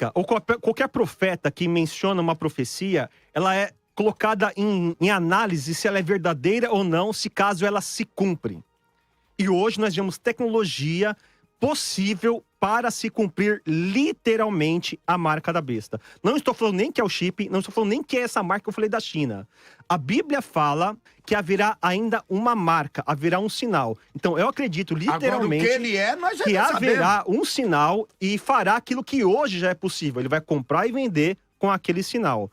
apocalíptica, ou qualquer profeta que menciona uma profecia, ela é colocada em análise se ela é verdadeira ou não, se caso ela se cumpre. E hoje nós vemos tecnologia possível para se cumprir literalmente a marca da besta. Não estou falando nem que é o chip, não estou falando nem que é essa marca que eu falei da China. A Bíblia fala que haverá ainda uma marca, haverá um sinal. Então eu acredito literalmente Agora, o que ele é, nós já que haverá sabemos. um sinal e fará aquilo que hoje já é possível. Ele vai comprar e vender com aquele sinal.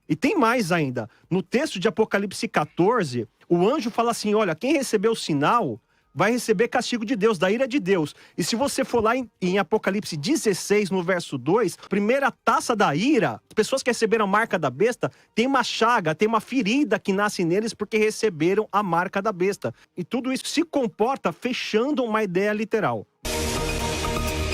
E tem mais ainda. No texto de Apocalipse 14, o anjo fala assim, olha, quem recebeu o sinal vai receber castigo de Deus, da ira de Deus. E se você for lá em Apocalipse 16, no verso 2, primeira taça da ira, as pessoas que receberam a marca da besta, tem uma chaga, tem uma ferida que nasce neles porque receberam a marca da besta. E tudo isso se comporta fechando uma ideia literal.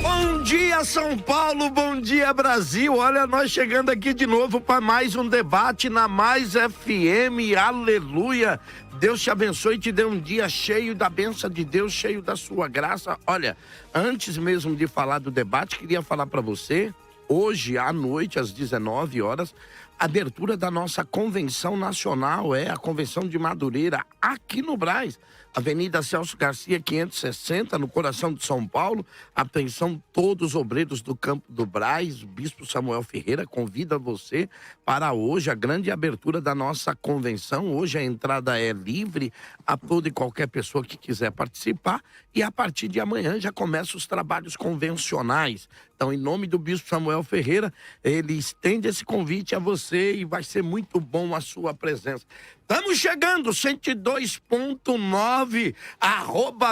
Bom dia, São Paulo, bom dia, Brasil. Olha, nós chegando aqui de novo para mais um debate na Mais FM, aleluia. Deus te abençoe e te dê um dia cheio da bênção de Deus, cheio da sua graça. Olha, antes mesmo de falar do debate, queria falar para você, hoje à noite, às 19 horas, abertura da nossa convenção nacional, a convenção de Madureira, aqui no Brás, Avenida Celso Garcia, 560, no coração de São Paulo. Atenção, todos os obreiros do campo do Brás, o Bispo Samuel Ferreira convida você para hoje, a grande abertura da nossa convenção. Hoje a entrada é livre a toda e qualquer pessoa que quiser participar, e a partir de amanhã já começam os trabalhos convencionais. Então, em nome do Bispo Samuel Ferreira, ele estende esse convite a você e vai ser muito bom a sua presença. Estamos chegando, 102.9,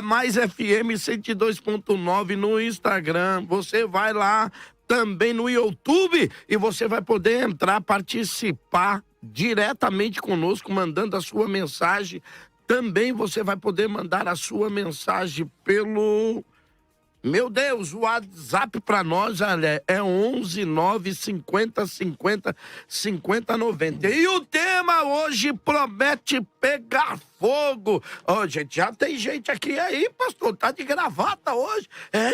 @mais FM 102.9 no Instagram. Você vai lá também no YouTube e você vai poder entrar, participar diretamente conosco, mandando a sua mensagem. Também você vai poder mandar a sua mensagem pelo... Meu Deus, o WhatsApp para nós, olha, é 11 9 50 50 50 90. E o tema hoje promete pegar fogo. Ó, gente, já tem gente aqui aí, pastor, tá de gravata hoje.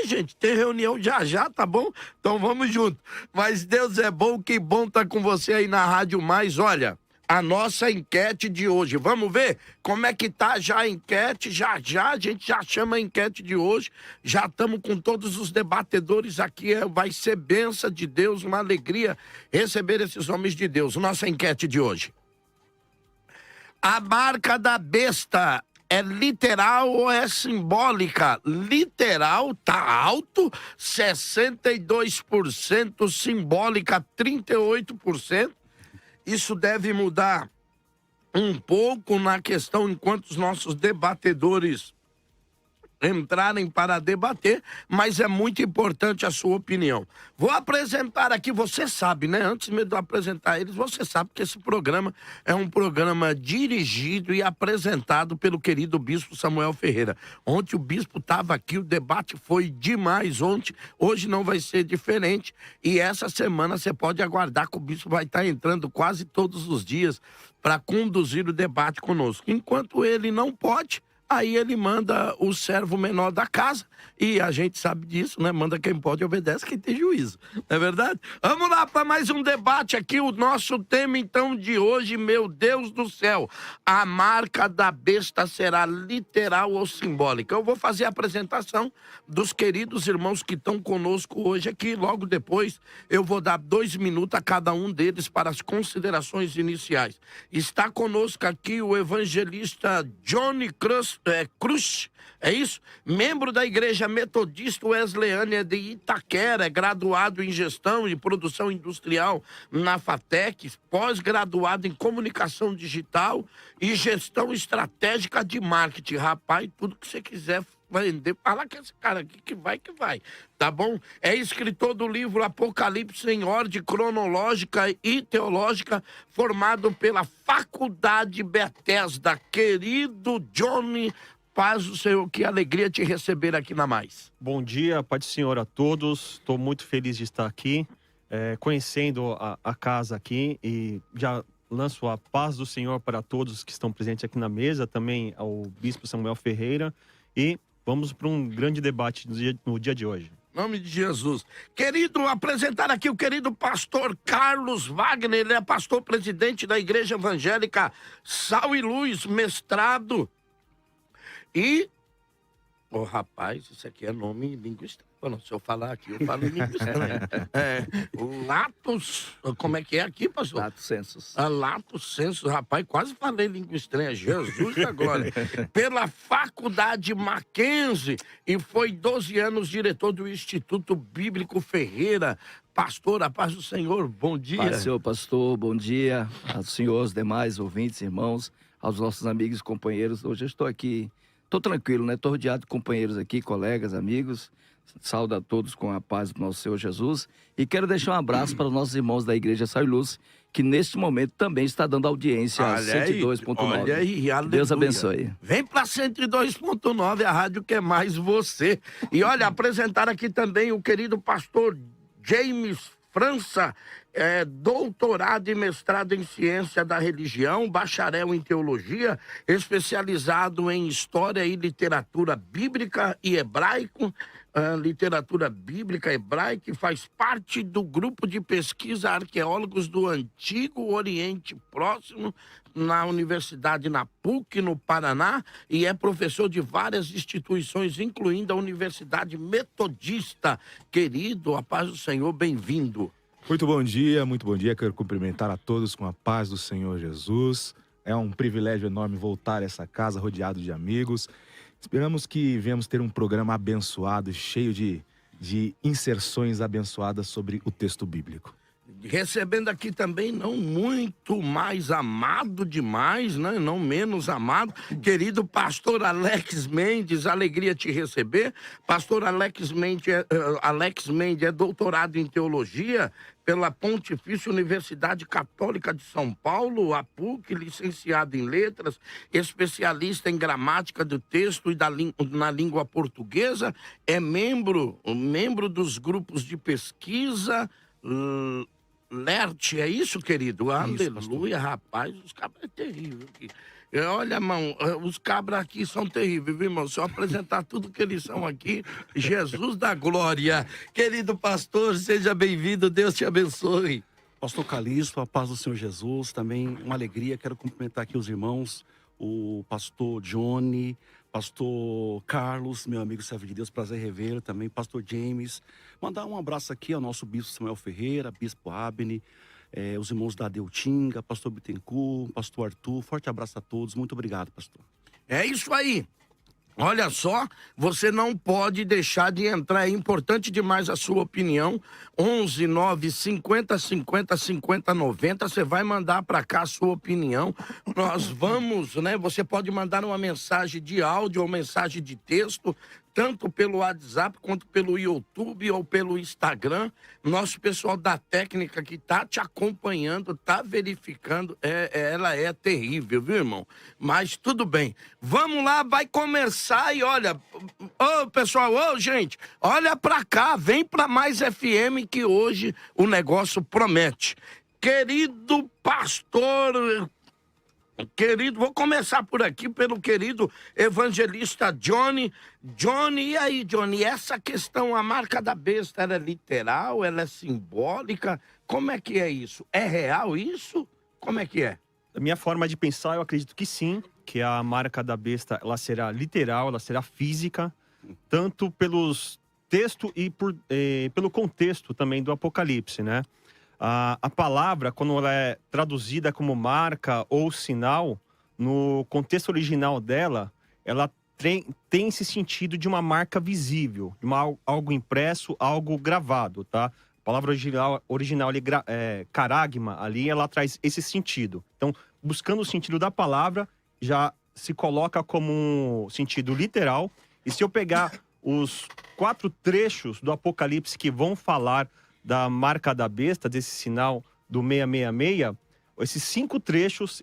Gente, tem reunião já, tá bom? Então vamos junto. Mas Deus é bom, que bom tá com você aí na Rádio Mais. Olha, a nossa enquete de hoje. Vamos ver como é que tá já a enquete. Já a gente já chama a enquete de hoje. Já estamos com todos os debatedores aqui. Vai ser bênção de Deus, uma alegria receber esses homens de Deus. Nossa enquete de hoje. A marca da besta é literal ou é simbólica? Literal tá alto, 62%, simbólica 38%. Isso deve mudar um pouco na questão enquanto os nossos debatedores entrarem para debater, mas é muito importante a sua opinião. Vou apresentar aqui, você sabe, né? Antes mesmo de eu apresentar eles, você sabe que esse programa é um programa dirigido e apresentado pelo querido Bispo Samuel Ferreira. Ontem o Bispo estava aqui, o debate foi demais ontem, hoje não vai ser diferente, e essa semana você pode aguardar que o Bispo vai estar entrando quase todos os dias para conduzir o debate conosco. Enquanto ele não pode, aí ele manda o servo menor da casa, e a gente sabe disso, né? Manda quem pode e obedece quem tem juízo, não é verdade? Vamos lá para mais um debate aqui, o nosso tema então de hoje, meu Deus do céu, a marca da besta será literal ou simbólica? Eu vou fazer a apresentação dos queridos irmãos que estão conosco hoje aqui, logo depois eu vou dar 2 minutos a cada um deles para as considerações iniciais. Está conosco aqui o evangelista Johnny Cruz, é isso? Membro da Igreja Metodista Wesleyana de Itaquera, é graduado em Gestão e Produção Industrial na FATEC, pós-graduado em Comunicação Digital e Gestão Estratégica de Marketing. Rapaz, tudo que você quiser vender, fala que esse cara aqui que vai, tá bom? É escritor do livro Apocalipse em ordem cronológica e teológica, formado pela Faculdade Bethesda. Querido Johnny, paz do Senhor, que alegria te receber aqui na Mais. Bom dia, paz do Senhor a todos. Estou muito feliz de estar aqui, conhecendo a casa aqui, e já lanço a paz do Senhor para todos que estão presentes aqui na mesa, também ao Bispo Samuel Ferreira, e vamos para um grande debate no dia de hoje. Nome de Jesus. Querido, apresentar aqui o querido pastor Carlos Wagner. Ele é pastor presidente da Igreja Evangélica Sal e Luz, mestrado. E... Ô, rapaz, isso aqui é nome em língua estranha. Não, se eu falar aqui, eu falo em língua estranha. Latos... Como é que é aqui, pastor? Lato Sensus. Lato Sensus, rapaz, quase falei língua estranha. Jesus da glória. Pela Faculdade Mackenzie e foi 12 anos diretor do Instituto Bíblico Ferreira. Pastor, a paz do Senhor, bom dia. Paz do Senhor, pastor, bom dia ao senhor, aos demais ouvintes, irmãos, aos nossos amigos e companheiros. Hoje eu estou aqui, estou tranquilo, né? Estou rodeado de companheiros aqui, colegas, amigos. Saúdo a todos com a paz do nosso Senhor Jesus. E quero deixar um abraço para os nossos irmãos da Igreja Sal e Luz, que neste momento também está dando audiência a 102.9. Olha aí, aleluia. Deus abençoe. Vem para 102.9, a rádio que é mais você. E olha, apresentar aqui também o querido pastor James França, doutorado e mestrado em ciência da religião, bacharel em teologia, especializado em história e literatura bíblica e hebraico, literatura bíblica hebraica, e faz parte do grupo de pesquisa Arqueólogos do Antigo Oriente Próximo, na Universidade na PUC, no Paraná, e é professor de várias instituições, incluindo a Universidade Metodista. Querido, a paz do Senhor, bem-vindo. Muito bom dia, muito bom dia. Quero cumprimentar a todos com a paz do Senhor Jesus. É um privilégio enorme voltar a essa casa rodeado de amigos. Esperamos que venhamos ter um programa abençoado, cheio de inserções abençoadas sobre o texto bíblico. Recebendo aqui também, não muito mais amado demais, né? Não menos amado, querido pastor Alex Mendes, alegria te receber. Pastor Alex Mendes é doutorado em teologia pela Pontifícia Universidade Católica de São Paulo, a PUC, licenciado em letras, especialista em gramática do texto e na língua portuguesa, é membro dos grupos de pesquisa LERT, é isso, querido? Isso, aleluia, pastor. Rapaz, os cabras é terrível aqui. Olha, irmão, os cabras aqui são terríveis, viu, irmão? Se eu apresentar tudo que eles são aqui, Jesus da glória. Querido pastor, seja bem-vindo, Deus te abençoe. Pastor Calixto, a paz do Senhor Jesus, também uma alegria, quero cumprimentar aqui os irmãos, o pastor Johnny, pastor Carlos, meu amigo servo de Deus, prazer revê-lo também, pastor James. Mandar um abraço aqui ao nosso bispo Samuel Ferreira, bispo Abner, os irmãos da Deutinga, pastor Bittencourt, pastor Arthur. Forte abraço a todos, muito obrigado, pastor. É isso aí. Olha só, você não pode deixar de entrar, é importante demais a sua opinião. 11 9 50 50 50 90, você vai mandar para cá a sua opinião. Nós vamos, né? Você pode mandar uma mensagem de áudio ou mensagem de texto, tanto pelo WhatsApp quanto pelo YouTube ou pelo Instagram. Nosso pessoal da técnica que tá te acompanhando, tá verificando, ela é terrível, viu, irmão? Mas tudo bem. Vamos lá, vai começar e olha, pessoal, gente, olha pra cá, vem pra Mais FM que hoje o negócio promete. Querido pastor... Querido, vou começar por aqui pelo querido evangelista Johnny. Johnny, e aí, Johnny, essa questão, a marca da besta, ela é literal, ela é simbólica? Como é que é isso? É real isso? Como é que é? Da minha forma de pensar, eu acredito que sim, que a marca da besta, ela será literal, ela será física, tanto pelos textos e pelo contexto também do Apocalipse, né? A palavra, quando ela é traduzida como marca ou sinal, no contexto original dela, ela tem esse sentido de uma marca visível, de algo impresso, algo gravado, tá? A palavra original ali, caragma, ali, ela traz esse sentido. Então, buscando o sentido da palavra, já se coloca como um sentido literal. E se eu pegar os 4 trechos do Apocalipse que vão falar da marca da besta, desse sinal do 666, esses 5 trechos,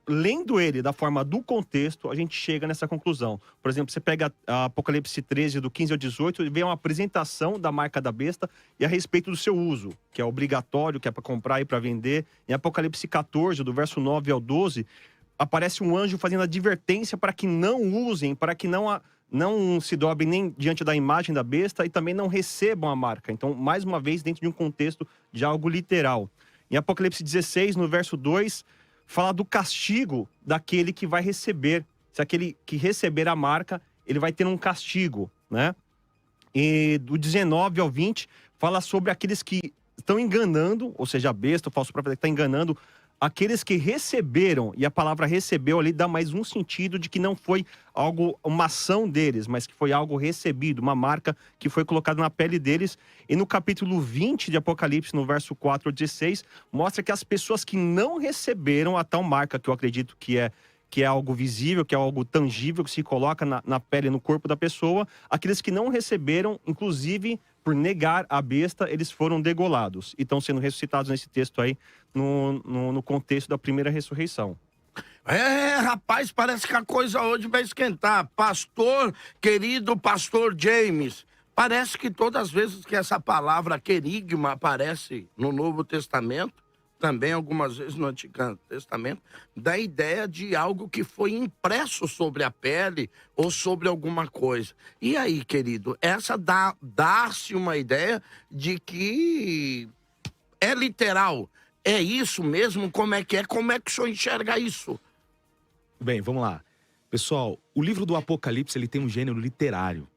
lendo ele da forma do contexto, a gente chega nessa conclusão. Por exemplo, você pega a Apocalipse 13, do 15 ao 18, e vê uma apresentação da marca da besta e a respeito do seu uso, que é obrigatório, que é para comprar e para vender. Em Apocalipse 14, do verso 9 ao 12, aparece um anjo fazendo advertência para que não usem, para que não se dobrem nem diante da imagem da besta e também não recebam a marca. Então, mais uma vez, dentro de um contexto de algo literal. Em Apocalipse 16, no verso 2, fala do castigo daquele que vai receber. Se aquele que receber a marca, ele vai ter um castigo, né? E do 19 ao 20, fala sobre aqueles que estão enganando, ou seja, a besta, o falso profeta que está enganando, aqueles que receberam, e a palavra recebeu ali dá mais um sentido de que não foi algo, uma ação deles, mas que foi algo recebido, uma marca que foi colocada na pele deles. E no capítulo 20 de Apocalipse, no verso 4 ao 16, mostra que as pessoas que não receberam a tal marca, que eu acredito que é algo visível, que é algo tangível, que se coloca na pele, no corpo da pessoa, aqueles que não receberam, inclusive por negar a besta, eles foram degolados e estão sendo ressuscitados nesse texto aí, no contexto da primeira ressurreição. Rapaz, parece que a coisa hoje vai esquentar. Pastor, querido pastor James, parece que todas as vezes que essa palavra querigma aparece no Novo Testamento, também algumas vezes no Antigo Testamento, dá ideia de algo que foi impresso sobre a pele ou sobre alguma coisa. E aí, querido, essa dá-se uma ideia de que é literal. É isso mesmo? Como é que é? Como é que o senhor enxerga isso? Bem, vamos lá. Pessoal, o livro do Apocalipse, ele tem um gênero literário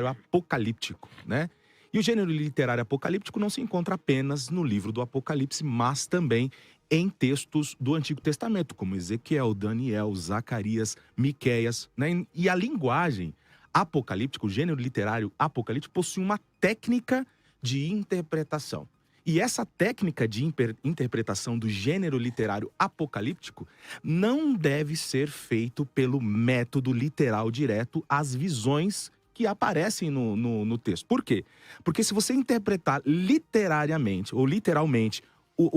apocalíptico, né? E o gênero literário apocalíptico não se encontra apenas no livro do Apocalipse, mas também em textos do Antigo Testamento, como Ezequiel, Daniel, Zacarias, Miqueias, né? E a linguagem apocalíptica, o gênero literário apocalíptico, possui uma técnica de interpretação. E essa técnica de interpretação do gênero literário apocalíptico não deve ser feito pelo método literal direto às visões que aparecem no texto. Por quê? Porque se você interpretar literariamente ou literalmente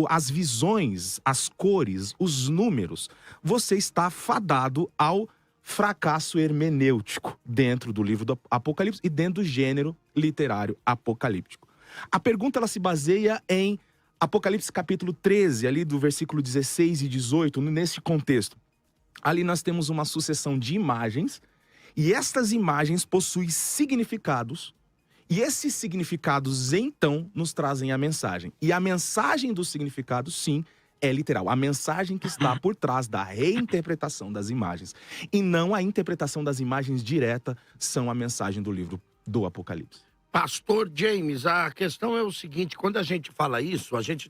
as visões, as cores, os números, você está fadado ao fracasso hermenêutico dentro do livro do Apocalipse e dentro do gênero literário apocalíptico. A pergunta ela se baseia em Apocalipse capítulo 13, ali do versículo 16 e 18, nesse contexto. Ali nós temos uma sucessão de imagens, e estas imagens possuem significados, e esses significados, então, nos trazem a mensagem. E a mensagem do significado, sim, é literal. A mensagem que está por trás da reinterpretação das imagens. E não a interpretação das imagens direta são a mensagem do livro do Apocalipse. Pastor James, a questão é o seguinte, quando a gente fala isso, a gente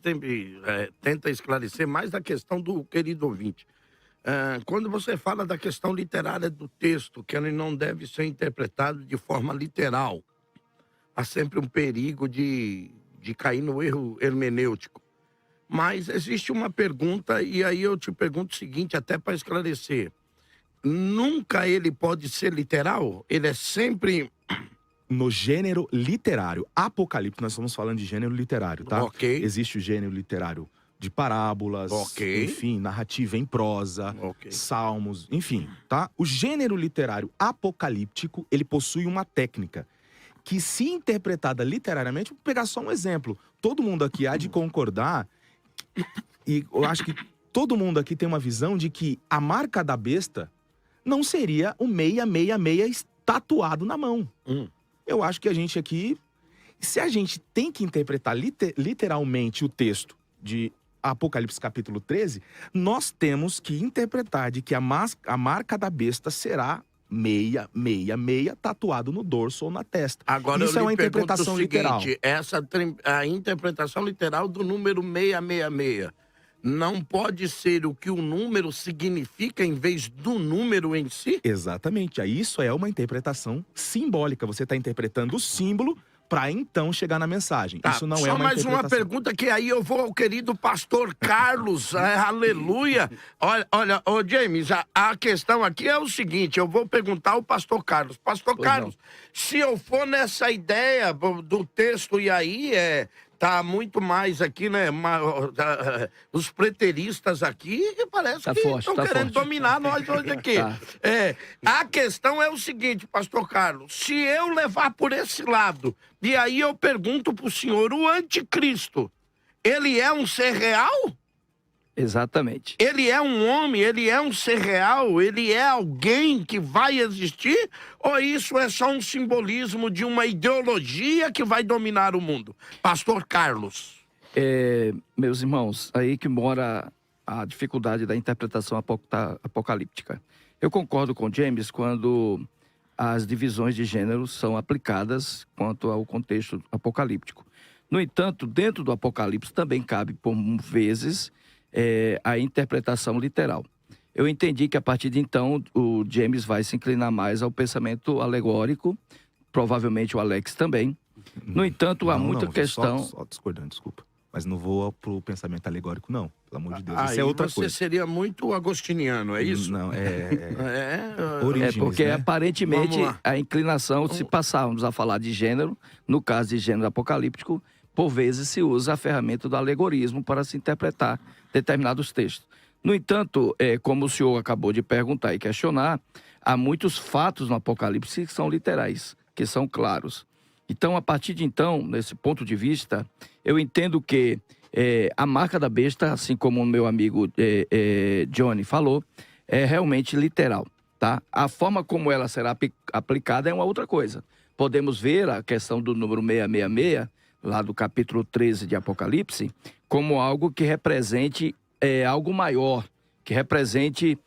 tenta esclarecer mais da questão do querido ouvinte. Quando você fala da questão literária do texto, que ele não deve ser interpretado de forma literal, há sempre um perigo de cair no erro hermenêutico. Mas existe uma pergunta, e aí eu te pergunto o seguinte, até para esclarecer. Nunca ele pode ser literal? Ele é sempre... No gênero literário, Apocalipse, nós estamos falando de gênero literário, tá? Ok. Existe o gênero literário de parábolas, enfim, narrativa em prosa, salmos, enfim, tá? O gênero literário apocalíptico, ele possui uma técnica que, se interpretada literariamente, vou pegar só um exemplo. Todo mundo aqui há de concordar, e eu acho que todo mundo aqui tem uma visão de que a marca da besta não seria o 666 tatuado na mão. Eu acho que a gente aqui, se a gente tem que interpretar literalmente o texto de Apocalipse capítulo 13, nós temos que interpretar de que a marca da besta será 666 tatuado no dorso ou na testa. Agora isso eu é uma lhe pergunto interpretação o seguinte, literal. A interpretação literal do número 666 não pode ser o que o número significa em vez do número em si? Exatamente. Isso é uma interpretação simbólica. Você está interpretando o símbolo para então chegar na mensagem. Tá, isso não só é uma mais interpretação. uma pergunta que aí eu vou ao querido pastor Carlos, aleluia. Olha, James, a questão aqui é o seguinte, eu vou perguntar ao pastor Carlos. Pastor Carlos, se eu for nessa ideia do texto, e aí tá muito mais aqui, né? Os preteristas aqui, parece que estão querendo dominar nós hoje aqui. A questão é o seguinte, pastor Carlos, se eu levar por esse lado, e aí eu pergunto pro senhor, o anticristo, ele é um ser real? Exatamente. Ele é um homem, ele é um ser real, ele é alguém que vai existir? Ou isso é só um simbolismo de uma ideologia que vai dominar o mundo? Pastor Carlos. Meus irmãos, aí que mora a dificuldade da interpretação apocalíptica. Eu concordo com James quando as divisões de gênero são aplicadas quanto ao contexto apocalíptico. No entanto, dentro do Apocalipse também cabe, por vezes, a interpretação literal. Eu entendi que, a partir de então, o James vai se inclinar mais ao pensamento alegórico, provavelmente o Alex também. No entanto, há muita questão... Só discordando, desculpa. Mas não vou pro pensamento alegórico, não. Pelo amor de Deus. Isso Aí é outra você coisa. seria muito agostiniano, é isso? Não, Porque né? aparentemente Vamos lá. a inclinação, se passarmos a falar de gênero, no caso de gênero apocalíptico, por vezes se usa a ferramenta do alegorismo para se interpretar determinados textos. No entanto, como o senhor acabou de perguntar e questionar, há muitos fatos no Apocalipse que são literais, que são claros. Então, a partir de então, nesse ponto de vista, eu entendo que a marca da besta, assim como o meu amigo Johnny falou, é realmente literal, tá? A forma como ela será aplicada é uma outra coisa. Podemos ver a questão do número 666, lá do capítulo 13 de Apocalipse, como algo que represente algo maior, que represente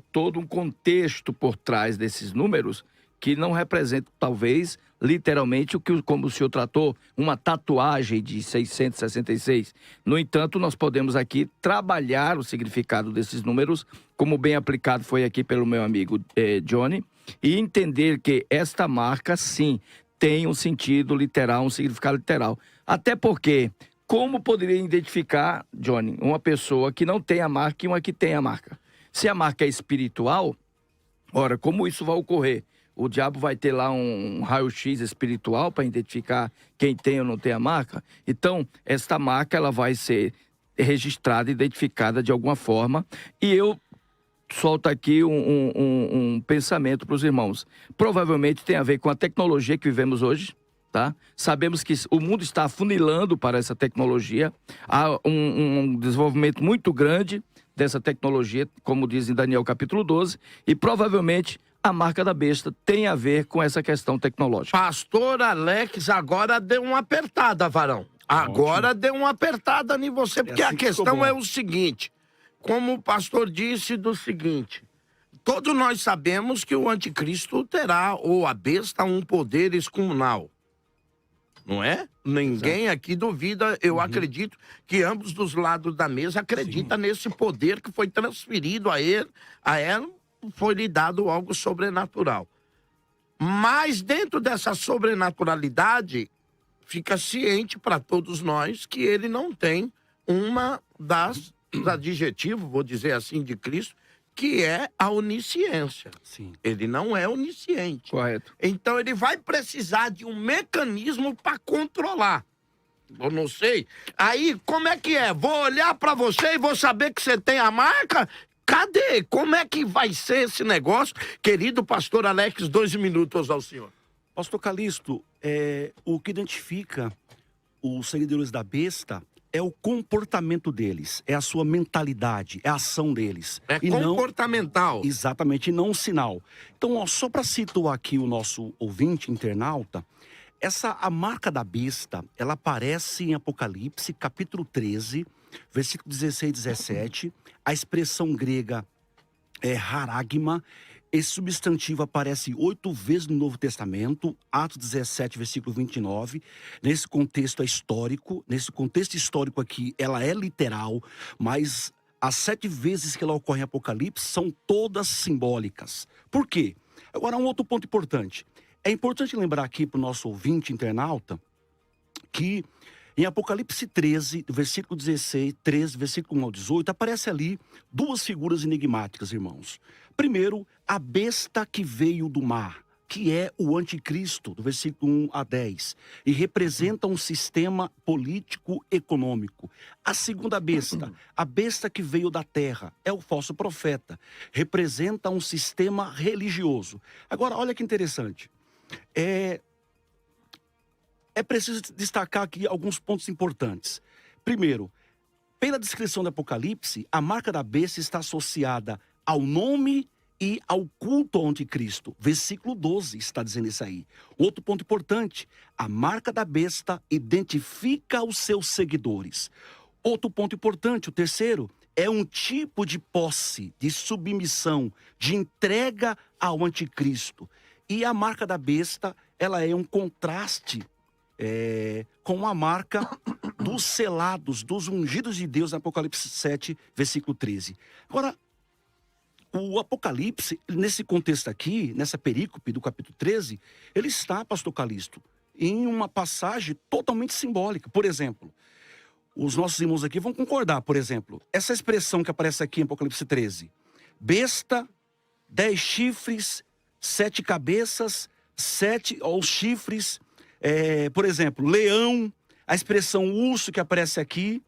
todo um contexto por trás desses números, que não representa, talvez, literalmente, como o senhor tratou, uma tatuagem de 666. No entanto, nós podemos aqui trabalhar o significado desses números, como bem aplicado foi aqui pelo meu amigo Johnny, e entender que esta marca, sim, tem um sentido literal, um significado literal. Até porque, como poderia identificar, Johnny, uma pessoa que não tem a marca e uma que tem a marca? Se a marca é espiritual, ora, como isso vai ocorrer? O diabo vai ter lá um raio-x espiritual para identificar quem tem ou não tem a marca? Então, esta marca ela vai ser registrada, identificada de alguma forma. E eu solto aqui um pensamento para os irmãos. Provavelmente tem a ver com a tecnologia que vivemos hoje, tá? Sabemos que o mundo está afunilando para essa tecnologia. Há um desenvolvimento muito grande dessa tecnologia, como diz em Daniel capítulo 12, e provavelmente a marca da besta tem a ver com essa questão tecnológica. Pastor Alex agora deu uma apertada, varão. Agora deu uma apertada em você, porque assim a que ficou questão bom. é o seguinte, como o pastor disse do seguinte, todos nós sabemos que o anticristo terá, ou a besta, um poder excomunal. Não é? Ninguém aqui duvida, eu acredito que ambos dos lados da mesa acreditam nesse poder que foi transferido a ela, foi lhe dado algo sobrenatural. Mas dentro dessa sobrenaturalidade, fica ciente para todos nós que ele não tem uma dos adjetivos, vou dizer assim, de Cristo, que é a onisciência. Sim. Ele não é onisciente. Correto. Então ele vai precisar de um mecanismo para controlar. Eu não sei. Aí, como é que é? Vou olhar para você e vou saber que você tem a marca? Cadê? Como é que vai ser esse negócio? Querido pastor Alex, 2 minutos ao senhor. Pastor Calixto, o que identifica os seguidores da besta é o comportamento deles, é a sua mentalidade, é a ação deles. É e comportamental. Não, exatamente, e não um sinal. Então, ó, só para situar aqui o nosso ouvinte internauta, a marca da besta, ela aparece em Apocalipse, capítulo 13, versículo 16 e 17. A expressão grega é haragma. Esse substantivo aparece 8 vezes no Novo Testamento, Atos 17, versículo 29. Nesse contexto histórico aqui, ela é literal, mas as 7 vezes que ela ocorre em Apocalipse são todas simbólicas. Por quê? Agora, um outro ponto importante. É importante lembrar aqui para o nosso ouvinte internauta que em Apocalipse 13, versículo 16, 13, versículo 1 ao 18, aparece ali 2 figuras enigmáticas, irmãos. Primeiro, a besta que veio do mar, que é o anticristo, do versículo 1 a 10, e representa um sistema político-econômico. A segunda besta, a besta que veio da terra, é o falso profeta, representa um sistema religioso. Agora, olha que interessante. É preciso destacar aqui alguns pontos importantes. Primeiro, Pela descrição do Apocalipse, a marca da besta está associada ao nome e ao culto ao anticristo. Versículo 12 está dizendo isso aí. Outro ponto importante, a marca da besta identifica os seus seguidores. Outro ponto importante, o terceiro, é um tipo de posse, de submissão, de entrega ao anticristo. E a marca da besta, ela é um contraste com a marca dos selados, dos ungidos de Deus, no Apocalipse 7, versículo 13. Agora, o Apocalipse, nesse contexto aqui, nessa perícope do capítulo 13, ele está, pastor Calixto, em uma passagem totalmente simbólica. Por exemplo, os nossos irmãos aqui vão concordar, por exemplo, essa expressão que aparece aqui em Apocalipse 13. Besta, 10 chifres, 7 cabeças, 7 os chifres, por exemplo, leão, a expressão urso que aparece aqui,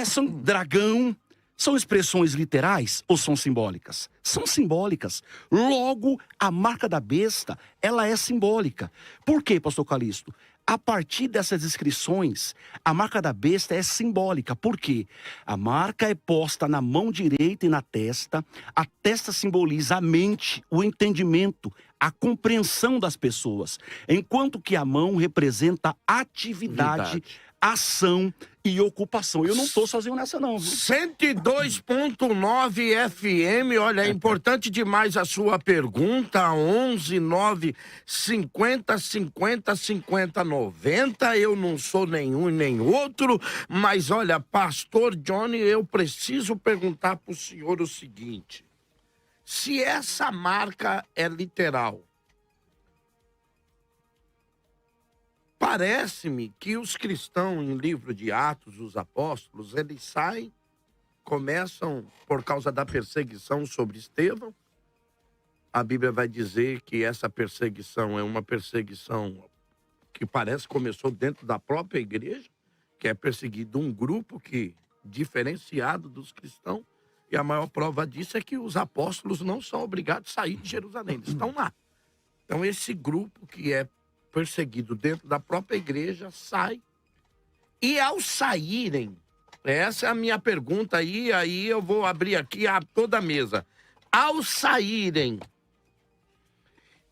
são dragão, são expressões literais ou são simbólicas? São simbólicas. Logo, a marca da besta, ela é simbólica. Por quê, pastor Calixto? A partir dessas descrições, a marca da besta é simbólica. Por quê? A marca é posta na mão direita e na testa. A testa simboliza a mente, o entendimento, a compreensão das pessoas. Enquanto que a mão representa atividade, ação e ocupação. Eu não estou sozinho nessa não, viu? 102.9 FM, olha, é importante demais a sua pergunta, 11 9 50 50 50 90, eu não sou nenhum nem outro, mas olha, pastor Johnny, eu preciso perguntar para o senhor o seguinte, se essa marca é literal, parece-me que os cristãos, em livro de Atos dos Apóstolos, eles saem, começam por causa da perseguição sobre Estevão. A Bíblia vai dizer que essa perseguição é uma perseguição que parece que começou dentro da própria igreja, que é perseguido um grupo que diferenciado dos cristãos. E a maior prova disso é que os apóstolos não são obrigados a sair de Jerusalém, eles estão lá. Então esse grupo que é perseguido dentro da própria igreja, sai. E ao saírem, essa é a minha pergunta aí eu vou abrir aqui toda a mesa. Ao saírem,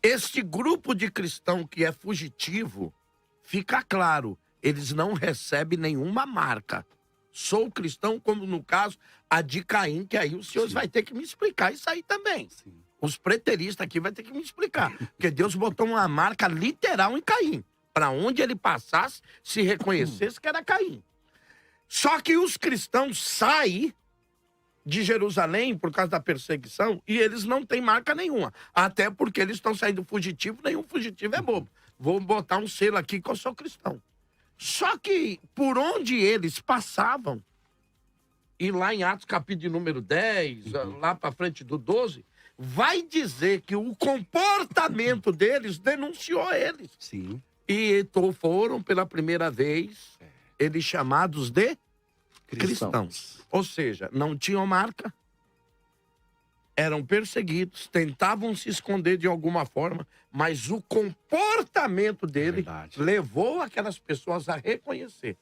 este grupo de cristão que é fugitivo, fica claro, eles não recebem nenhuma marca. Sou cristão, como no caso, a de Caim, que aí os senhores vai ter que me explicar isso aí também. Sim. Os preteristas aqui vão ter que me explicar. Porque Deus botou uma marca literal em Caim. Para onde ele passasse, se reconhecesse que era Caim. Só que os cristãos saem de Jerusalém por causa da perseguição e eles não têm marca nenhuma. Até porque eles estão saindo fugitivo, nenhum fugitivo é bobo. Vou botar um selo aqui que eu sou cristão. Só que por onde eles passavam, e lá em Atos capítulo de número 10, lá para frente do 12... vai dizer que o comportamento deles denunciou eles. Sim. E foram, pela primeira vez, eles chamados de cristãos. Ou seja, não tinham marca, eram perseguidos, tentavam se esconder de alguma forma, mas o comportamento dele levou aquelas pessoas a reconhecer.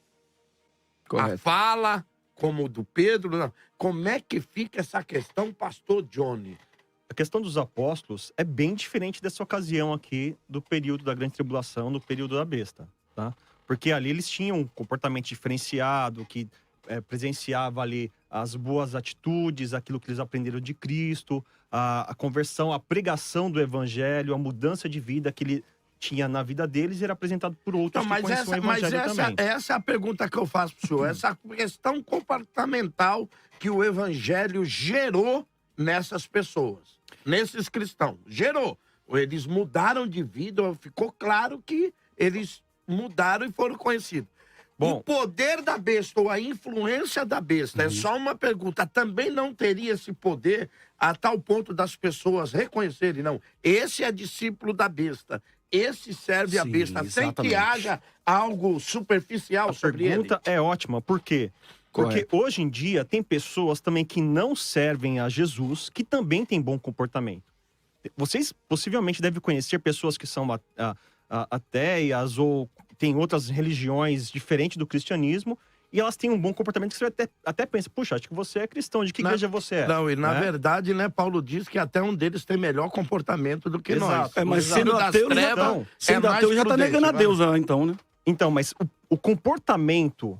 Correto. A fala, como o do Pedro. Não. Como é que fica essa questão, pastor Johnny? A questão dos apóstolos é bem diferente dessa ocasião aqui do período da grande tribulação, do período da besta, tá? Porque ali eles tinham um comportamento diferenciado, que presenciava ali as boas atitudes, aquilo que eles aprenderam de Cristo, a conversão, a pregação do evangelho, a mudança de vida que ele tinha na vida deles era apresentado por outros que conheciam o evangelho também. Essa é a pergunta que eu faço pro senhor. Essa questão comportamental que o evangelho gerou nessas pessoas, nesses cristãos. Gerou. Eles mudaram de vida, ficou claro que eles mudaram e foram conhecidos. Bom, o poder da besta ou a influência da besta, é só uma pergunta, também não teria esse poder a tal ponto das pessoas reconhecerem, não, esse é discípulo da besta, esse serve a besta, sem que haja algo superficial sobre ele? A pergunta é ótima, por quê? Porque hoje em dia tem pessoas também que não servem a Jesus, que também têm bom comportamento. Vocês possivelmente devem conhecer pessoas que são ateias ou têm outras religiões diferentes do cristianismo e elas têm um bom comportamento que você até pensa, puxa, acho que você é cristão, de que igreja você é? Não, e na né? verdade, né, Paulo diz que até um deles tem melhor comportamento do que nós. Exato. Mas O sendo das ateu, trevas sendo mais ateu já tá prudente, negando a vai. Deus, então, né? Então, mas o comportamento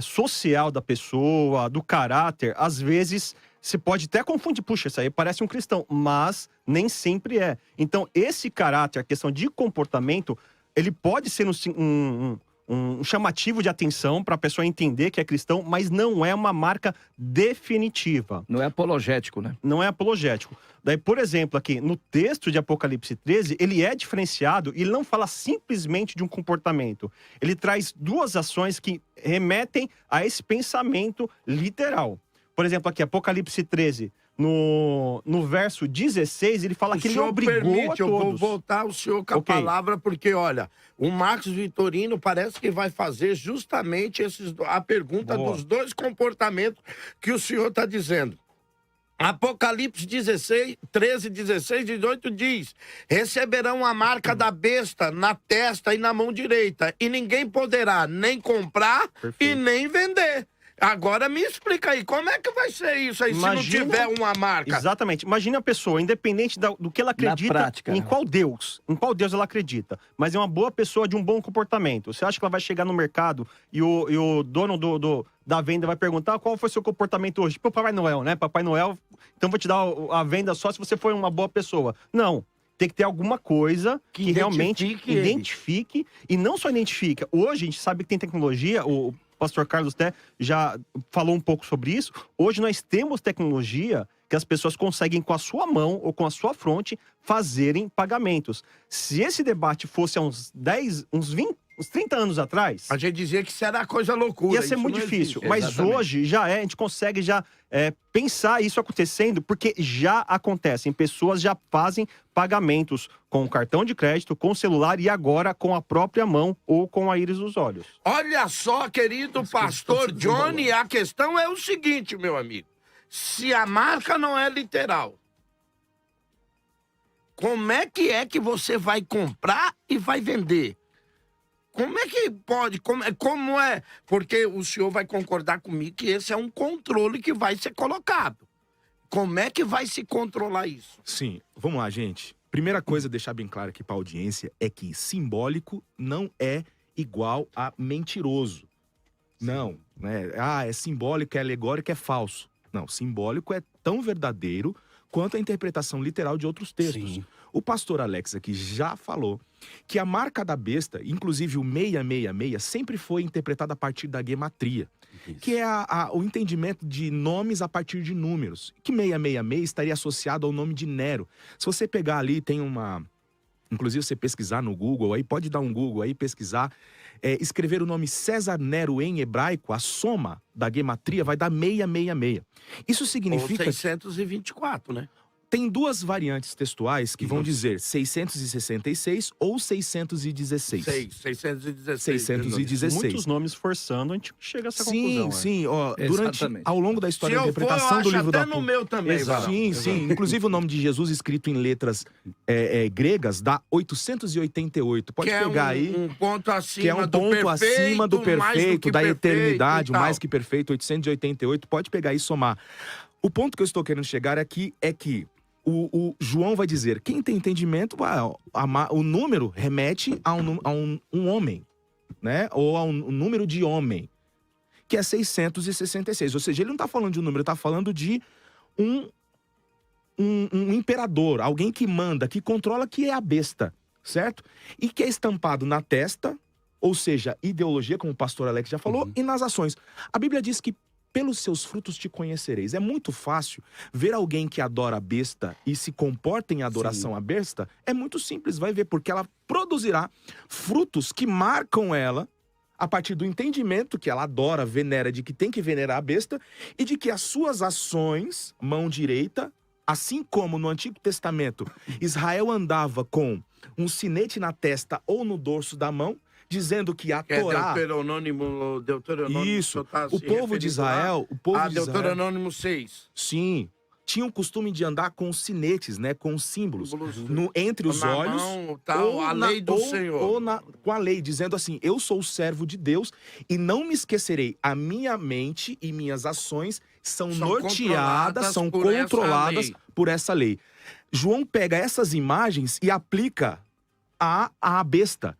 social da pessoa, do caráter, às vezes você pode até confundir. Puxa, isso aí parece um cristão, mas nem sempre é. Então, esse caráter, a questão de comportamento, ele pode ser um chamativo de atenção para a pessoa entender que é cristão, mas não é uma marca definitiva. Não é apologético, né? Não é apologético. Daí, por exemplo, aqui no texto de Apocalipse 13, ele é diferenciado e ele não fala simplesmente de um comportamento. Ele traz duas ações que remetem a esse pensamento literal. Por exemplo, aqui, Apocalipse 13, no verso 16, ele fala que ele obrigou a todos. Eu vou voltar o senhor com a Ok. palavra, porque, olha, o Marcos Vitorino parece que vai fazer justamente a pergunta Boa. dos dois comportamentos que o senhor está dizendo. Apocalipse 13, 16, 18 diz: receberão a marca da besta na testa e na mão direita, e ninguém poderá nem comprar e nem vender. Agora me explica aí, como é que vai ser isso aí se não tiver uma marca? Exatamente. Imagina a pessoa, independente do que ela acredita, prática, em né? qual Deus ela acredita, mas é uma boa pessoa de um bom comportamento. Você acha que ela vai chegar no mercado e o dono da venda vai perguntar qual foi o seu comportamento hoje? Tipo Papai Noel, né? Papai Noel, então vou te dar a venda só se você for uma boa pessoa. Não. Tem que ter alguma coisa que realmente identifique, e não só identifica. Hoje a gente sabe que tem tecnologia, o pastor Carlos até já falou um pouco sobre isso. Hoje nós temos tecnologia que as pessoas conseguem com a sua mão ou com a sua fronte fazerem pagamentos. Se esse debate fosse há uns 30 anos atrás, A gente dizia que isso era coisa loucura. ia ser isso muito não difícil. existe. Mas Exatamente. hoje já a gente consegue pensar isso acontecendo, porque já acontecem. Pessoas já fazem pagamentos com cartão de crédito, com celular e agora com a própria mão ou com a íris dos olhos. Olha só, querido pastor Johnny, a questão é o seguinte, meu amigo. Se a marca não é literal, como é que você vai comprar e vai vender? Como é que pode? Como é? Porque o senhor vai concordar comigo que esse é um controle que vai ser colocado. Como é que vai se controlar isso? Sim, vamos lá, gente. Primeira coisa, deixar bem claro aqui para a audiência, é que simbólico não é igual a mentiroso. Não, né? É simbólico, é alegórico, é falso. Não, simbólico é tão verdadeiro quanto a interpretação literal de outros textos. Sim. O pastor Alex aqui já falou que a marca da besta, inclusive o 666, sempre foi interpretada a partir da gematria, que é o entendimento de nomes a partir de números. Que 666 estaria associado ao nome de Nero. Se você pegar ali, tem uma... Inclusive, você pesquisar no Google, aí pode dar um Google aí, pesquisar, escrever o nome César Nero em hebraico, a soma da gematria vai dar 666. Isso significa... Ou 624, né? Tem duas variantes textuais que vão dizer 666 ou 616. 616. 616. Muitos nomes forçando, a gente chega a essa conclusão. Sim, ó, Exatamente. ao longo da história Se da eu for, eu interpretação do acho livro até da no meu também, Exato. Varão. Sim, sim. Inclusive o nome de Jesus escrito em letras gregas dá 888. Pode Que pegar é aí. um ponto acima Que é um ponto acima do mais perfeito, que da perfeito eternidade, e o tal. mais que perfeito, 888. Pode pegar e somar. O ponto que eu estou querendo chegar aqui é que o João vai dizer, quem tem entendimento, o número remete a um homem, né? Ou a um número de homem, que é 666. Ou seja, ele não está falando de um número, ele está falando de um imperador, alguém que manda, que controla, que é a besta, certo? E que é estampado na testa, ou seja, ideologia, como o pastor Alex já falou, e nas ações. A Bíblia diz que pelos seus frutos te conhecereis. É muito fácil ver alguém que adora a besta e se comporta em adoração à besta. É muito simples, vai ver, porque ela produzirá frutos que marcam ela a partir do entendimento que ela adora, venera, de que tem que venerar a besta e de que as suas ações, mão direita, assim como no Antigo Testamento, Israel andava com um sinete na testa ou no dorso da mão, dizendo que a Torá... Deuteronômimo. Isso. Tá O povo de Israel... Deuteronômimo 6. Sim. tinham o costume de andar com sinetes, né? Com símbolos. Entre os Na olhos. mão, tal, a lei do Senhor. Com a lei, dizendo assim: eu sou o servo de Deus e não me esquecerei. A minha mente e minhas ações são norteadas, são controladas por essa lei. João pega essas imagens e aplica à besta.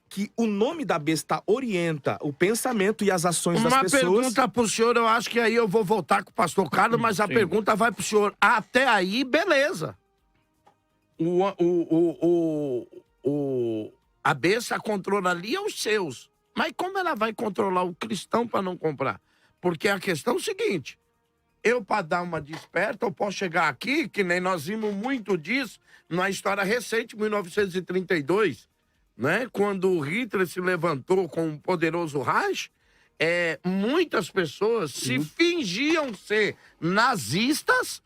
Que o nome da besta orienta o pensamento e as ações das pessoas. Uma pergunta pro senhor, eu acho que aí eu vou voltar com o pastor Carlos, mas a pergunta vai pro senhor. Até aí, beleza. A besta controla ali os seus. Mas como ela vai controlar o cristão para não comprar? Porque a questão é o seguinte: eu, para dar uma desperta, eu posso chegar aqui, que nem nós vimos muito disso, na história recente, 1932, né? Quando Hitler se levantou com um poderoso Reich, muitas pessoas se fingiam ser nazistas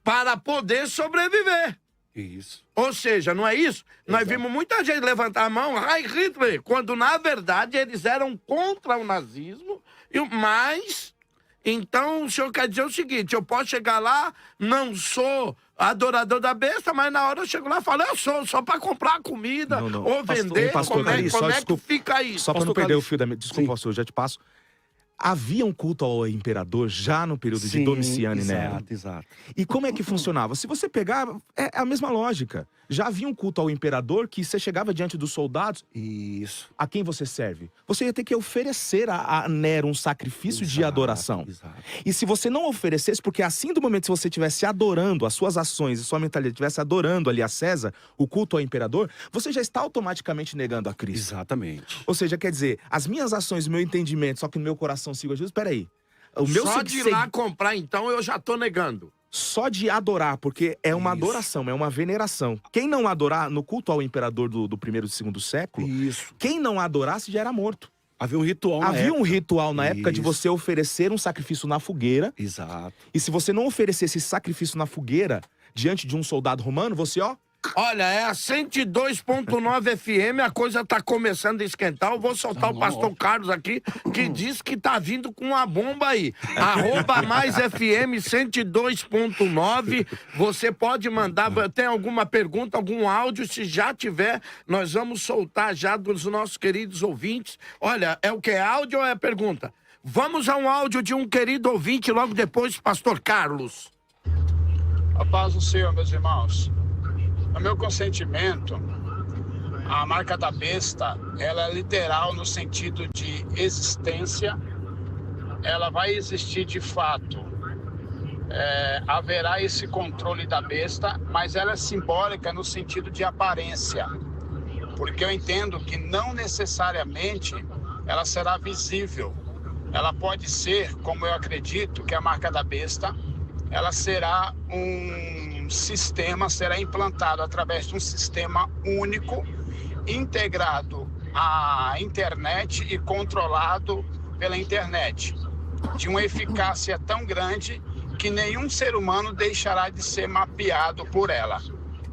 para poder sobreviver. Isso. Ou seja, não é isso? Exato. Nós vimos muita gente levantar a mão, Heil Hitler, quando na verdade eles eram contra o nazismo, mas... Então o senhor quer dizer o seguinte: eu posso chegar lá, não sou adorador da besta, mas na hora eu chego lá e falo, eu sou só para comprar comida ou vender. Pastor Calixto, como é que fica isso? Só para não Pastor perder o Calixto. fio da... Desculpa, pastor, já te passo. Havia um culto ao imperador já no período de Sim, Domiciano e Nero. Exato. E como é que funcionava? Se você pegar, é a mesma lógica. Já havia um culto ao imperador que você chegava diante dos soldados. Isso. A quem você serve? Você ia ter que oferecer a Nero um sacrifício de adoração. Exato. E se você não oferecesse, porque assim do momento que você estivesse adorando, as suas ações e sua mentalidade estivesse adorando ali a César, o culto ao imperador, você já está automaticamente negando a Cristo. Exatamente. Ou seja, quer dizer, as minhas ações, o meu entendimento, só que no meu coração sigo a Jesus, peraí. O meu Só de ir lá comprar, então, eu já tô negando. Só de adorar, porque é uma adoração, é uma veneração. Quem não adorar, no culto ao imperador do primeiro e segundo século, Isso. quem não adorasse já era morto. Havia um ritual na Havia época. um ritual na época de Isso. você oferecer um sacrifício na fogueira. Exato. E se você não oferecesse esse sacrifício na fogueira, diante de um soldado romano, você, ó... Olha, é a 102.9 FM, a coisa tá começando a esquentar. Eu vou soltar o pastor Carlos aqui, que diz que tá vindo com uma bomba aí. @mais FM 102.9. Você pode mandar, tem alguma pergunta, algum áudio? Se já tiver, nós vamos soltar já dos nossos queridos ouvintes. Olha, é o que? É áudio ou é pergunta? Vamos a um áudio de um querido ouvinte, logo depois, pastor Carlos. A paz do Senhor, meus irmãos. No meu consentimento, a marca da besta, ela é literal no sentido de existência. Ela vai existir de fato. Haverá esse controle da besta, mas ela é simbólica no sentido de aparência. Porque eu entendo que não necessariamente ela será visível. Ela pode ser, como eu acredito, que a marca da besta, ela será um sistema, será implantado através de um sistema único, integrado à internet e controlado pela internet, de uma eficácia tão grande que nenhum ser humano deixará de ser mapeado por ela.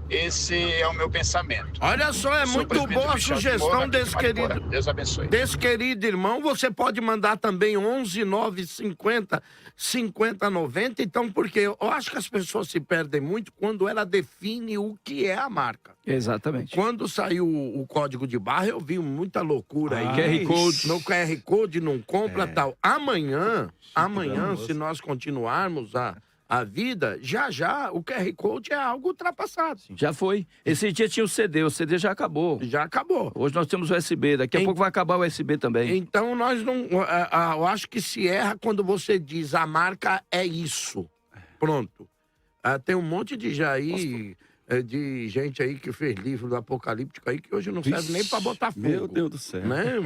Esse é o meu pensamento. Olha só, é muito boa a sugestão desse querido. Deus abençoe. Desse querido irmão, você pode mandar também 11 950 50 90. Então, porque eu acho que as pessoas se perdem muito quando ela define o que é a marca. Exatamente. Quando saiu o código de barra, eu vi muita loucura aí. QR Code. No QR Code não compra tal. Amanhã, se nós continuarmos a vida, já o QR Code é algo ultrapassado. Já foi. Esse dia tinha o CD já acabou. Já acabou. Hoje nós temos o USB, daqui a pouco vai acabar o USB também. Então nós não... eu acho que se erra quando você diz a marca é isso. Pronto. Tem um monte de de gente aí que fez livro do Apocalíptico aí que hoje não serve nem para botar fogo. Meu Deus do céu. Né?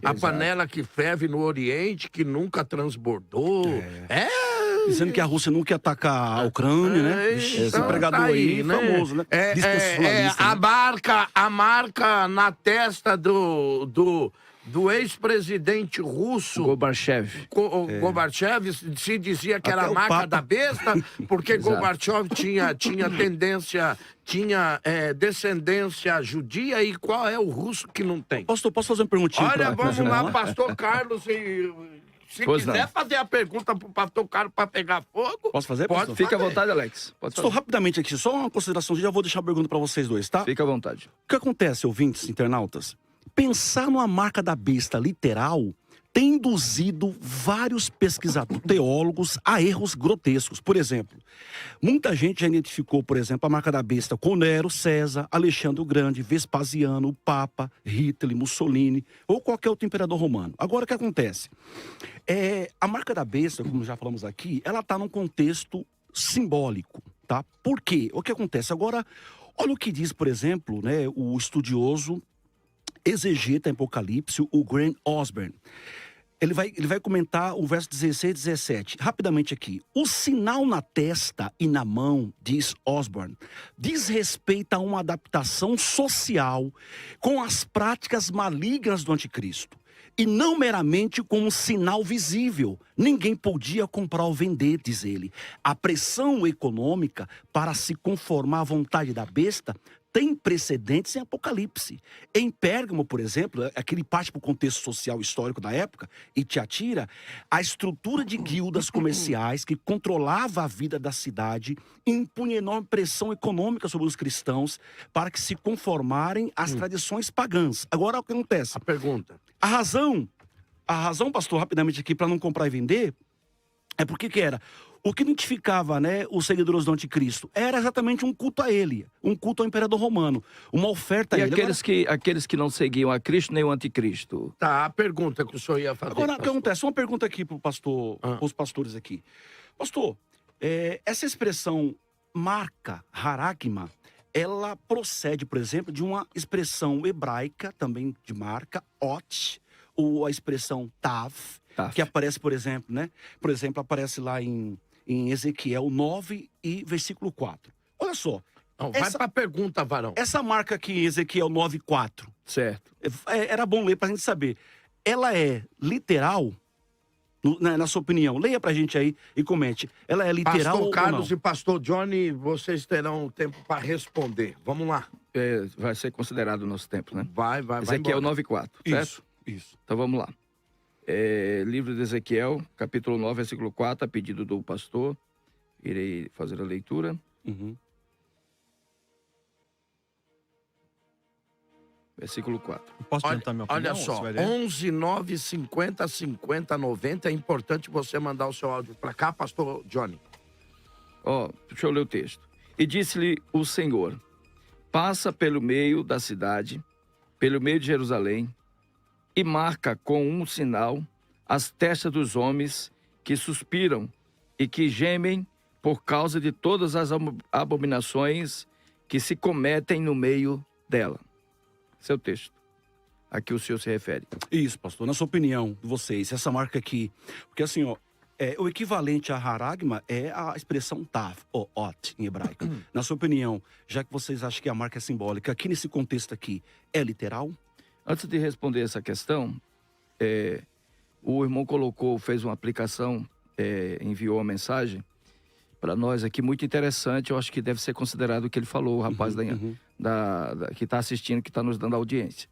A panela que ferve no Oriente, que nunca transbordou. Dizendo que a Rússia nunca ia atacar a Ucrânia, né? Esse pregador tá aí, famoso, né? Dispensacionalista, né? A marca na testa do ex-presidente russo Gorbachev. Gorbachev se dizia que era Até a o marca Papa. da besta, porque Gorbachev tinha tendência, descendência judia, e qual é o russo que não tem? Pastor, posso fazer uma perguntinha? Olha, pra vamos lá, irmã? pastor Carlos, e Se Pois quiser não. fazer a pergunta pro pastor Carlos para pegar fogo, Posso fazer, pode. pastor? Fica à vontade, Alex. Pode Estou fazer. rapidamente aqui, só uma consideração, já vou deixar a pergunta para vocês dois, tá? Fica à vontade. O que acontece, ouvintes, internautas? Pensar numa marca da besta literal tem induzido vários pesquisadores, teólogos, a erros grotescos. Por exemplo, muita gente já identificou, por exemplo, a marca da besta com Nero, César, Alexandre o Grande, Vespasiano, o Papa, Hitler, Mussolini ou qualquer outro imperador romano. Agora, o que acontece? A marca da besta, como já falamos aqui, ela está num contexto simbólico, tá? Por quê? O que acontece? Agora, olha o que diz, por exemplo, né, o estudioso exegeta em Apocalipse, o Grant Osborne. Ele vai comentar o verso 16 e 17. Rapidamente aqui. O sinal na testa e na mão, diz Osborne, diz respeito a uma adaptação social com as práticas malignas do anticristo. E não meramente como um sinal visível. Ninguém podia comprar ou vender, diz ele. A pressão econômica para se conformar à vontade da besta tem precedentes em Apocalipse. Em Pérgamo, por exemplo, aquele parte para o contexto social histórico da época, e Tiatira, a estrutura de guildas comerciais que controlava a vida da cidade impunha enorme pressão econômica sobre os cristãos para que se conformarem às tradições pagãs. Agora, o que acontece? A pergunta. A razão, pastor, rapidamente aqui, para não comprar e vender, é porque que era? O que identificava, né, os seguidores do anticristo era exatamente um culto a ele, um culto ao imperador romano, uma oferta a E ele. aqueles que não seguiam a Cristo nem o anticristo? Tá, a pergunta que o senhor ia fazer. Agora, o que pastor. acontece? Uma pergunta aqui para os pastores aqui. Pastor, essa expressão marca, haragma, ela procede, por exemplo, de uma expressão hebraica, também de marca, ot, ou a expressão tav, Taf. que aparece, por exemplo, né? Por exemplo, aparece lá em Ezequiel 9 e versículo 4. Olha só, Não, vai essa- pra pergunta, varão. essa marca aqui em Ezequiel 9, 4, Certo. era bom ler pra gente saber. Ela é literal, na sua opinião? Leia pra gente aí e comente. Ela é literal Pastor ou Carlos não? e pastor Johnny, vocês terão tempo para responder. Vamos lá. Vai ser considerado o nosso tempo, né? Vai Ezequiel embora. 9,4, certo? Isso. Então vamos lá. Livro de Ezequiel, capítulo 9, versículo 4, a pedido do pastor. Irei fazer a leitura. Uhum. Versículo 4. Posso Olha, adiantar minha opinião? olha só, Você vai ler? 11 9 50 50 90. É importante você mandar o seu áudio para cá, pastor Johnny. Deixa eu ler o texto. E disse-lhe o Senhor: passa pelo meio da cidade, pelo meio de Jerusalém, e marca com um sinal as testas dos homens que suspiram e que gemem por causa de todas as abominações que se cometem no meio dela. Esse é o texto a que o senhor se refere. Isso, pastor. Na sua opinião, de vocês, essa marca aqui. Porque assim, ó, o equivalente a haragma é a expressão tav, ou ot, em hebraico. Na sua opinião, já que vocês acham que a marca é simbólica, aqui nesse contexto aqui, é literal? Antes de responder essa questão, o irmão fez uma aplicação, enviou uma mensagem para nós aqui muito interessante. Eu acho que deve ser considerado o que ele falou, o rapaz que está assistindo, que está nos dando audiência.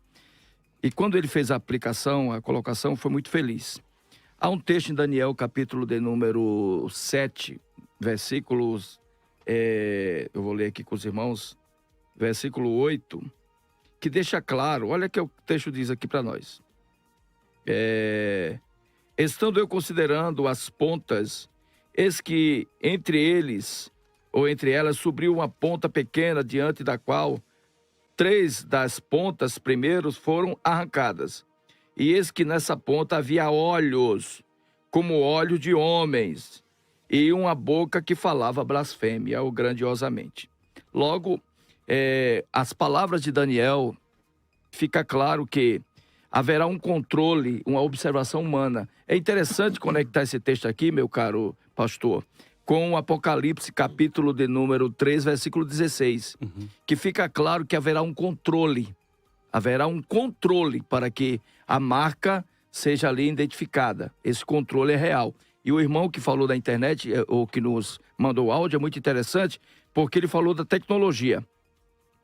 E quando ele fez a aplicação, a colocação, foi muito feliz. Há um texto em Daniel, capítulo de número 7, versículos, eu vou ler aqui com os irmãos, versículo 8, que deixa claro, olha o que o texto diz aqui para nós. Estando eu considerando as pontas, eis que entre eles, ou entre elas, subiu uma ponta pequena, diante da qual 3 das pontas primeiros foram arrancadas. E eis que nessa ponta havia olhos, como olhos de homens, e uma boca que falava blasfêmia, ou grandiosamente. Logo, as palavras de Daniel, fica claro que haverá um controle, uma observação humana. É interessante conectar esse texto aqui, meu caro pastor, com o Apocalipse, capítulo de número 3, versículo 16, que fica claro que haverá um controle. Haverá um controle para que a marca seja ali identificada. Esse controle é real. E o irmão que falou da internet, ou que nos mandou o áudio, é muito interessante, porque ele falou da tecnologia.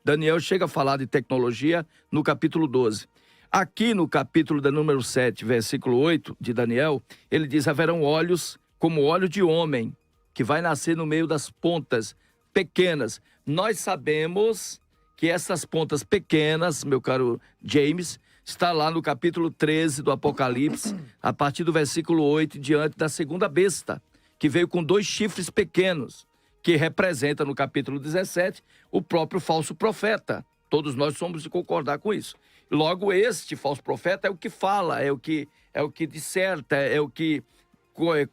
Daniel chega a falar de tecnologia no capítulo 12. Aqui no capítulo da número 7, versículo 8 de Daniel, ele diz: haverão olhos como óleo de homem, que vai nascer no meio das pontas pequenas. Nós sabemos que essas pontas pequenas, meu caro James, está lá no capítulo 13 do Apocalipse, a partir do versículo 8, diante da segunda besta, que veio com 2 chifres pequenos, que representa no capítulo 17 o próprio falso profeta. Todos nós somos de concordar com isso. Logo, este falso profeta é o que fala, é o que disserta, é o que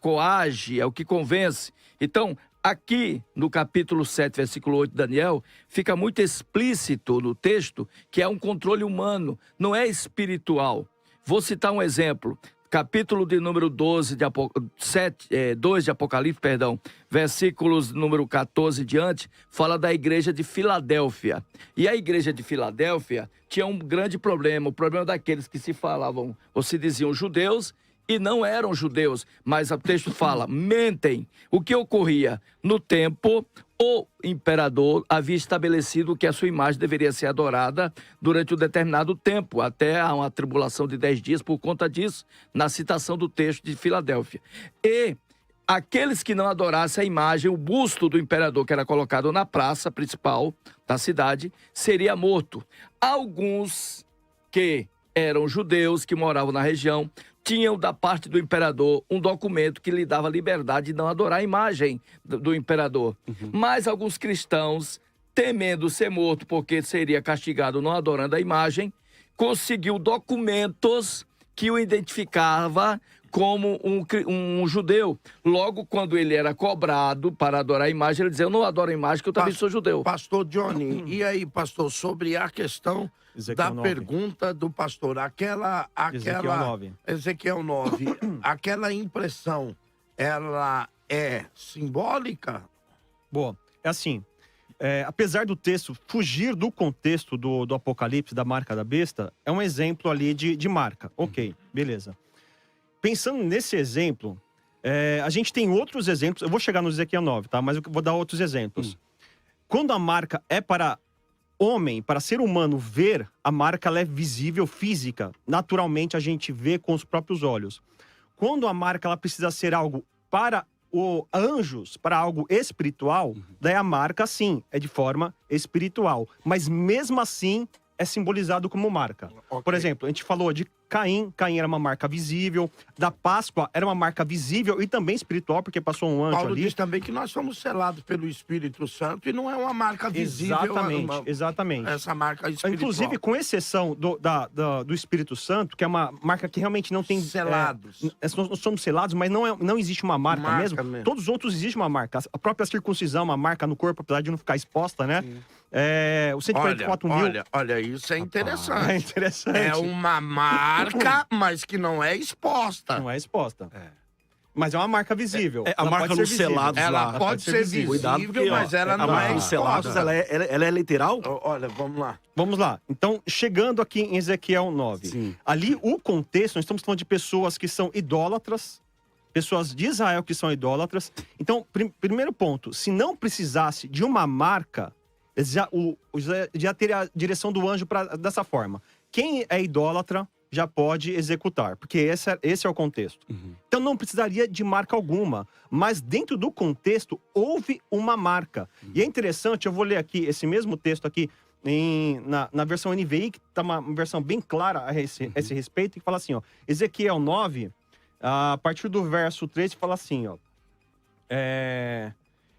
coage, é o que convence. Então, aqui no capítulo 7, versículo 8 de Daniel, fica muito explícito no texto que é um controle humano, não é espiritual. Vou citar um exemplo. Capítulo de número 2 de Apocalipse, versículos número 14 e diante, fala da igreja de Filadélfia. E a igreja de Filadélfia tinha um grande problema, o problema daqueles que se falavam ou se diziam judeus e não eram judeus, mas o texto fala, mentem. O que ocorria? No tempo, o imperador havia estabelecido que a sua imagem deveria ser adorada durante um determinado tempo, até uma tribulação de 10 dias por conta disso, na citação do texto de Filadélfia. E aqueles que não adorassem a imagem, o busto do imperador que era colocado na praça principal da cidade, seria morto. Alguns que eram judeus, que moravam na região, tinham da parte do imperador um documento que lhe dava liberdade de não adorar a imagem do imperador. Mas alguns cristãos, temendo ser morto porque seria castigado não adorando a imagem, conseguiu documentos que o identificava como um judeu. Logo, quando ele era cobrado para adorar a imagem, ele dizia: eu não adoro a imagem, que eu também sou judeu. Pastor Johnny, e aí, pastor, sobre a questão Ezequiel 9. pergunta do pastor, Ezequiel 9, aquela impressão, ela é simbólica? Boa. É assim, apesar do texto fugir do contexto do Apocalipse, da marca da besta, é um exemplo ali de marca. Ok, beleza. Pensando nesse exemplo, a gente tem outros exemplos. Eu vou chegar no Ezequiel 9, tá? Mas eu vou dar outros exemplos. Quando a marca é para homem, para ser humano ver, a marca ela é visível, física. Naturalmente, a gente vê com os próprios olhos. Quando a marca ela precisa ser algo para anjos, para algo espiritual, daí a marca, sim, é de forma espiritual. Mas mesmo assim, é simbolizado como marca. Ok. Por exemplo, a gente falou de Caim. Caim era uma marca visível. Da Páscoa era uma marca visível e também espiritual, porque passou um anjo Paulo ali. diz também que nós somos selados pelo Espírito Santo e não é uma marca visível. Exatamente. Essa marca espiritual. Inclusive, com exceção do Espírito Santo, que é uma marca que realmente não tem... Selados. Nós somos selados, mas não existe uma marca mesmo. Todos os outros existe uma marca. A própria circuncisão, uma marca no corpo, apesar de não ficar exposta, né? O 144 mil... Olha, isso é interessante. É interessante. É uma marca, mas que não é exposta. Não é exposta. Mas é uma marca visível. A Ela marca pode nos ser visível. selados Ela lá. pode ser visível, Cuidado, porque, mas ela não é nos selados, exposta. ela é literal? Olha, vamos lá. Vamos lá. Então, chegando aqui em Ezequiel 9. Sim. Ali, o contexto, nós estamos falando de pessoas que são idólatras, pessoas de Israel que são idólatras. Então, primeiro ponto, se não precisasse de uma marca, já teria a direção do anjo dessa forma. Quem é idólatra já pode executar, porque esse é o contexto. Então não precisaria de marca alguma, mas dentro do contexto houve uma marca. E é interessante, eu vou ler aqui esse mesmo texto aqui na versão NVI, que está uma versão bem clara a esse respeito, que fala assim, ó, Ezequiel 9, a partir do verso 3, fala assim, ó,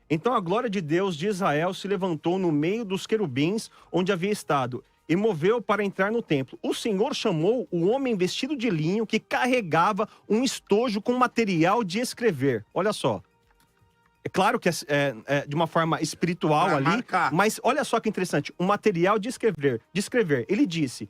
então a glória de Deus de Israel se levantou no meio dos querubins onde havia estado e moveu para entrar no templo. O Senhor chamou o homem vestido de linho que carregava um estojo com material de escrever. Olha só. É claro que é de uma forma espiritual Pra ali, marcar. mas olha só que interessante. Um material de escrever. Ele disse...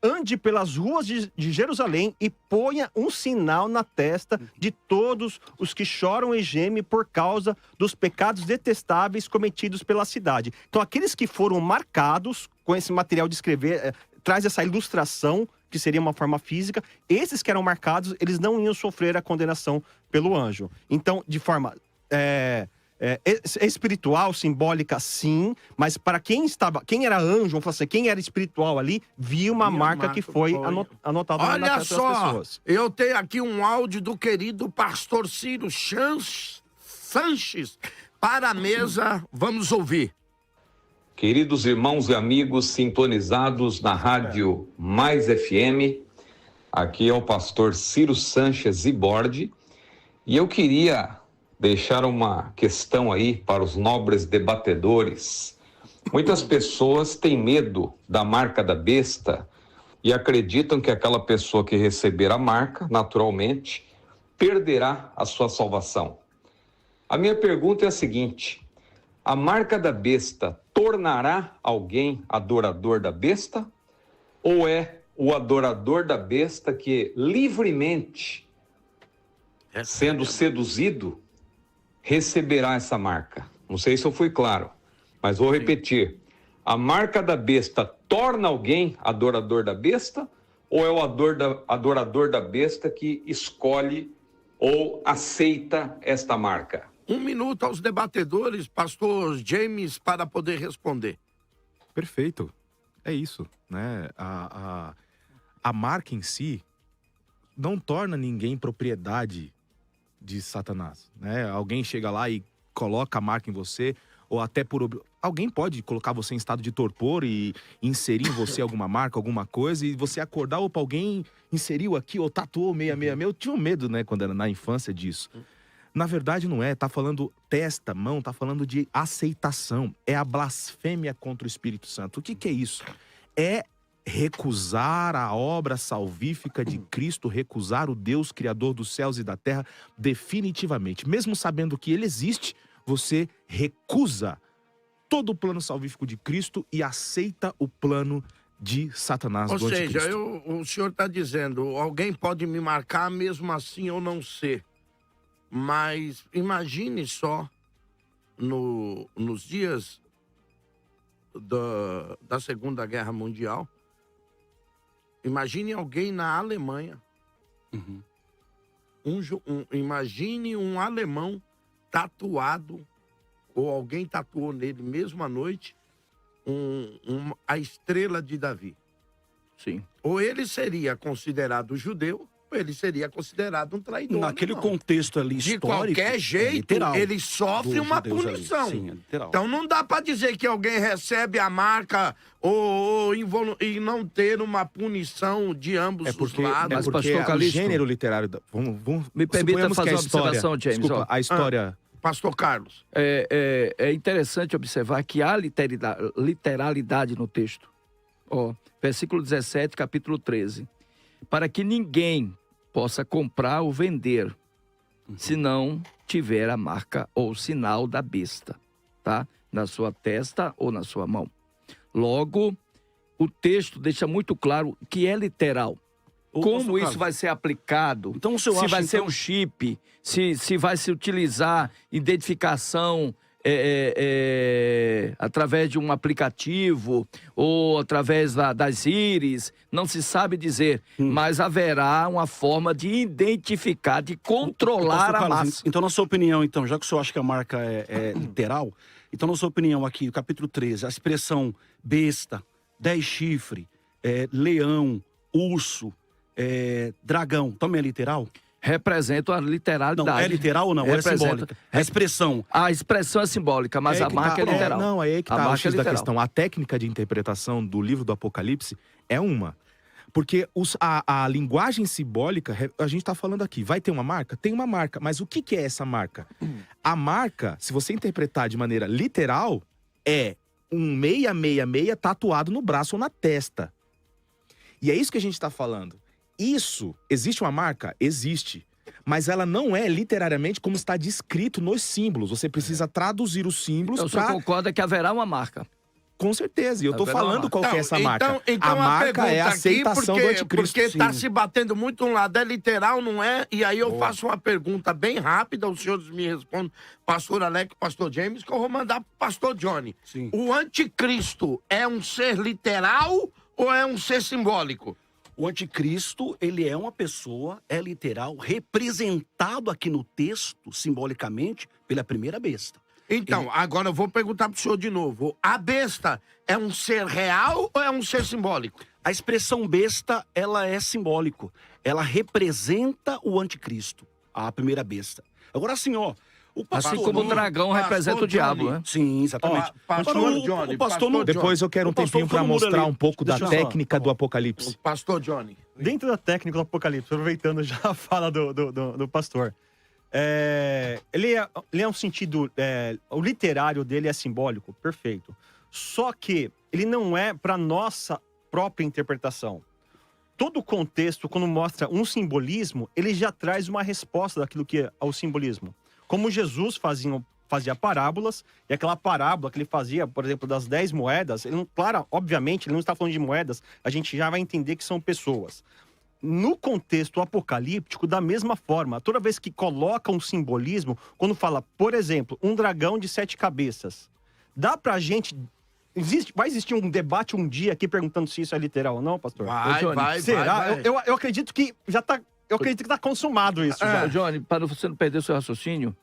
ande pelas ruas de Jerusalém e ponha um sinal na testa de todos os que choram e gemem por causa dos pecados detestáveis cometidos pela cidade. Então, aqueles que foram marcados com esse material de escrever, traz essa ilustração, que seria uma forma física, esses que eram marcados, eles não iam sofrer a condenação pelo anjo. Então, de forma É espiritual, simbólica, sim, mas para quem era anjo, vamos falar assim, quem era espiritual ali, viu uma marca que foi anotada na Olha testa das só, pessoas. eu tenho aqui um áudio do querido pastor Ciro Sanches para a mesa. Vamos ouvir. Queridos irmãos e amigos sintonizados na Rádio Mais FM, aqui é o pastor Ciro Sanches Zibordi, e eu queria deixar uma questão aí para os nobres debatedores. Muitas pessoas têm medo da marca da besta e acreditam que aquela pessoa que receber a marca, naturalmente, perderá a sua salvação. A minha pergunta é a seguinte: a marca da besta tornará alguém adorador da besta? Ou é o adorador da besta que livremente, sendo seduzido, receberá essa marca? Não sei se eu fui claro, mas vou repetir. A marca da besta torna alguém adorador da besta? Ou é o adorador da besta que escolhe ou aceita esta marca? 1 minuto aos debatedores, pastor James, para poder responder. Perfeito. É isso, né? A marca em si não torna ninguém propriedade de Satanás, né? Alguém chega lá e coloca a marca em você, ou até alguém pode colocar você em estado de torpor e inserir em você alguma marca, alguma coisa, e você acordar, opa, alguém inseriu aqui, ou tatuou 666. Eu tinha medo, né, quando era na infância disso. Na verdade não é, tá falando testa, mão, tá falando de aceitação. É a blasfêmia contra o Espírito Santo. O que é isso? É recusar a obra salvífica de Cristo, recusar o Deus criador dos céus e da terra definitivamente. Mesmo sabendo que ele existe, você recusa todo o plano salvífico de Cristo e aceita o plano de Satanás, Ou do seja, anticristo. o senhor está dizendo, alguém pode me marcar mesmo assim eu não ser. Mas imagine só, nos dias da Segunda Guerra Mundial, imagine alguém na Alemanha. Imagine um alemão tatuado, ou alguém tatuou nele mesmo à noite, a estrela de Davi. Sim. Ou ele seria considerado judeu, ou ele seria considerado um traidor. Naquele alemão. contexto ali De histórico, qualquer jeito, literal, ele sofre dos uma judeus ali. punição. Sim, é literal. Então não dá para dizer que alguém recebe a marca e não ter uma punição de ambos os lados. Mas, porque pastor o Calixto, gênero literário... Vamos, me permita suponhamos fazer que a uma história- observação, James. Desculpa, Ó. a história... Pastor Carlos. É interessante observar que há literalidade no texto. Ó, versículo 17, capítulo 13. Para que ninguém possa comprar ou vender, se não tiver a marca ou o sinal da besta, tá? Na sua testa ou na sua mão. Logo, o texto deixa muito claro que é literal. Ô, Como pastor isso Carlos, vai ser aplicado, Então o senhor se acha, vai ser então- um chip, se vai se utilizar identificação através de um aplicativo ou através das íris, não se sabe dizer, mas haverá uma forma de identificar, de controlar Pastor a Carlos, massa. Então, na sua opinião, então, já que o senhor acha que a marca é literal, então, na sua opinião, aqui, no capítulo 13, a expressão besta, 10 chifre, leão, urso, dragão, também é literal? Representa a literalidade. Não, é literal ou não? Ou é Representa- simbólica? A expressão. A expressão é simbólica, mas É a que marca é tá- literal. Não, é aí que A tá o marca X é da literal. questão. A técnica de interpretação do livro do Apocalipse é uma. Porque a linguagem simbólica, a gente tá falando aqui, vai ter uma marca? Tem uma marca. Mas o que é essa marca? A marca, se você interpretar de maneira literal, é um 666 tatuado no braço ou na testa. E é isso que a gente tá falando. Isso, existe uma marca? Existe. Mas ela não é literariamente como está descrito nos símbolos. Você precisa traduzir os símbolos Eu só para... concordo que haverá uma marca. Com certeza. E eu tô Haverá uma falando marca. qual que é essa marca. Então A marca é a aceitação do anticristo. Porque tá sim. se batendo muito um lado, é literal, não é? E aí eu faço uma pergunta bem rápida, os senhores me respondem, pastor Alex, pastor James, que eu vou mandar pro pastor Johnny. Sim. O anticristo é um ser literal ou é um ser simbólico? O anticristo, ele é uma pessoa, é literal, representado aqui no texto, simbolicamente, pela primeira besta. Então, agora eu vou perguntar pro senhor de novo. A besta é um ser real ou é um ser simbólico? A expressão besta, ela é simbólico. Ela representa o anticristo, a primeira besta. Agora, assim, ó... Assim como o dragão representa o diabo, né? Sim, exatamente. Pastor Agora, Johnny, o pastor não... Depois eu quero um O pastor tempinho para todo mundo mostrar ali. um pouco da Deixa eu só- técnica do Apocalipse. Pastor Johnny. Dentro da técnica do Apocalipse, aproveitando já a fala do pastor, ele é um sentido, o literário dele é simbólico, perfeito. Só que ele não é para nossa própria interpretação. Todo o contexto, quando mostra um simbolismo, ele já traz uma resposta daquilo que é o simbolismo. Como Jesus fazia parábolas, e aquela parábola que ele fazia, por exemplo, das 10 moedas, ele não, claro, obviamente, ele não está falando de moedas, a gente já vai entender que são pessoas. No contexto apocalíptico, da mesma forma, toda vez que coloca um simbolismo, quando fala, por exemplo, um dragão de 7 cabeças, dá pra gente... vai existir um debate um dia aqui perguntando se isso é literal ou não, pastor? Será? Eu acredito que já tá... Eu acredito que tá consumado isso já. Johnny, para você não perder o seu raciocínio,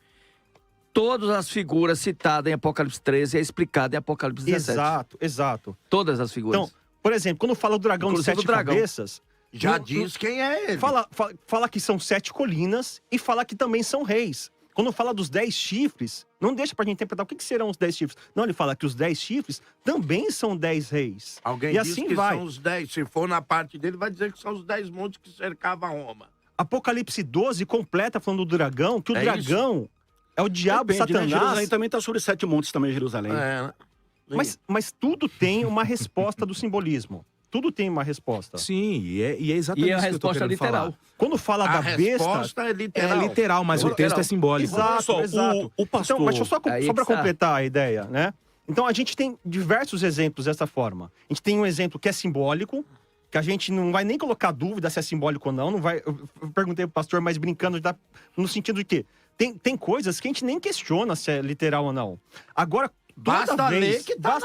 todas as figuras citadas em Apocalipse 13 é explicada em Apocalipse 17. Exato. Todas as figuras. Então, por exemplo, quando fala o dragão Inclusive de 7 o dragão. cabeças... Já não- diz quem é ele. Fala que são 7 colinas e fala que também são reis. Quando fala dos 10 chifres, não deixa pra gente interpretar o que serão os 10 chifres. Não, ele fala que os 10 chifres também são 10 reis. Alguém e diz assim que vai. são os 10. Se for na parte dele, vai dizer que são os 10 montes que cercavam Roma. Apocalipse 12 completa falando do dragão, que o É dragão é o diabo, Depende, né? Satanás. Jerusalém também tá sobre 7 montes também, Jerusalém. né? Mas tudo tem uma resposta do simbolismo. Tudo tem uma resposta. Sim, e é exatamente E é a isso que eu tô resposta querendo literal. falar. Quando fala A da besta... resposta é É literal. literal, mas o Literal. texto é simbólico. Exato, Olha só, exato. o pastor... Então, mas deixa eu Aí só para que tá. completar a ideia, né? Então, a gente tem diversos exemplos dessa forma. A gente tem um exemplo que é simbólico, que a gente não vai nem colocar dúvida se é simbólico ou não. Não vai, eu perguntei pro pastor, mas brincando, no sentido de que tem coisas que a gente nem questiona se é literal ou não. Agora, toda Basta vez... ler que tá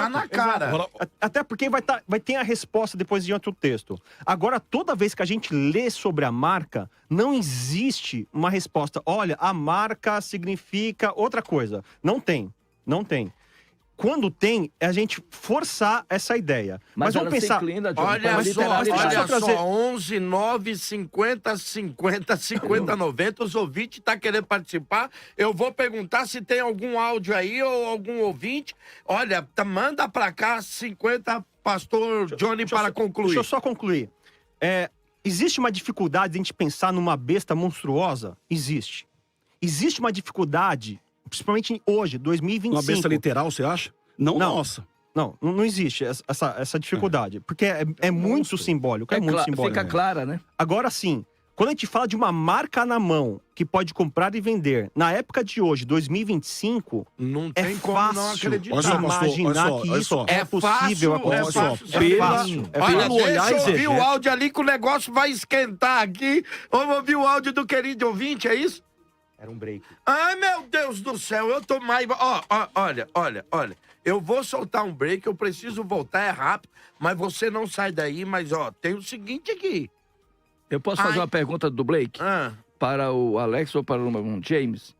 na cara. exato. Até porque vai ter a resposta depois de outro texto. Agora, toda vez que a gente lê sobre a marca, não existe uma resposta. Olha, a marca significa outra coisa. Não tem. Não tem. Quando tem, é a gente forçar essa ideia. Mas ela vamos se pensar... inclina, Johnny, Olha para só, literalidade. deixa eu olha trazer- só, 11, 9, 50, 50, 50, 90. Os ouvintes estão querendo participar. Eu vou perguntar se tem algum áudio aí ou algum ouvinte. Olha, manda pra cá 50, pastor Johnny, para concluir. Deixa eu só concluir. Existe uma dificuldade de a gente pensar numa besta monstruosa? Existe. Existe uma dificuldade, principalmente hoje, 2025. Uma besta literal, você acha? Não, Não. nossa. Não existe essa dificuldade. Porque é muito simbólico. É muito simbólico. Fica clara, né? Agora sim, quando a gente fala de uma marca na mão que pode comprar e vender, na época de hoje, 2025, Não é tem como fácil não acreditar. Olha só, pastor, imaginar olha só, que olha isso só. é possível é acontecer. fácil. É fácil. Olha, Pelo olhar deixa eu ouvir o exegético. áudio ali que o negócio vai esquentar aqui. Vamos ouvir o áudio do querido ouvinte, é isso? Era um break. Ai, meu Deus do céu, eu tô mais... Olha. Eu vou soltar um break, eu preciso voltar, é rápido, mas você não sai daí, mas, tem o seguinte aqui. Eu posso fazer uma pergunta do Blake para o Alex ou para o James?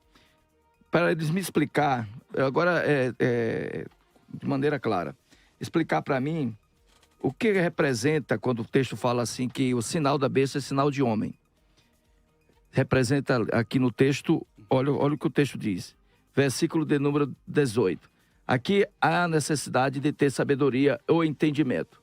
Para eles me explicar, agora de maneira clara, explicar para mim o que representa quando o texto fala assim que o sinal da besta é sinal de homem. Representa aqui no texto, olha o que o texto diz. Versículo de número 18. Aqui há necessidade de ter sabedoria ou entendimento.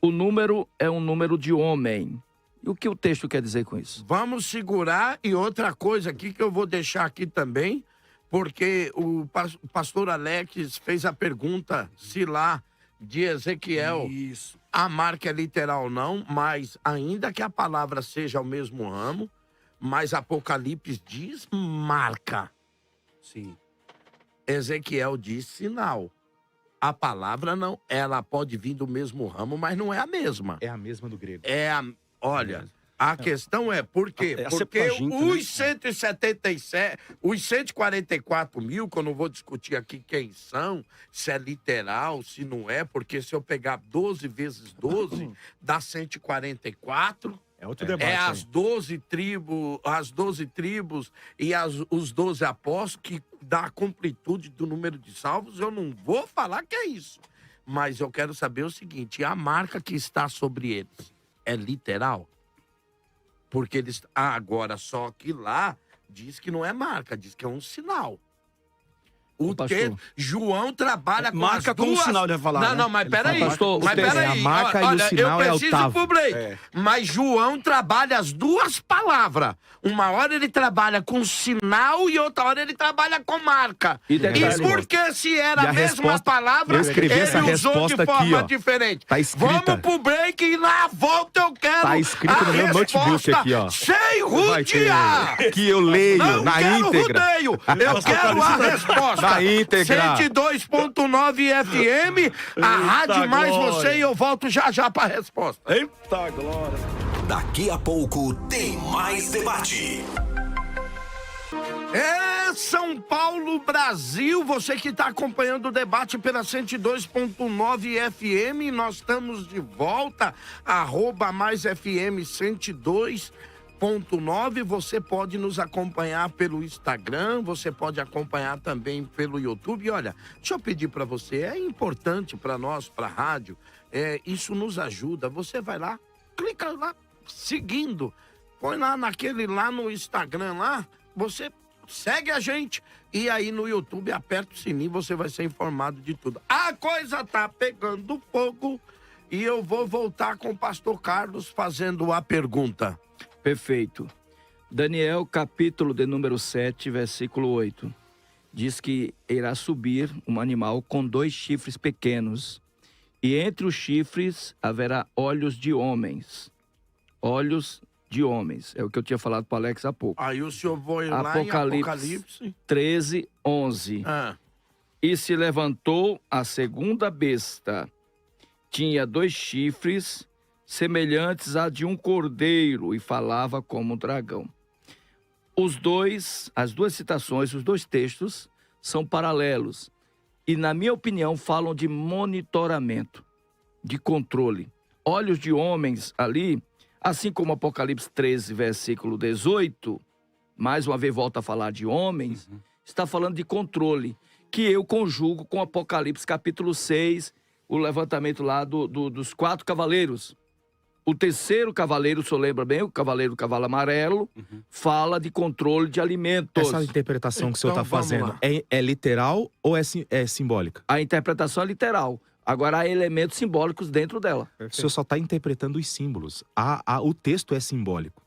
O número é um número de homem. E o que o texto quer dizer com isso? Vamos segurar, e outra coisa aqui que eu vou deixar aqui também, porque o pastor Alex fez a pergunta se lá de Ezequiel Isso. a marca é literal ou não, mas ainda que a palavra seja o mesmo ramo, mas Apocalipse diz marca. Sim. Ezequiel diz sinal. A palavra não, ela pode vir do mesmo ramo, mas não é a mesma. É a mesma do grego. Olha, a questão é por quê? É a Porque Septuaginta, né? os 177, os 144 mil, que eu não vou discutir aqui quem são, se é literal, se não é, porque se eu pegar 12 vezes 12, dá 144. É outro debate. É aí. as 12 tribos e os 12 apóstolos, que da completude do número de salvos, eu não vou falar que é isso. Mas eu quero saber o seguinte, a marca que está sobre eles é literal? Porque eles... agora, só que lá diz que não é marca, diz que é um sinal. O pastor. João trabalha com marca as duas... como sinal, ele vai falar, Não, né? não, mas Ele peraí. fala, pastor, Mas o texto, peraí. a marca e o Olha, sinal é eu o preciso tavo. ir pro break. É. Mas João trabalha as duas palavras. Uma hora ele trabalha com sinal e outra hora ele trabalha com marca. E E detalhe, por que se era E a a mesma resposta- palavra, eu escrevi ele essa usou de resposta aqui, forma ó. diferente? Tá escrita. Vamos pro break e na volta eu quero Tá escrito a no meu notebook resposta aqui, ó. sem Vai ter. rodear. Que eu leio Não na quero íntegra. rodeio. Eu quero a resposta. Na íntegra. 102.9 FM, a rádio mais glória. você, e eu volto já já pra resposta. Eita glória. Daqui a pouco tem mais debate. É São Paulo, Brasil, você que está acompanhando o debate pela 102.9 FM, nós estamos de volta, @mais FM 102.9, você pode nos acompanhar pelo Instagram, você pode acompanhar também pelo YouTube. E olha, deixa eu pedir para você, é importante para nós, para a rádio, isso nos ajuda, você vai lá, clica lá, seguindo, põe lá lá no Instagram lá, você segue a gente e aí no YouTube aperta o sininho, você vai ser informado de tudo. A coisa tá pegando fogo e eu vou voltar com o pastor Carlos fazendo a pergunta. Perfeito. Daniel, capítulo de número 7, versículo 8. Diz que irá subir um animal com 2 chifres pequenos, e entre os chifres haverá olhos de homens. Olhos de homens. É o que eu tinha falado para o Alex há pouco. Aí o senhor vai lá Apocalipse. em Apocalipse. 13, 11. E se levantou a segunda besta. Tinha 2 chifres semelhantes a de um cordeiro e falava como um dragão. As duas citações, os 2 textos são paralelos. E, na minha opinião, falam de monitoramento, de controle. Olhos de homens ali, assim como Apocalipse 13, versículo 18, mais uma vez volta a falar de homens, está falando de controle, que eu conjugo com Apocalipse capítulo 6, o levantamento lá dos 4 cavaleiros. O terceiro cavaleiro, o senhor lembra bem, o cavaleiro do cavalo amarelo, fala de controle de alimentos. Essa interpretação que o senhor Então, está vamos fazendo lá. é literal ou é simbólica? A interpretação é literal. Agora, há elementos simbólicos dentro dela, O senhor só está interpretando os símbolos. O texto é simbólico.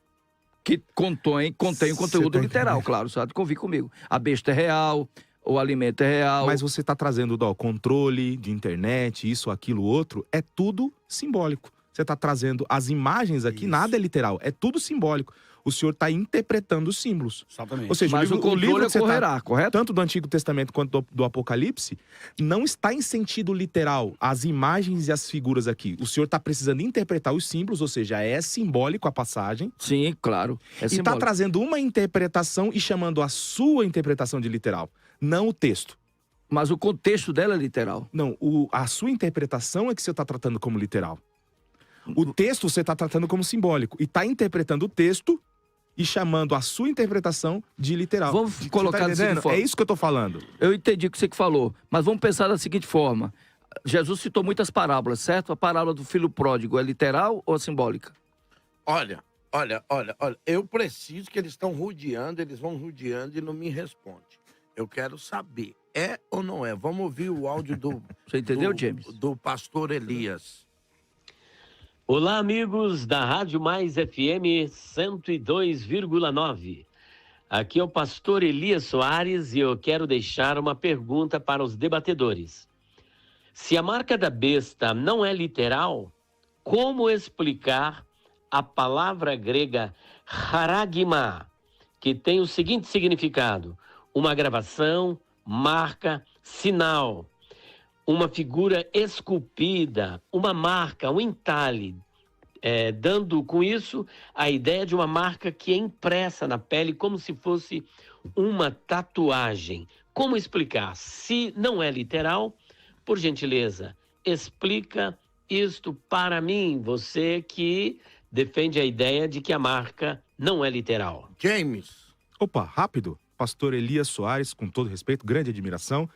que contém o Cê conteúdo tá literal, entendendo? claro, você há de convir comigo. A besta é real, o alimento é real. Mas você está trazendo controle de internet, isso, aquilo, outro. É tudo simbólico. Você está trazendo as imagens aqui, Isso. nada é literal. É tudo simbólico. O senhor está interpretando os símbolos. Exatamente. Ou seja, Mas o livro controle que você tá- ocorrerá, correto? tanto do Antigo Testamento quanto do Apocalipse, não está em sentido literal. As imagens e as figuras aqui. O senhor está precisando interpretar os símbolos, ou seja, é simbólico a passagem. Sim, claro. É E está simbólico. trazendo uma interpretação e chamando a sua interpretação de literal, não o texto. Mas o contexto dela é literal. Não, a sua interpretação é que você está tratando como literal. O texto você está tratando como simbólico. E está interpretando o texto e chamando a sua interpretação de literal. Vamos Você colocar tá da seguinte entendendo? forma. É isso que eu tô falando. Eu entendi o que você que falou, mas vamos pensar da seguinte forma. Jesus citou muitas parábolas, certo? A parábola do filho pródigo é literal ou simbólica? Olha, eu preciso que eles estão rodeando, eles vão rodeando e não me responde. Eu quero saber, é ou não é? Vamos ouvir o áudio Você entendeu, James? do pastor Elias. Olá, amigos da Rádio Mais FM 102,9. Aqui é o pastor Elias Soares e eu quero deixar uma pergunta para os debatedores. Se a marca da besta não é literal, como explicar a palavra grega charagma, que tem o seguinte significado: uma gravação, marca, sinal. Uma figura esculpida, uma marca, um entalhe, dando com isso a ideia de uma marca que é impressa na pele como se fosse uma tatuagem. Como explicar? Se não é literal, por gentileza, explica isto para mim, você que defende a ideia de que a marca não é literal. James. Opa, rápido. pastor Elias Soares, com todo respeito, grande admiração.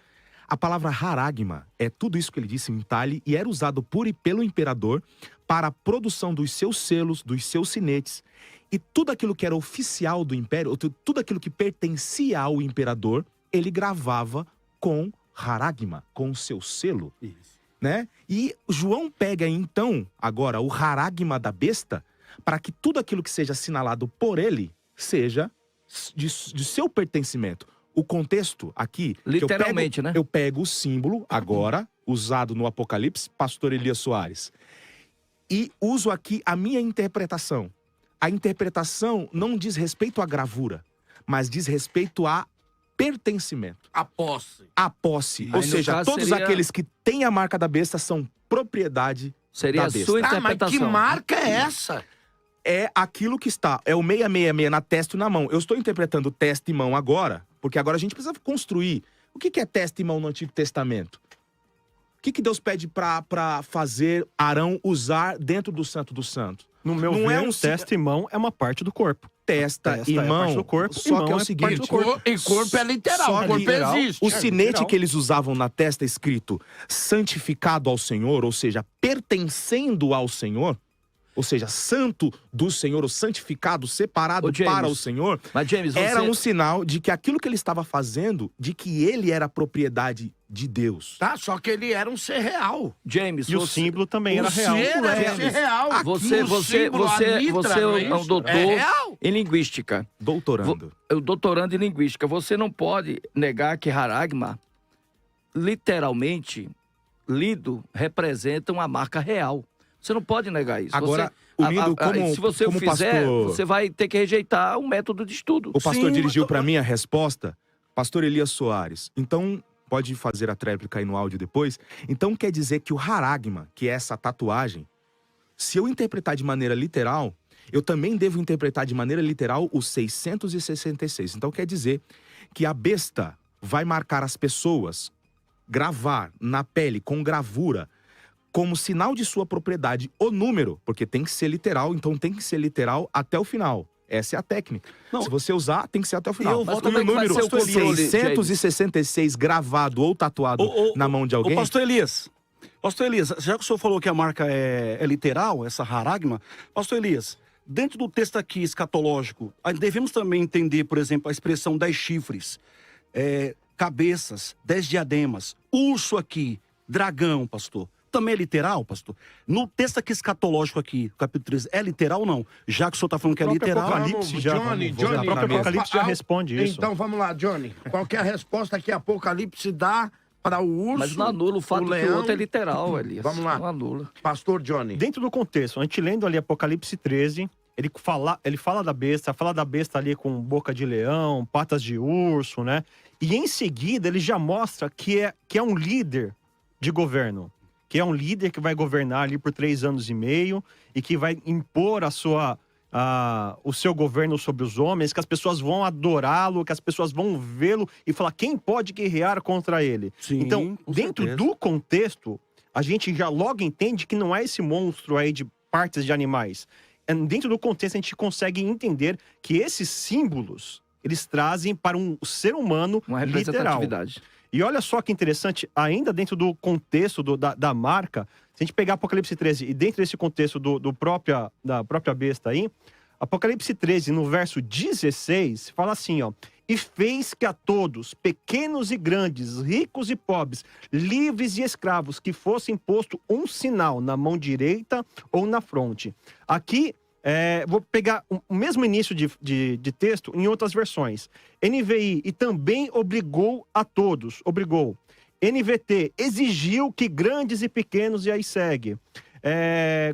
A palavra haragma é tudo isso que ele disse em talhe e era usado por e pelo imperador para a produção dos seus selos, dos seus sinetes. E tudo aquilo que era oficial do império, tudo aquilo que pertencia ao imperador, ele gravava com haragma, com o seu selo. Isso. Né? E João pega então, agora, o haragma da besta, para que tudo aquilo que seja assinalado por ele seja de seu pertencimento. O contexto aqui... Literalmente, né? Eu pego o símbolo, agora, usado no Apocalipse, pastor Elias Soares, e uso aqui a minha interpretação. A interpretação não diz respeito à gravura, mas diz respeito a pertencimento. A posse. A posse. Ou Aí, no seja, caso, todos seria- aqueles que têm a marca da besta são propriedade Seria da a besta. sua Ah, mas que interpretação. marca é essa? É aquilo que está, é o 666 na testa e na mão. Eu estou interpretando testa e mão agora, porque agora a gente precisa construir. O que é testa e mão no Antigo Testamento? O que Deus pede para fazer Arão usar dentro do Santo dos Santos? No meu Não ver, é um testa e mão é uma parte do corpo. Testa Testa e é mão, parte do corpo, e só mão que é o é parte seguinte... do corpo. E corpo é literal, Só o que corpo existe. o sinete literal. que eles usavam na testa escrito santificado ao Senhor, ou seja, pertencendo ao Senhor, ou seja, santo do Senhor, ou santificado, separado Ô, James, para o Senhor, Mas, James, você... era um sinal de que aquilo que ele estava fazendo, de que ele era propriedade de Deus. Tá, só que ele era um ser real. James, E o você... símbolo também era O real. símbolo é James. ser real. Você- O você- símbolo, a você- mitra, você não é um isso? doutor. É real. Em linguística. Doutorando. O doutorando em linguística. Você não pode negar que haragma, literalmente, lido, representa uma marca real. Você não pode negar isso. Agora, Você- unindo como- se você como o fizer, pastor- você vai ter que rejeitar um método de estudo. O pastor Sim, dirigiu mas- para mim a resposta, pastor Elias Soares. Então, pode fazer a tréplica aí no áudio depois. Então, quer dizer que o haragma, que é essa tatuagem, se eu interpretar de maneira literal, eu também devo interpretar de maneira literal o 666. Então, quer dizer que a besta vai marcar as pessoas, gravar na pele com gravura, como sinal de sua propriedade, o número, porque tem que ser literal, então tem que ser literal até o final. Essa é a técnica. Não. Se você usar, tem que ser até o final. Eu Mas voto como é que o vai número ser o controle, 666 gravado ou tatuado na mão de alguém... Ô, pastor Elias, já que o senhor falou que a marca é literal, essa haragma, pastor Elias, dentro do texto aqui escatológico, devemos também entender, por exemplo, a expressão 10 chifres, cabeças, 10 diademas, urso aqui, dragão, pastor. Também é literal, pastor? No texto aqui escatológico aqui, capítulo 13, é literal ou não? Já que o senhor está falando que é O próprio literal... Apocalipse Vamos, já, Johnny, o Johnny, próprio na Apocalipse já responde isso. Então vamos lá, Johnny. Qual que é a resposta que Apocalipse dá para o urso? Mas não anula o fato que leão? o outro é literal, Elias. Vamos lá. Não anula. Pastor Johnny. Dentro do contexto, a gente lendo ali Apocalipse 13, ele fala da besta ali com boca de leão, patas de urso, né? E em seguida ele já mostra que é um líder de governo. Que é um líder que vai governar ali por 3 anos e meio e que vai impor o seu governo sobre os homens, que as pessoas vão adorá-lo, que as pessoas vão vê-lo e falar quem pode guerrear contra ele. Sim, Então, com dentro certeza. do contexto, a gente já logo entende que não é esse monstro aí de partes de animais. Dentro do contexto, a gente consegue entender que esses símbolos, eles trazem para um ser humano Uma literal. representatividade. E olha só que interessante, ainda dentro do contexto da marca, se a gente pegar Apocalipse 13 e dentro desse contexto da própria besta aí, Apocalipse 13, no verso 16, fala assim, ó: e fez que a todos, pequenos e grandes, ricos e pobres, livres e escravos, que fossem posto um sinal na mão direita ou na fronte. Aqui, vou pegar o mesmo início de texto em outras versões. NVI, e também obrigou a todos, NVT, exigiu que grandes e pequenos, e aí segue.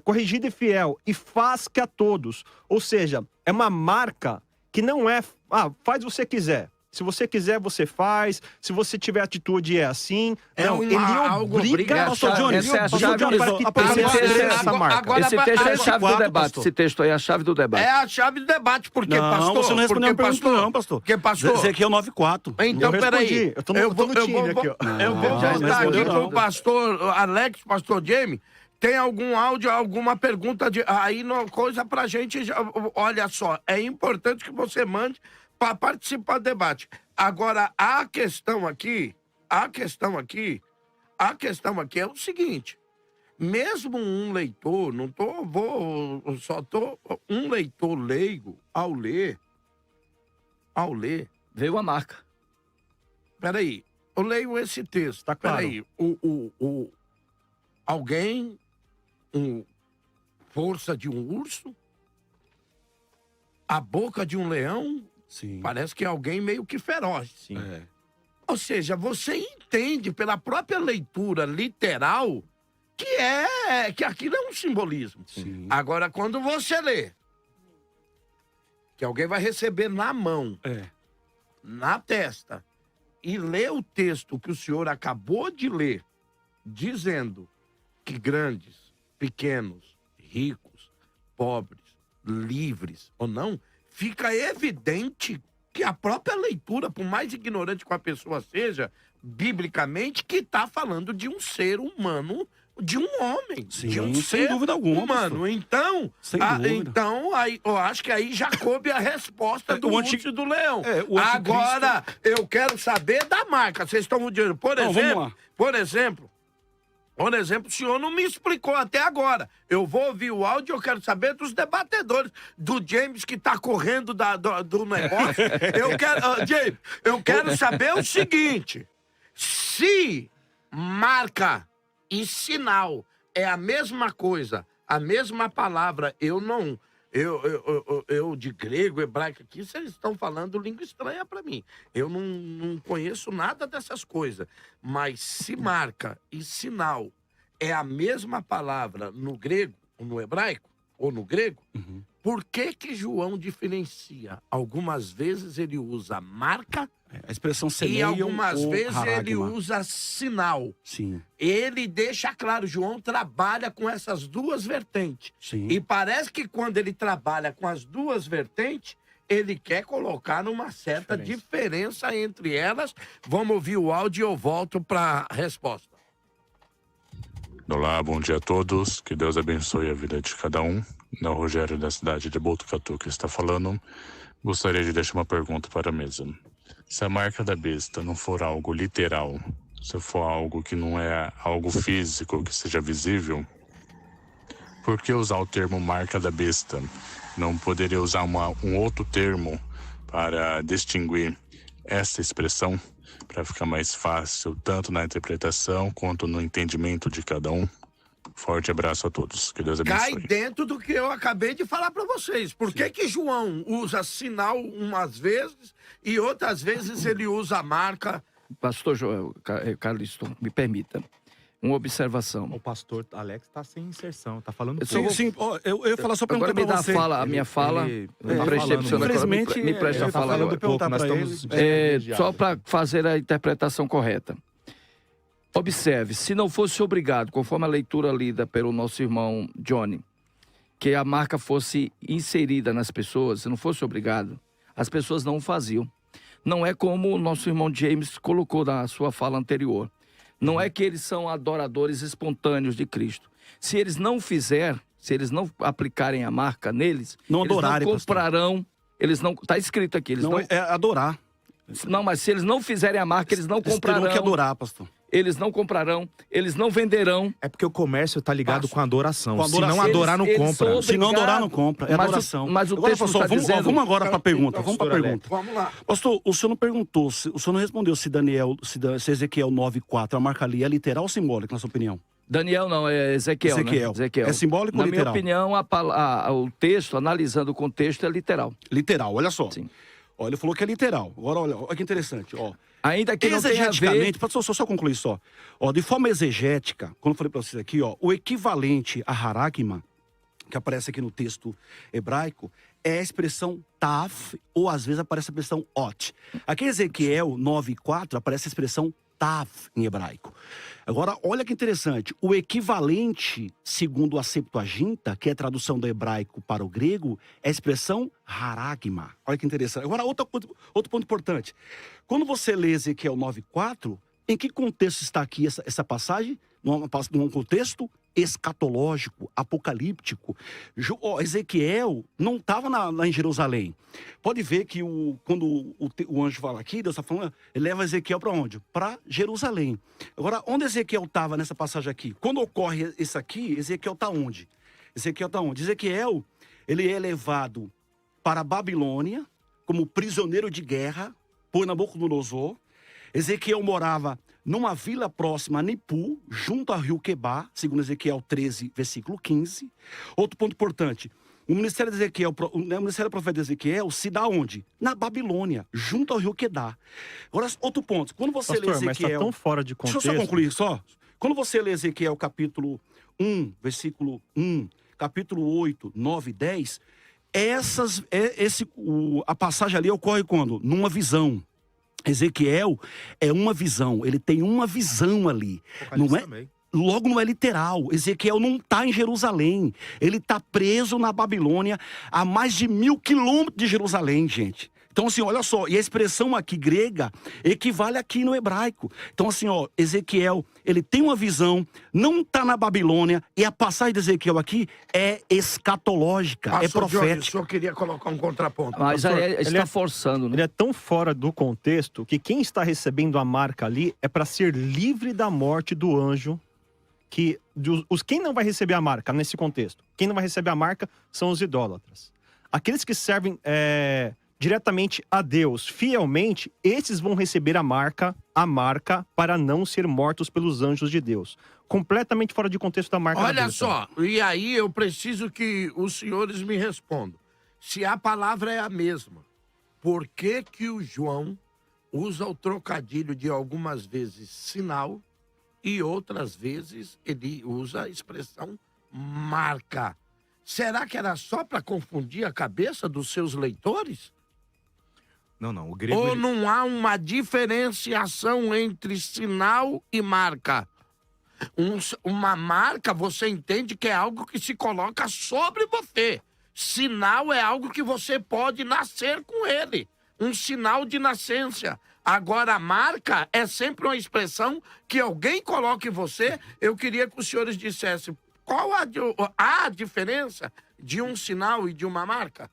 Corrigido e fiel, e faz que a todos. Ou seja, é uma marca que não é, faz você quiser. Se você quiser, você faz. Se você tiver atitude, é assim. Não, ele algo obriga... obriga- Pastor Johnny, essa é a pastor chave Johnny, para que pastor tenha Johnny, essa marca. agora- Esse texto é a chave do 44, debate. pastor. Esse texto aí é a chave do debate. É a chave do debate, porque, Não, pastor... você não respondeu a porque, pergunta não, pastor. Porque, pastor... Ezequiel 9,4. Então, Eu peraí. respondi. Eu tô no time aqui, ó. Eu vou Já voltar respondeu, aqui não. pro pastor Alex, pastor Jamie. Tem algum áudio, alguma pergunta aí, coisa pra gente? Olha só, é importante que você mande para participar do debate. Agora, a questão aqui é o seguinte: mesmo um leitor, um leitor leigo, ao ler, Veio a marca. peraí, eu leio esse texto, Tá claro. peraí, alguém, força de um urso, a boca de um leão, Sim. parece que é alguém meio que feroz. Sim. É. Ou seja, você entende pela própria leitura literal que aquilo é um simbolismo. Sim. Agora, quando você lê que alguém vai receber na mão, É. na testa, e lê o texto que o senhor acabou de ler, dizendo que grandes, pequenos, ricos, pobres, livres ou não, fica evidente que a própria leitura, por mais ignorante que a pessoa seja, biblicamente, que está falando de um ser humano, de um homem, Sim, de um sem ser dúvida alguma, humano. Então, Sem dúvida. então aí, eu acho que aí já coube a resposta do O urso anti- e do leão. o anticristo- Agora, eu quero saber da marca. Vocês estão dizendo, por Não, vamos exemplo, lá. por exemplo, o senhor não me explicou até agora. Eu vou ouvir o áudio e eu quero saber dos debatedores. Do James que tá correndo do negócio. James, eu quero saber o seguinte. Se marca e sinal é a mesma coisa, a mesma palavra, eu de grego, hebraico aqui, vocês estão falando língua estranha para mim. Eu não conheço nada dessas coisas. Mas se marca e sinal é a mesma palavra no grego, ou no hebraico, ou no grego, por que João diferencia? Algumas vezes ele usa marca A expressão e semeia algumas ou vezes ele haragma. usa sinal. Sim, Ele deixa claro, João trabalha com essas duas vertentes. sim. E parece que quando ele trabalha com as duas vertentes, ele quer colocar uma certa diferença entre elas. Vamos ouvir o áudio e eu volto para a resposta. Olá, bom dia a todos. Que Deus abençoe a vida de cada um. É o Rogério da cidade de Botucatu que está falando. Gostaria de deixar uma pergunta para a mesa. Se a marca da besta não for algo literal, se for algo que não é algo físico, que seja visível, por que usar o termo marca da besta? Não poderia usar um outro termo para distinguir essa expressão, para ficar mais fácil, tanto na interpretação quanto no entendimento de cada um? Forte abraço a todos. Que Deus Cai abençoe. dentro do que eu acabei de falar para vocês. Por que João usa sinal umas vezes e outras vezes ele usa a marca? Pastor Joel, Carliston, me permita. Uma observação. O pastor Alex tá sem inserção, tá falando Sim, pouco. Sim, ó, eu ia falar só pra Agora me dá a minha fala. Ele Não tá prestei pro senhor falando, agora, infelizmente, me preste a ele tá falar falando agora. pouco, nós pra estamos Só para fazer a interpretação correta. Observe, se não fosse obrigado, conforme a leitura lida pelo nosso irmão Johnny, que a marca fosse inserida nas pessoas, se não fosse obrigado, as pessoas não o faziam. Não é como o nosso irmão James colocou na sua fala anterior. Não é que eles são adoradores espontâneos de Cristo. Se eles não aplicarem a marca neles, Não eles adorarem, não pastor. comprarão, eles não... Está escrito aqui, eles Não, não... é adorar. Não, mas se eles não fizerem a marca, eles não Eles terão comprarão. que adorar, pastor. Eles não comprarão, eles não venderão. É porque o comércio tá ligado com a adoração. Com a Se não adoração. adorar, não Eles compra. são Se não adorar, não compra. É Mas o- adoração. mas o Agora, texto pastor, está vamos, dizendo- vamos agora para a pergunta. Vamos para a Pastor pergunta. Vamos lá. Pastor, o senhor não perguntou, o senhor não respondeu se se Ezequiel 9:4, a marca ali é literal ou simbólica, na sua opinião? Daniel não, é Ezequiel, Ezequiel. né? Ezequiel. É simbólico Na ou literal? minha opinião, o texto, analisando o contexto, é literal. Literal, olha só. Sim. Ó, ele falou que é literal. Agora, olha que interessante, ó. Ainda que não tenha a ver... Exegeticamente, só concluir só. Ó, de forma exegética, quando eu falei para vocês aqui, ó, o equivalente a haragma, que aparece aqui no texto hebraico, é a expressão taf, ou às vezes aparece a expressão ot. Aqui em Ezequiel 9:4 aparece a expressão taf em hebraico. Agora, olha que interessante. O equivalente, segundo a Septuaginta, que é a tradução do hebraico para o grego, é a expressão haragma. Olha que interessante. Agora, outro ponto importante. Quando você lê Ezequiel 9:4, em que contexto está aqui essa passagem? Num contexto escatológico, apocalíptico. Ezequiel não estava lá em Jerusalém. Pode ver que quando o anjo fala aqui, Deus está falando, ele leva Ezequiel para onde? Para Jerusalém. Agora, onde Ezequiel estava nessa passagem aqui? Quando ocorre isso aqui, Ezequiel está onde? Ezequiel está onde? Ezequiel, ele é levado para a Babilônia como prisioneiro de guerra por Nabucodonosor. Ezequiel morava numa vila próxima a Nipu, junto ao rio Quebar, segundo Ezequiel 13, versículo 15. Outro ponto importante, o ministério de Ezequiel, o ministério do profeta Ezequiel se dá onde? Na Babilônia, junto ao rio Quebar. Agora, outro ponto, quando você lê Ezequiel... mas tá tão fora de contexto... Deixa eu só concluir, Quando você lê Ezequiel capítulo 1, versículo 1, capítulo 8, 9 e 10, a passagem ali ocorre quando? Numa visão. Ezequiel é uma visão, ele tem uma visão ali. Não é, logo não é literal. Ezequiel não está em Jerusalém, ele está preso na Babilônia a mais de 1000 quilômetros de Jerusalém, gente. Então assim, olha só, e a expressão aqui grega equivale aqui no hebraico. Então assim, Ezequiel, ele tem uma visão, não está na Babilônia, e a passagem de Ezequiel aqui é escatológica, é profética. Eu só queria colocar um contraponto. Mas ele está forçando, né? Ele é tão fora do contexto que quem está recebendo a marca ali é para ser livre da morte do anjo. Quem não vai receber a marca nesse contexto? Quem não vai receber a marca são os idólatras. Aqueles que servem... diretamente a Deus, fielmente, esses vão receber a marca para não ser mortos pelos anjos de Deus. Completamente fora de contexto da marca. Olha só, e aí eu preciso que os senhores me respondam. Se a palavra é a mesma, por que que o João usa o trocadilho de algumas vezes sinal e outras vezes ele usa a expressão marca? Será que era só para confundir a cabeça dos seus leitores? Não, o grego... Ou não há uma diferenciação entre sinal e marca? Uma marca, você entende que é algo que se coloca sobre você. Sinal é algo que você pode nascer com ele. Um sinal de nascença. Agora, a marca é sempre uma expressão que alguém coloca em você. Eu queria que os senhores dissessem qual a diferença de um sinal e de uma marca.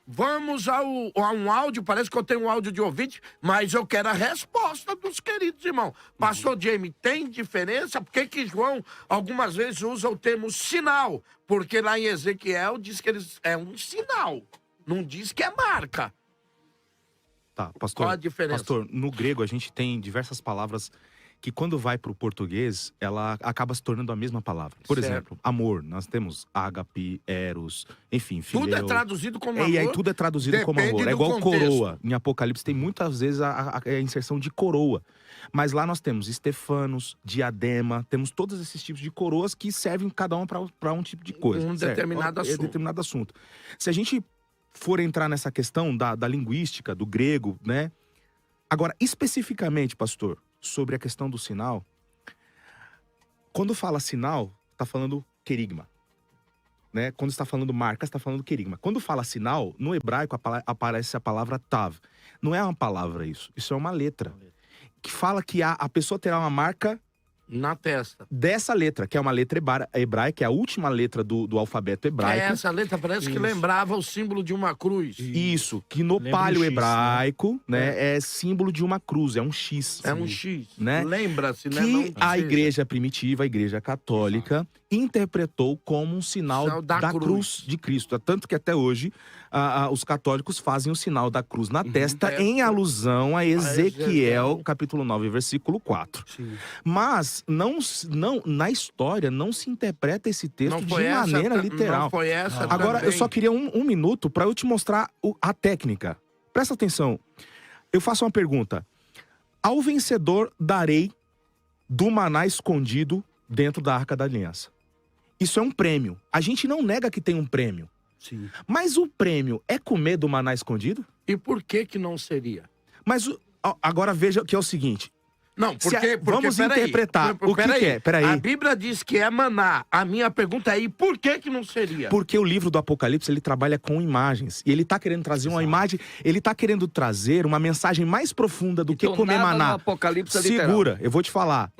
Vamos a um áudio, parece que eu tenho um áudio de ouvinte, mas eu quero a resposta dos queridos irmãos. Pastor Jamie, tem diferença? Por que João algumas vezes usa o termo sinal? Porque lá em Ezequiel diz que é um sinal, não diz que é marca. Tá, pastor, qual a diferença? Pastor, no grego a gente tem diversas palavras que quando vai para o português, ela acaba se tornando a mesma palavra. Por exemplo, amor, nós temos ágape, eros, enfim, fileu. Tudo é traduzido como amor. E aí tudo é traduzido como amor. É igual coroa. Em Apocalipse tem muitas vezes a inserção de coroa. Mas lá nós temos estefanos, diadema, temos todos esses tipos de coroas que servem cada uma para um tipo de coisa. Um determinado assunto. Determinado assunto. Se a gente for entrar nessa questão da linguística, do grego, né? Agora, especificamente, pastor, sobre a questão do sinal, quando fala sinal, está falando querigma, né? Quando está falando marca, está falando querigma. Quando fala sinal, no hebraico aparece a palavra tav. Não é uma palavra isso é uma letra. Que fala que a pessoa terá uma marca na testa. Dessa letra, que é uma letra hebraica, é a última letra do alfabeto hebraico. Essa letra parece que lembrava o símbolo de uma cruz. Isso, que no paleo hebraico, né, é símbolo de uma cruz, é um X. É um X, né? Lembra-se, né? Que a igreja primitiva, a igreja católica, interpretou como um sinal da cruz de Cristo. Tanto que até hoje os católicos fazem o sinal da cruz na testa em alusão a Ezequiel, capítulo 9, versículo 4. Sim. Mas não, na história não se interpreta esse texto de maneira literal. Não foi essa Agora, também. eu só queria um minuto para eu te mostrar a técnica. Presta atenção. Eu faço uma pergunta. Ao vencedor darei do maná escondido dentro da Arca da Aliança. Isso é um prêmio. A gente não nega que tem um prêmio. Sim. Mas o prêmio é comer do maná escondido? E por que não seria? Mas agora veja que é o seguinte. Não, porque vamos interpretar o que é. Peraí. A Bíblia diz que é maná. A minha pergunta é, e por que não seria? Porque o livro do Apocalipse, ele trabalha com imagens. E ele tá querendo trazer uma imagem, ele tá querendo trazer uma mensagem mais profunda do que comer maná. No Apocalipse é Segura, eu vou te falar.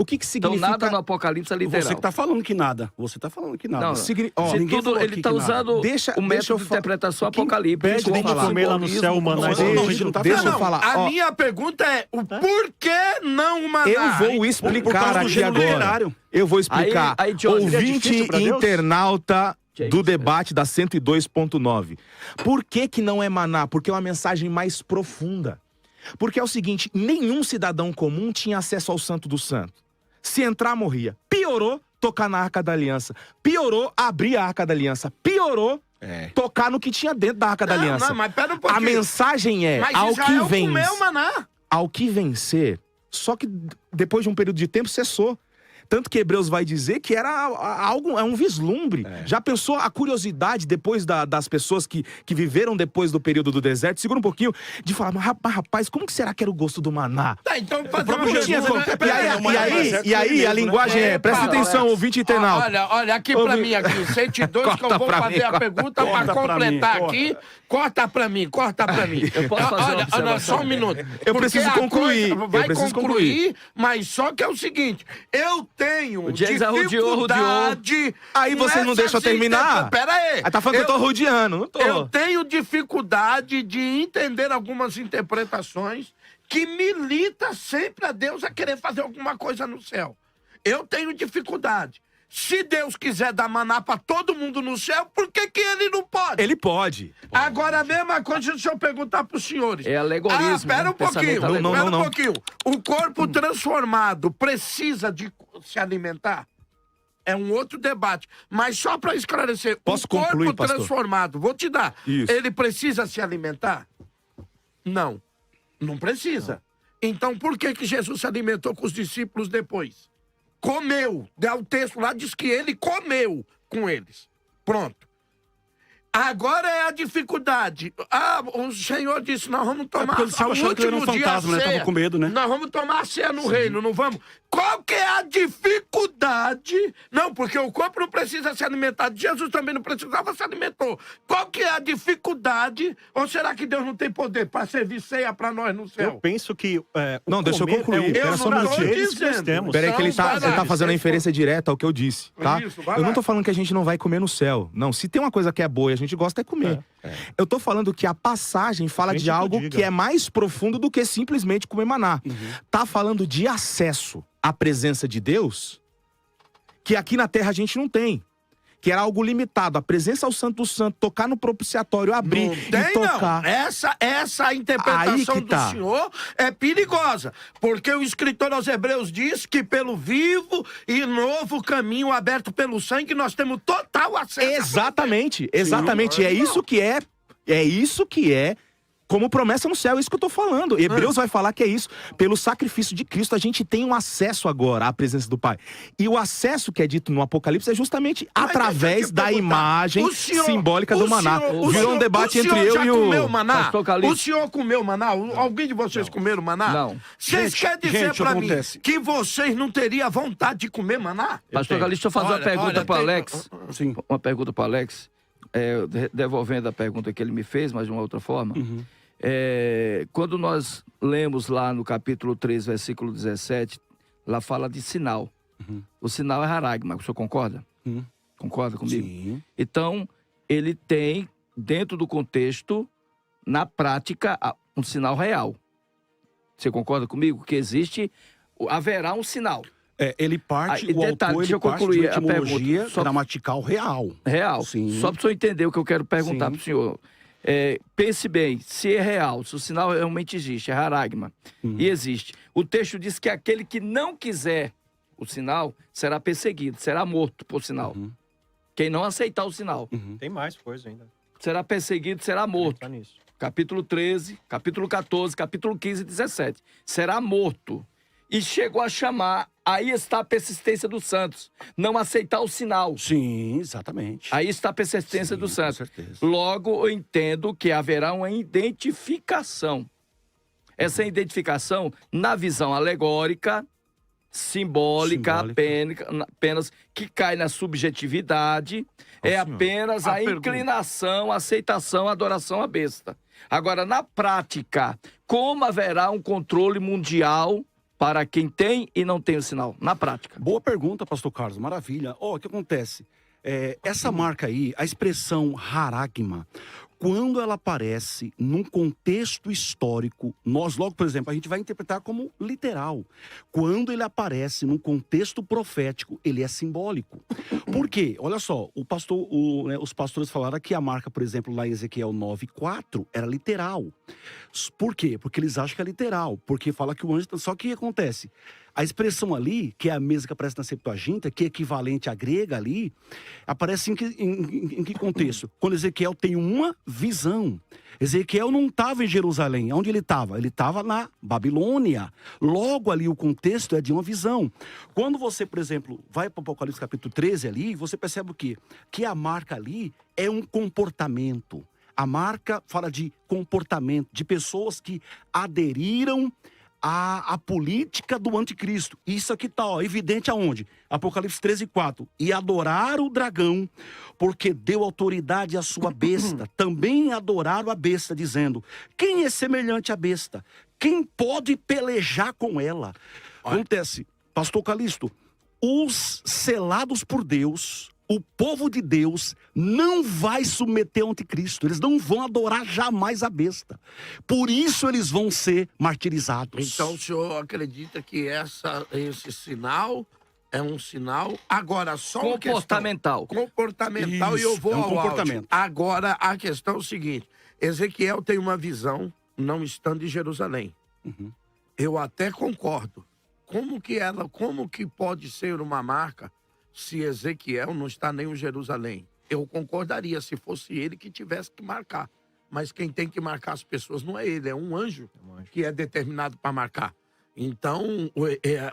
O que Então significa... nada no Apocalipse é literal. Você que tá falando que nada. Você tá falando que nada. Não, Signi- ó, Se ninguém tudo, falou ele aqui está que nada. usando Deixa o eu método de fa- interpretação Quem apocalíptica. pede como pra comer lá no simbolismo, céu o como maná? simbolismo. Não, a gente não tá Deixa eu falando. falar. A ó, minha pergunta é, o porquê não o maná? eu vou Por explicar causa do aqui gênero agora. literário. Eu vou explicar. Aí, Johnny, seria Ouvinte difícil pra Deus? internauta Que é do isso, debate da 102.9. Por que não é maná? Porque é uma mensagem mais profunda. Porque é o seguinte, nenhum cidadão comum tinha acesso ao Santo do Santo. Se entrar, morria. Piorou tocar na Arca da Aliança. Piorou abrir a Arca da Aliança. Piorou tocar no que tinha dentro da Arca da Aliança. Não, mas pera um pouquinho. A mensagem é, Mas ao Israel que vence, comeu maná. ao que vencer, só que depois de um período de tempo cessou. Tanto que Hebreus vai dizer que era algo, é um vislumbre. Já pensou a curiosidade depois das pessoas que viveram depois do período do deserto? Segura um pouquinho, de falar, mas rapaz, como que será que era o gosto do maná? Tá, então fazer uma Não tinha como. pergunta. E aí, a linguagem é, presta atenção, ouvinte internauta. Olha aqui pra mim, aqui, 102, que eu vou fazer a pergunta pra completar aqui. Corta pra mim. Eu posso fazer uma Olha, observação? só um minuto. Eu Porque preciso a concluir. coisa vai Eu preciso concluir, mas só que é o seguinte, eu tenho O James arrodeou. dificuldade... Aí você não deixa eu terminar? Pera aí. Aí tá falando que eu tô rodeando, não tô. Eu tenho dificuldade de entender algumas interpretações que milita sempre a Deus a querer fazer alguma coisa no céu. Eu tenho dificuldade. Se Deus quiser dar maná pra todo mundo no céu, por que ele não pode? Ele pode. Agora, a mesma coisa, deixa eu perguntar pros senhores. É alegorismo, Pera né? um pouquinho. Pensamento Não, Pera não. um pouquinho. O corpo transformado precisa de se alimentar? É um outro debate. Mas só para esclarecer, Posso o corpo concluir, pastor? transformado, vou te dar, Isso. ele precisa se alimentar? Não. Não precisa. Então por que Jesus se alimentou com os discípulos depois? Comeu. O texto lá diz que ele comeu com eles. Pronto. Agora é a dificuldade. O Senhor disse, nós vamos tomar porque eles estavam achando que ele era um fantasma, né? Estavam com medo, né? Nós vamos tomar a ceia no reino, não vamos? Qual que é a dificuldade? Não, porque o corpo não precisa se alimentar. Jesus também não precisava, se alimentou. Qual que é a dificuldade? Ou será que Deus não tem poder para servir ceia para nós no Eu céu? penso que... Não, deixa eu comer concluir. É um Pera Eu só um não minutinho. estou deles que nós dizendo. temos. Peraí que ele Então, vai tá lá. fazendo a inferência direta ao que eu disse, tá? Isso, vai Eu não lá. tô falando que a gente não vai comer no céu. Não, se tem uma coisa que é boa e a gente gosta é comer. Eu tô falando que a passagem fala Gente de que eu algo diga. que é mais profundo do que simplesmente comer maná. Tá falando de acesso à presença de Deus que aqui na Terra a gente não tem. Que era algo limitado. A presença ao Santo do Santo, tocar no propiciatório, abrir Não e tem, tocar. não. Essa Aí interpretação que tá. do senhor é perigosa. Porque o escritor aos Hebreus diz que pelo vivo e novo caminho aberto pelo sangue, nós temos total acesso. Exatamente, exatamente. É isso que é como promessa no céu, é isso que eu tô falando. Hebreus vai falar que é isso. Pelo sacrifício de Cristo, a gente tem um acesso agora à presença do Pai. E o acesso que é dito no Apocalipse é justamente Mas através deixa eu te da perguntar, imagem o senhor- simbólica do maná. Virou um debate entre eu já e comeu o... maná? Pastor Calixto. O senhor comeu maná? Alguém de vocês comeram maná? Não. Vocês querem dizer gente, pra mim acontece. que vocês não teriam vontade de comer maná? Pastor Calixto, deixa eu fazer uma pergunta para Alex. Sim. Uma pergunta para Alex. Devolvendo a pergunta que ele me fez, mas de uma outra forma. Quando nós lemos lá no capítulo 3, versículo 17, lá fala de sinal. O sinal é haragma, o senhor concorda? Concorda comigo? Sim. Então, ele tem, dentro do contexto, na prática, um sinal real. Você concorda comigo? Que haverá um sinal. Ele parte, Aí, o detalhe, autor, deixa ele eu parte de concluir uma a etimologia pergunta. Só- gramatical real. Real. Sim. Só para o senhor entender o que eu quero perguntar Sim. para o senhor. Pense bem, se é real, se o sinal realmente existe, é haragma, e existe. O texto diz que aquele que não quiser o sinal será perseguido, será morto por sinal. Quem não aceitar o sinal Tem mais coisa ainda. será perseguido, será morto. Tá nisso. Capítulo 13, capítulo 14, capítulo 15 e 17. Será morto. E chegou a chamar, aí está a persistência dos santos, não aceitar o sinal. Sim, exatamente. Aí está a persistência Sim, dos com santos. certeza. Logo, eu entendo que haverá uma identificação. Essa identificação, na visão alegórica, simbólica. Apenas que cai na subjetividade, senhor. apenas A a pergunta. inclinação, a aceitação, a adoração à besta. Agora, na prática, como haverá um controle mundial para quem tem e não tem o sinal, na prática? Boa pergunta, pastor Carlos. Maravilha. O que acontece? Essa marca aí, a expressão haragma, quando ela aparece num contexto histórico, nós logo, por exemplo, a gente vai interpretar como literal. Quando ele aparece num contexto profético, ele é simbólico. Por quê? Olha só, os pastores falaram que a marca, por exemplo, lá em Ezequiel 9:4, era literal. Por quê? Porque eles acham que é literal. Porque fala que o anjo... Só que o que acontece? A expressão ali, que é a mesma que aparece na Septuaginta, que é equivalente à grega ali, aparece em que contexto? Quando Ezequiel tem uma visão. Ezequiel não estava em Jerusalém. Onde ele estava? Ele estava na Babilônia. Logo ali o contexto é de uma visão. Quando você, por exemplo, vai para o Apocalipse capítulo 13 ali, você percebe o quê? Que a marca ali é um comportamento. A marca fala de comportamento, de pessoas que aderiram a política do anticristo. Isso aqui está evidente aonde? Apocalipse 13:4. E adoraram o dragão, porque deu autoridade à sua besta. Também adoraram a besta, dizendo: quem é semelhante à besta? Quem pode pelejar com ela? Acontece, pastor Calixto, os selados por Deus, o povo de Deus não vai submeter ao anticristo. Eles não vão adorar jamais a besta. Por isso eles vão ser martirizados. Então o senhor acredita que esse sinal é um sinal... Agora, só uma comportamental. Comportamental, Isso, e eu vou ao comportamento. áudio. Agora, a questão é o seguinte. Ezequiel tem uma visão não estando em Jerusalém. Uhum. Eu até concordo. Como que pode ser uma marca se Ezequiel não está nem em Jerusalém? Eu concordaria se fosse ele que tivesse que marcar. Mas quem tem que marcar as pessoas não é ele, é um anjo que é determinado para marcar. Então,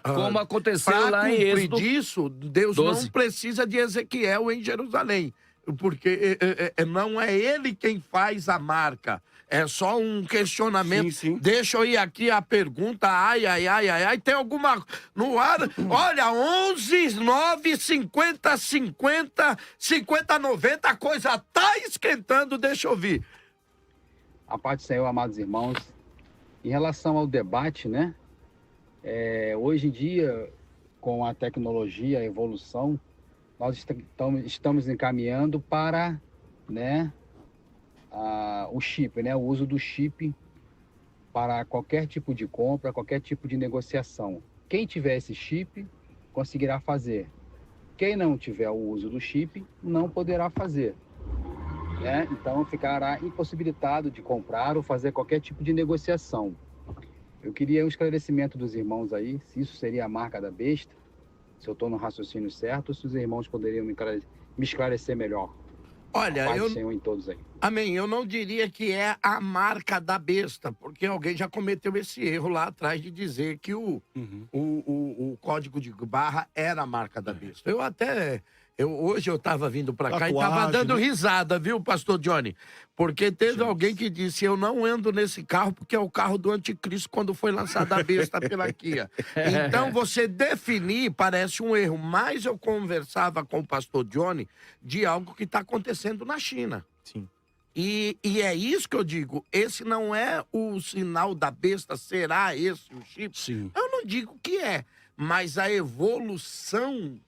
como aconteceu pra lá em cumprir Êxodo disso, Deus 12. não precisa de Ezequiel em Jerusalém. Porque não é ele quem faz a marca. É só um questionamento. Sim. Deixa eu ir aqui a pergunta. Ai. Tem alguma no ar? Olha, 11, 9, 50, 50, 50, 90. A coisa tá esquentando. Deixa eu ouvir. A paz do Senhor, amados irmãos. Em relação ao debate, né? Hoje em dia, com a tecnologia, a evolução, nós estamos encaminhando para, né, o chip, né, o uso do chip para qualquer tipo de compra, qualquer tipo de negociação. Quem tiver esse chip conseguirá fazer. Quem não tiver o uso do chip não poderá fazer, né? Então ficará impossibilitado de comprar ou fazer qualquer tipo de negociação. Eu queria um esclarecimento dos irmãos aí, se isso seria a marca da besta, se eu estou no raciocínio certo, ou se os irmãos poderiam me esclarecer melhor. Olha, Paz do Senhor em todos aí. Amém. Eu não diria que é a marca da besta, porque alguém já cometeu esse erro lá atrás de dizer que o código de barra era a marca da besta. Hoje eu estava vindo para cá e estava dando risada, viu, pastor Johnny? Porque teve alguém que disse: eu não ando nesse carro porque é o carro do anticristo quando foi lançada a besta pela Kia. Então você definir parece um erro, mas eu conversava com o pastor Johnny de algo que está acontecendo na China. Sim. E é isso que eu digo, esse não é o sinal da besta, será esse o chip? Sim. Eu não digo que é, mas a evolução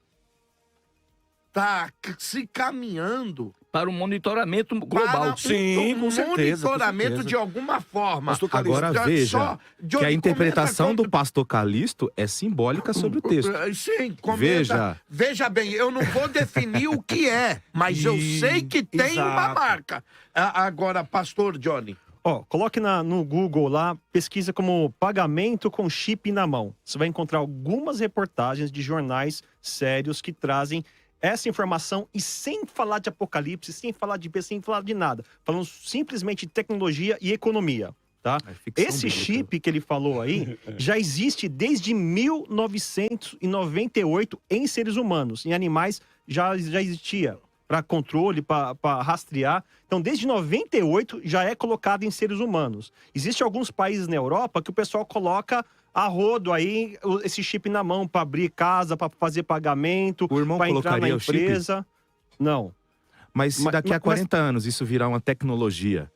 está se caminhando para um monitoramento global. para com certeza, monitoramento de alguma forma. Agora veja que a interpretação do pastor Calixto é simbólica sobre o texto. Sim, veja bem, eu não vou definir o que é, mas eu sei que tem uma marca. Agora, pastor Johnny. Coloque no Google lá, pesquisa como pagamento com chip na mão. Você vai encontrar algumas reportagens de jornais sérios que trazem essa informação, e sem falar de apocalipse, sem falar de besta, sem falar de nada. Falando simplesmente de tecnologia e economia, tá? Esse chip que ele falou aí já existe desde 1998 em seres humanos. Em animais já existia para controle, para rastrear. Então, desde 98 já é colocado em seres humanos. Existem alguns países na Europa que o pessoal coloca a rodo aí esse chip na mão para abrir casa, para fazer pagamento, O irmão para entrar na colocaria o chip? empresa. Não. Mas se daqui a 40 anos isso virar uma tecnologia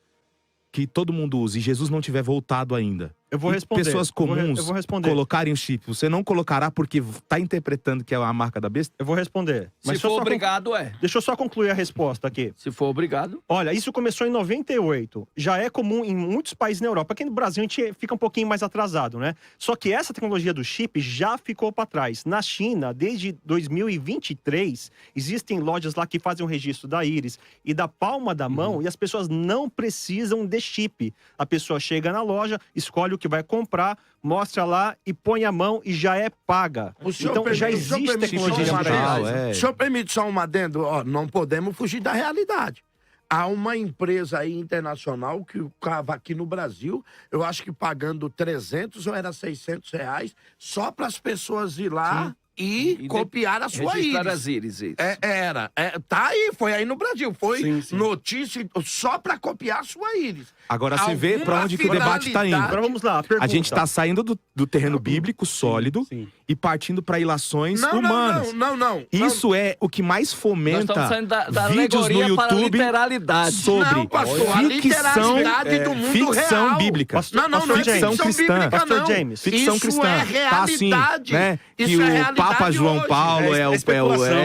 que todo mundo usa e Jesus não tiver voltado ainda, Eu vou e responder. pessoas comuns eu vou responder. colocarem o chip, você não colocará porque tá interpretando que é a marca da besta? Eu vou responder. Se for obrigado, Deixa eu só concluir a resposta aqui. Se for obrigado. Olha, isso começou em 98. Já é comum em muitos países na Europa. Aqui no Brasil a gente fica um pouquinho mais atrasado, né? Só que essa tecnologia do chip já ficou para trás. Na China, desde 2023, existem lojas lá que fazem o registro da íris e da palma da mão e as pessoas não precisam de chip. A pessoa chega na loja, escolhe o que vai comprar, mostra lá e põe a mão e já é paga. Então já existe tecnologia para isso. O senhor permite só um adendo? Ó, não podemos fugir da realidade. Há uma empresa aí internacional que estava aqui no Brasil, eu acho que pagando 300 ou era 600 reais, só para as pessoas ir lá e copiar a sua registrar íris. as íris. Tá aí, foi aí no Brasil. Foi Sim. notícia só para copiar a sua íris. Agora você vê para onde que o debate tá indo. Agora vamos lá, A gente tá saindo do terreno bíblico sólido e partindo para ilações humanas. Não. Isso é o que mais Nós fomenta estamos saindo da vídeos no alegoria para a YouTube literalidade. sobre Não, pastor, a literalidade do mundo ficção real. bíblica. Não é ficção ficção cristã. bíblica, Pastor não. James. Ficção Isso cristã. é Tá assim, realidade. né? Isso Que é o realidade Papa João hoje. Paulo é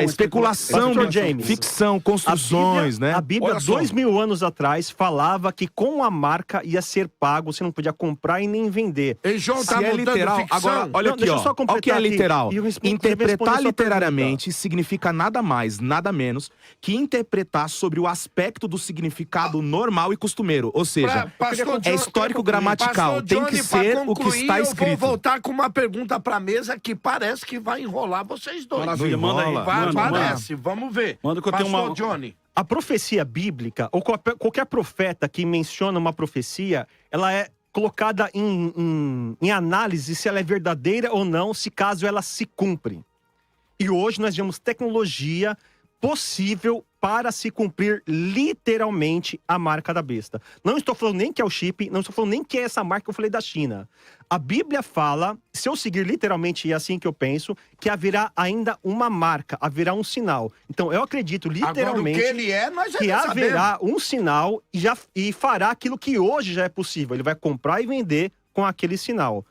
especulação, Pastor James. ficção, construções, né? A Bíblia, Olha só. 2000 anos atrás, falava que com a marca ia ser pago, você não podia comprar e nem vender. Ei, João, Se tá é mudando literal, ficção. agora, olha Não, aqui, deixa eu ó. só Olha o que é completar aqui. literal. E eu respondo- Interpretar responder a sua literariamente significa nada mais, nada menos que interpretar sobre o aspecto do significado normal e costumeiro. Ou seja, Pastor é histórico gramatical. Pastor Tem que Johnny, pra ser o que concluir, está Eu vou escrito. voltar com uma pergunta pra mesa que parece que vai enrolar vocês dois. Maravilha, Não manda aí. enrola. Manda, Parece, vamos ver. Manda que eu tenho Pastor uma- Johnny. A profecia bíblica, ou qualquer profeta que menciona uma profecia, ela é colocada em análise se ela é verdadeira ou não, se caso ela se cumpre. E hoje nós temos tecnologia possível para se cumprir literalmente a marca da besta. Não estou falando nem que é o chip, não estou falando nem que é essa marca que eu falei da China. A Bíblia fala, se eu seguir literalmente, e é assim que eu penso, que haverá ainda uma marca, haverá um sinal. Então eu acredito literalmente Agora, o que ele é, nós já que sabemos. haverá um sinal e fará aquilo que hoje já é possível. Ele vai comprar e vender com aquele sinal.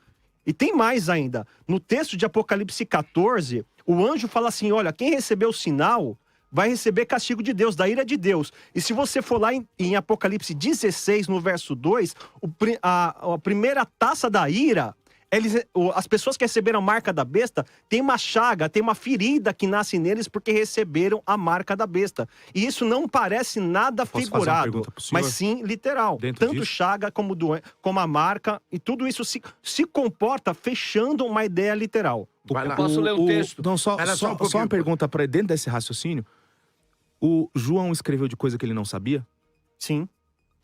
E tem mais ainda. No texto de Apocalipse 14, o anjo fala assim, olha, quem recebeu o sinal vai receber castigo de Deus, da ira de Deus. E se você for lá em Apocalipse 16, no verso 2, a primeira taça da ira, as pessoas que receberam a marca da besta, tem uma chaga, tem uma ferida que nasce neles porque receberam a marca da besta. E isso não parece nada Posso fazer uma figurado, pergunta pro senhor? mas sim literal. Dentro Tanto disso? chaga como a marca, e tudo isso se comporta fechando uma ideia literal. Vai lá. Eu posso ler um texto? Não, só Espera só um uma pouquinho. pergunta para dentro desse raciocínio. O João escreveu de coisa que ele não sabia? Sim,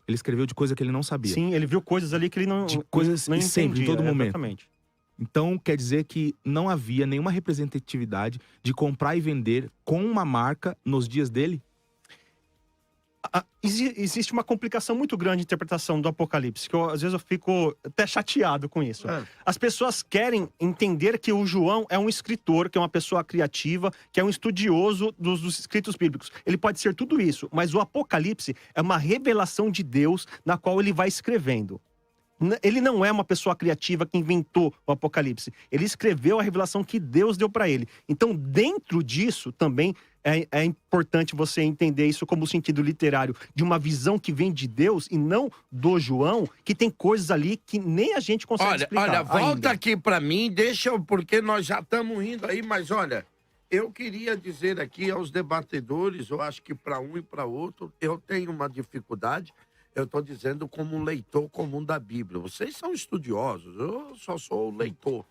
Ele escreveu de coisa que ele não sabia. sim, ele viu coisas ali que ele não De coisas não e sempre, em entendia, todo momento. exatamente. Então, quer dizer que não havia nenhuma representatividade de comprar e vender com uma marca nos dias dele? Existe uma complicação muito grande de interpretação do Apocalipse, que às vezes eu fico até chateado com isso. As pessoas querem entender que o João é um escritor, que é uma pessoa criativa, que é um estudioso dos escritos bíblicos. Ele pode ser tudo isso, mas o Apocalipse é uma revelação de Deus na qual ele vai escrevendo. Ele não é uma pessoa criativa que inventou o Apocalipse. Ele escreveu a revelação que Deus deu para ele. Então, dentro disso, também é importante você entender isso como sentido literário, de uma visão que vem de Deus e não do João, que tem coisas ali que nem a gente consegue explicar. Olha, volta ainda. aqui pra mim, porque nós já estamos indo aí, mas olha, eu queria dizer aqui aos debatedores, eu acho que para um e para outro, eu tenho uma dificuldade. Eu estou dizendo como um leitor comum da Bíblia. Vocês são estudiosos, eu só sou o leitor.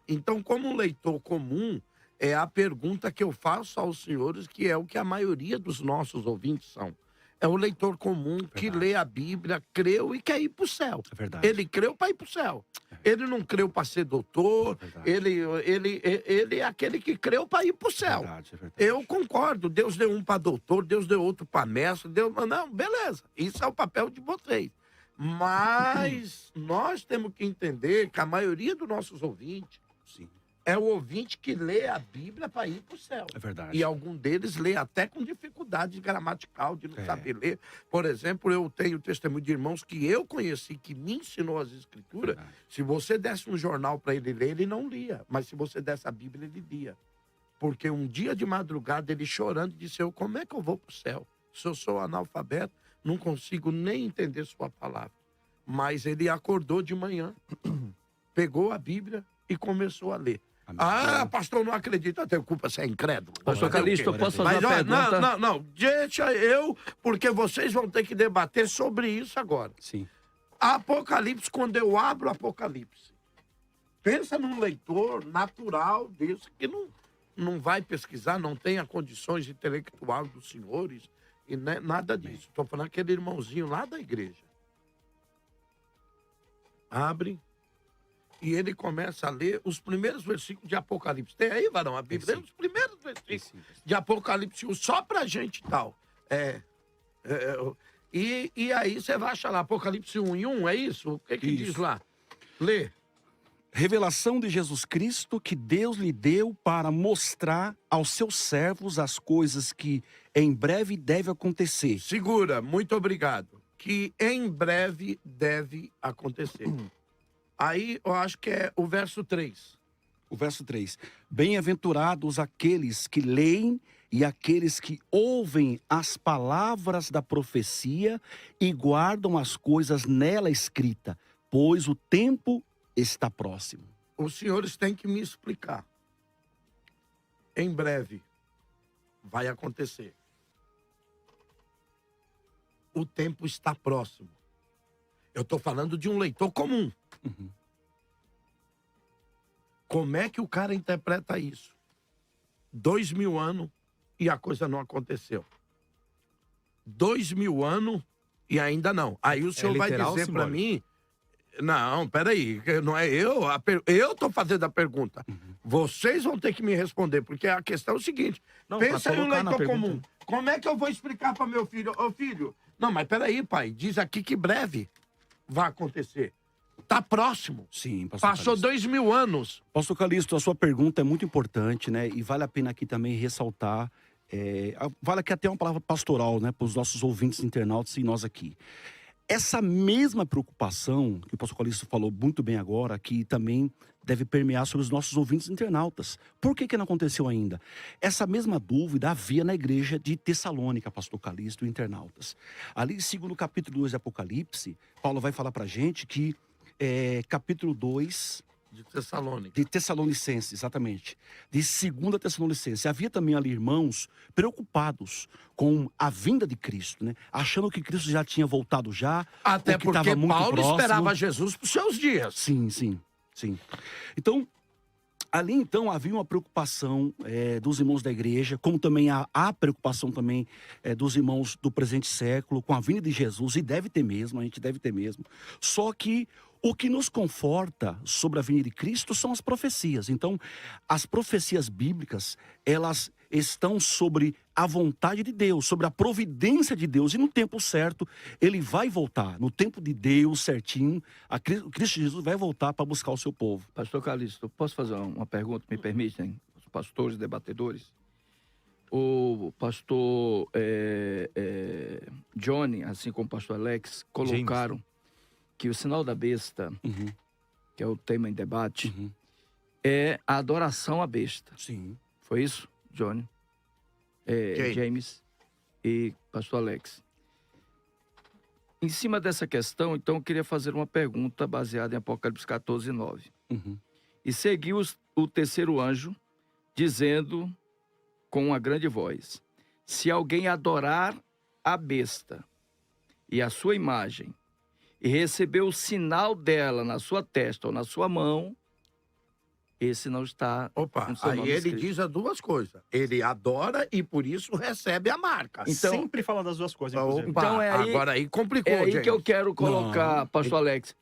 Então, como um leitor comum, é a pergunta que eu faço aos senhores, que é o que a maioria dos nossos ouvintes são. É o leitor comum que lê a Bíblia, creu e quer ir para o céu. É verdade. Ele creu para ir para o céu. Ele não creu para ser doutor, ele é aquele que creu para ir para o céu. É verdade. Eu concordo, Deus deu um para doutor, Deus deu outro para mestre, não, beleza, isso é o papel de vocês. Mas nós temos que entender que a maioria dos nossos ouvintes é o ouvinte que lê a Bíblia para ir para o céu. É verdade. E algum deles lê até com dificuldade gramatical, de não saber ler. Por exemplo, eu tenho testemunho de irmãos que eu conheci, que me ensinou as escrituras. Verdade. Se você desse um jornal para ele ler, ele não lia. Mas se você desse a Bíblia, ele lia. Porque um dia de madrugada, ele chorando, disse, como é que eu vou para o céu? Se eu sou analfabeto, não consigo nem entender sua palavra. Mas ele acordou de manhã, pegou a Bíblia e começou a ler. Pastor, não acredito, eu tenho culpa, você é incrédulo. Pastor Calixto, eu posso fazer uma pergunta? Não, deixa eu, porque vocês vão ter que debater sobre isso agora. Sim. Apocalipse, quando eu abro o Apocalipse, pensa num leitor natural desse, que não vai pesquisar, não tem as condições intelectuais dos senhores, e nada disso. Estou falando aquele irmãozinho lá da igreja. Abre... E ele começa a ler os primeiros versículos de Apocalipse. Tem aí, varão, a Bíblia? Os primeiros versículos de Apocalipse, só pra gente e tal. E aí você vai achar lá, Apocalipse 1:1, é isso? O que diz lá? Lê. Revelação de Jesus Cristo que Deus lhe deu para mostrar aos seus servos as coisas que em breve deve acontecer. Segura, muito obrigado. Que em breve deve acontecer. Aí eu acho que é o verso 3. O verso 3. Bem-aventurados aqueles que leem e aqueles que ouvem as palavras da profecia e guardam as coisas nela escrita, pois o tempo está próximo. Os senhores têm que me explicar. Em breve vai acontecer. O tempo está próximo. Eu estou falando de um leitor comum. Uhum. Como é que o cara interpreta isso? 2000 anos e a coisa não aconteceu. 2000 anos e ainda não. Aí o senhor vai dizer para mim... Não, peraí, não é eu. Eu estou fazendo a pergunta. Uhum. Vocês vão ter que me responder, porque a questão é o seguinte. Pensa em um leitor comum. Como é que eu vou explicar para meu filho? Ô filho, não, mas peraí, pai. Diz aqui que breve vai acontecer. Tá próximo. Sim, pastor Passou Calixto. 2000 anos. Pastor Calixto, a sua pergunta é muito importante, né? E vale a pena aqui também ressaltar. Vale aqui até uma palavra pastoral, né? Para os nossos ouvintes internautas e nós aqui. Essa mesma preocupação que o pastor Calixto falou muito bem agora, que também deve permear sobre os nossos ouvintes internautas. Por que não aconteceu ainda? Essa mesma dúvida havia na igreja de Tessalônica, pastor Calixto e internautas. Ali, segundo o capítulo 2 de Apocalipse, Paulo vai falar pra gente que capítulo 2... De Tessalônica. De Tessalonicenses, exatamente. De 2 Tessalonicenses. Havia também ali irmãos preocupados com a vinda de Cristo, né? Achando que Cristo já tinha voltado já. Até que porque muito Paulo próximo. esperava Jesus para os seus dias. Sim. Então, ali então havia uma preocupação dos irmãos da igreja, como também há preocupação também dos irmãos do presente século com a vinda de Jesus, e deve ter mesmo, a gente deve ter mesmo. Só que o que nos conforta sobre a vinda de Cristo são as profecias. Então, as profecias bíblicas, elas estão sobre a vontade de Deus, sobre a providência de Deus. E no tempo certo, ele vai voltar. No tempo de Deus, certinho, o Cristo Jesus vai voltar para buscar o seu povo. Pastor Calixto, posso fazer uma pergunta? Me permitem? Os pastores, debatedores. O pastor Johnny, assim como o pastor Alex, colocaram que o sinal da besta, que é o tema em debate, é a adoração à besta. Sim. Foi isso, Johnny? James e pastor Alex. Em cima dessa questão, então, eu queria fazer uma pergunta baseada em Apocalipse 14:9. E seguiu o terceiro anjo, dizendo com uma grande voz: se alguém adorar a besta e a sua imagem, e receber o sinal dela na sua testa ou na sua mão, esse não está... Opa, aí ele diz as duas coisas. Ele adora e por isso recebe a marca. Então, sempre fala das duas coisas, inclusive. Então agora aí complicou, aí gente. que eu quero colocar, pastor Alex.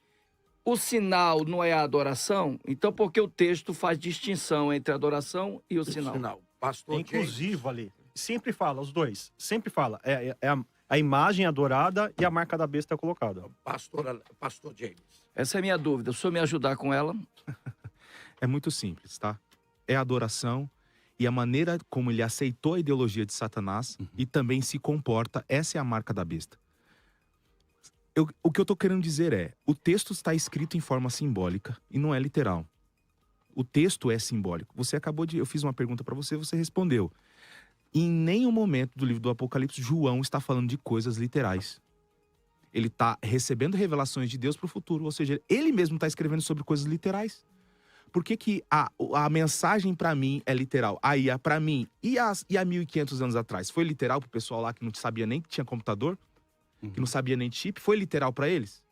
O sinal não é a adoração? Então por que o texto faz distinção entre a adoração e o sinal? Pastor inclusive ali, sempre fala, os dois. Sempre fala. A imagem adorada e a marca da besta colocada. Pastor James. Essa é a minha dúvida. O senhor me ajudar com ela? É muito simples, tá? é a adoração e a maneira como ele aceitou a ideologia de Satanás e também se comporta, essa é a marca da besta. O que eu tô querendo dizer é, o texto está escrito em forma simbólica e não é literal. O texto é simbólico. Eu fiz uma pergunta para você, você respondeu. Em nenhum momento do livro do Apocalipse, João está falando de coisas literais. Ele está recebendo revelações de Deus para o futuro, ou seja, ele mesmo está escrevendo sobre coisas literais. Por que a mensagem para mim é literal? Aí, para mim, e há 1.500 anos atrás, foi literal para o pessoal lá que não sabia nem que tinha computador? Que não sabia nem de chip? Foi literal para eles?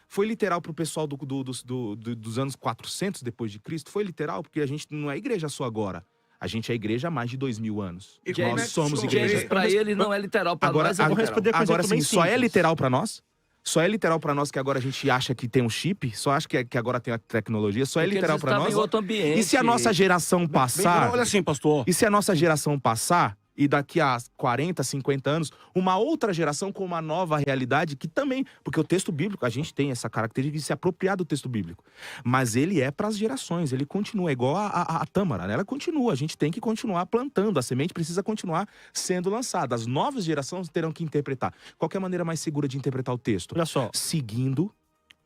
Foi literal para o pessoal dos anos 400 depois de Cristo? Foi literal? Porque a gente não é igreja só agora. A gente é igreja há mais de 2000 anos. E nós somos igreja. Para ele não é literal, para nós é eu vou responder com agora exemplo sim, bem só é simples. literal para nós? Só é literal para nós que agora a gente acha que tem um chip? Só acha que agora tem a tecnologia? Só é Porque literal eles para nós? estavam em outro ambiente. E se a nossa geração passar... Olha assim, pastor. E se a nossa geração passar, e daqui a 40, 50 anos, uma outra geração com uma nova realidade que também... Porque o texto bíblico, a gente tem essa característica de se apropriar do texto bíblico. Mas ele é para as gerações, ele continua, é igual a tâmara, né? Ela continua, a gente tem que continuar plantando, a semente precisa continuar sendo lançada. As novas gerações terão que interpretar. Qual que é a maneira mais segura de interpretar o texto? Olha só. Seguindo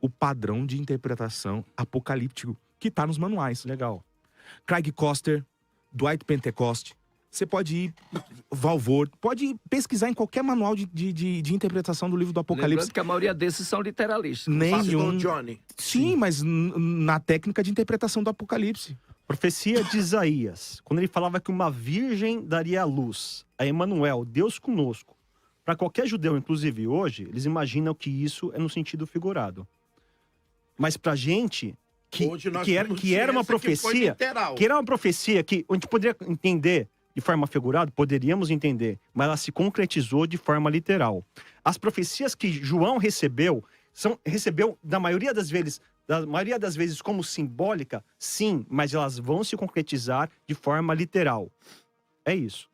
o padrão de interpretação apocalíptico que está nos manuais. Legal. Craig Koster, Dwight Pentecost, você pode ir, Valvor, pode pesquisar em qualquer manual de interpretação do livro do Apocalipse. Lembrando que a maioria desses são literalistas. Nenhum. Johnny. Sim, mas na técnica de interpretação do Apocalipse. Profecia de Isaías, quando ele falava que uma virgem daria a luz, a Emanuel, Deus conosco. Para qualquer judeu, inclusive hoje, eles imaginam que isso é no sentido figurado. Mas pra gente, que era uma profecia, que era uma profecia que a gente poderia entender de forma figurada, poderíamos entender, mas ela se concretizou de forma literal. As profecias que João recebeu, da maioria das vezes como simbólica, sim, mas elas vão se concretizar de forma literal. É isso.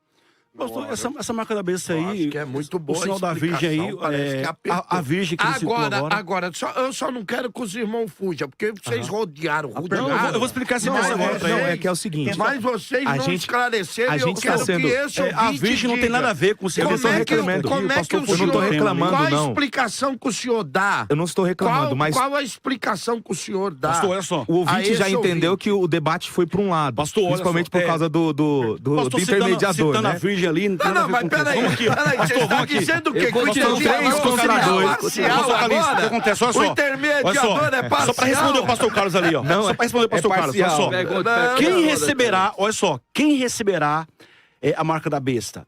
Pastor, essa marca da besta aí, acho que é muito boa o sinal da virgem aí, a virgem que ele citou agora. Agora, eu só não quero que os irmãos fujam, porque vocês rodearam. Não, eu vou explicar esse negócio agora pra ele. É que é o seguinte... Mas vocês não esclareceram e eu quero que esse ouvinte a virgem não tem nada a ver com o senhor. Como é que o senhor... não reclamando, qual não. a explicação que o senhor dá? Eu não estou reclamando, mas... Qual a explicação que o senhor dá? Pastor, olha só. O ouvinte já entendeu que o debate foi para um lado. Pastor, olha principalmente só, por causa do intermediador, citando né? a virgem ali, não tem nada a ver com peraí, vamos aqui. Pastor, Vamos aqui. dizendo o quê? Nós temos 3 contra 2. O que acontece? Olha só. O intermediador é parcial. Só para responder o pastor Carlos ali, ó. Só para responder o pastor Carlos, olha só. Quem receberá, olha só, quem receberá a marca da besta?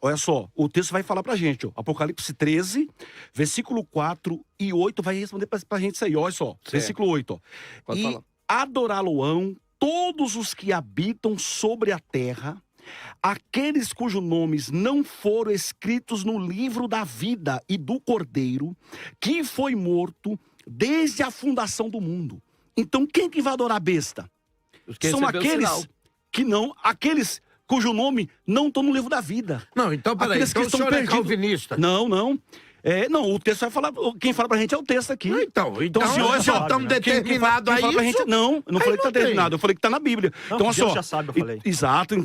Olha só, o texto vai falar pra gente, ó. Apocalipse 13, versículo 4 e 8 vai responder pra gente isso aí, olha só. Versículo 8, ó. Pode falar. Adorá-lo-ão todos os que habitam sobre a terra, aqueles cujos nomes não foram escritos no livro da vida e do Cordeiro, que foi morto desde a fundação do mundo. Então, quem que vai adorar a besta? São aqueles que não, aqueles cujo nome não estão no livro da vida. Não, então peraí, então o senhor é calvinista. Não. Não, o texto vai falar, quem fala pra gente é o texto aqui. Então senhor, já estamos determinados a isso. Eu não falei que tá determinado, eu falei que tá na Bíblia. Não, Então, Deus já sabe, eu falei. Exato,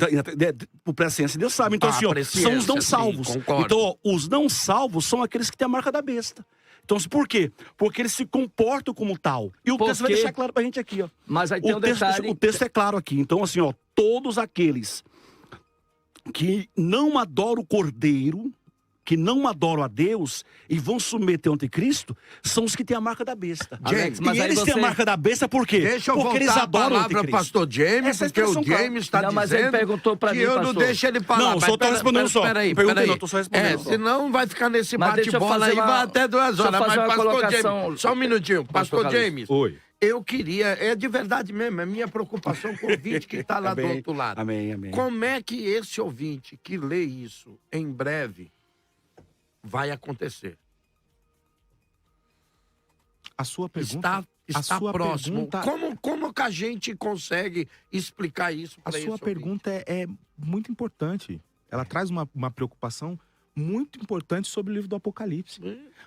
o presciência Deus sabe. Então, são os não salvos. Então, ó, os não salvos são aqueles que têm a marca da besta. Então, por quê? Porque eles se comportam como tal. E o texto vai deixar claro pra gente aqui, ó. Mas aí tem um detalhe... O texto é claro aqui. Então, assim, ó, todos aqueles que não adoram o Cordeiro, que não adoram a Deus e vão submeter ao anticristo, são os que têm a marca da besta. Alex, mas e aí eles têm a marca da besta por quê? Deixa eu porque voltar eles adoram a palavra ao pastor James, porque o James está dizendo mas ele perguntou pra que mim, eu pastor. não deixo ele falar. Não, só tô respondendo só. Peraí. Não, tô só respondendo. Senão vai ficar nesse Mas deixa eu bate-bola fazer aí, vai até 2 horas. Mas, pastor colocação... James, só um minutinho. Pastor James, Oi. eu queria, é de verdade mesmo, é minha preocupação com o ouvinte que está lá do outro lado. Amém. Como é que esse ouvinte que lê isso em breve vai acontecer? A sua pergunta... Está próximo. Como que a gente consegue explicar isso para A sua pergunta é muito importante. Ela traz uma preocupação muito importante sobre o livro do Apocalipse.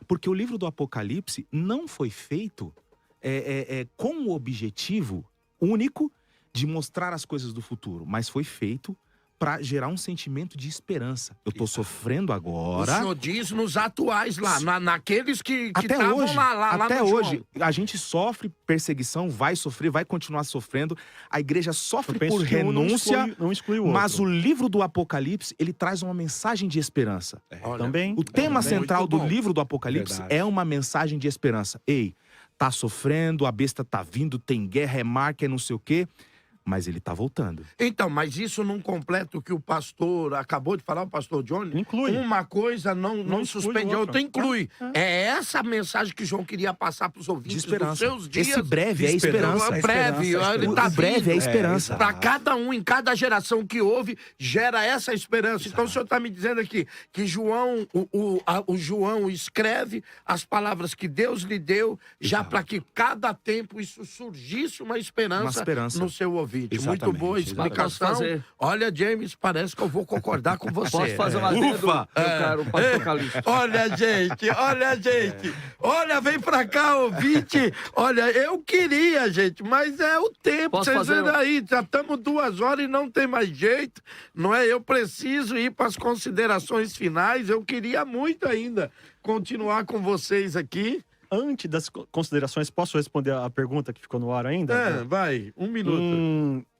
Porque o livro do Apocalipse não foi feito com o objetivo único de mostrar as coisas do futuro, mas foi feito para gerar um sentimento de esperança. Eu tô sofrendo O agora. senhor diz nos atuais lá, naqueles que Até estavam hoje, lá até no hoje, a gente sofre perseguição, vai sofrer, vai continuar sofrendo. A igreja sofre Eu penso por que um renúncia, não exclui o outro. mas o livro do Apocalipse, ele traz uma mensagem de esperança. Olha, Também. O tema Também. central Muito do bom. livro do Apocalipse Verdade. é uma mensagem de esperança. Ei, tá sofrendo, a besta tá vindo, tem guerra, é marca, é não sei o quê, mas ele tá voltando. Então, mas isso não completa o que o pastor acabou de falar, o pastor Johnny? Inclui. Uma coisa não Não exclui suspende a outra, outra. inclui. É essa a mensagem que João queria passar para os De ouvintes dos esperança. seus dias. Esse breve é esperança. Breve, ele O tá breve é esperança. Para cada um, em cada geração que houve, gera essa esperança. Então o senhor está me dizendo aqui que João, o João escreve as palavras que Deus lhe deu, já para que cada tempo isso surgisse uma esperança no seu ouvinte. Exatamente, Muito boa explicação. Posso fazer? Olha, James, parece que eu vou concordar com você. Posso fazer uma adenda do Ufa! meu caro pastor Calixto? Olha, gente, olha, vem pra cá, ouvinte. Olha, eu queria, gente, mas é o tempo. Posso Vocês fazer vendo aí, já estamos 2 horas e não tem mais jeito, não é? Eu preciso ir para as considerações finais. Eu queria muito ainda continuar com vocês aqui. Antes das considerações, posso responder a pergunta que ficou no ar ainda? Vai, 1 minuto.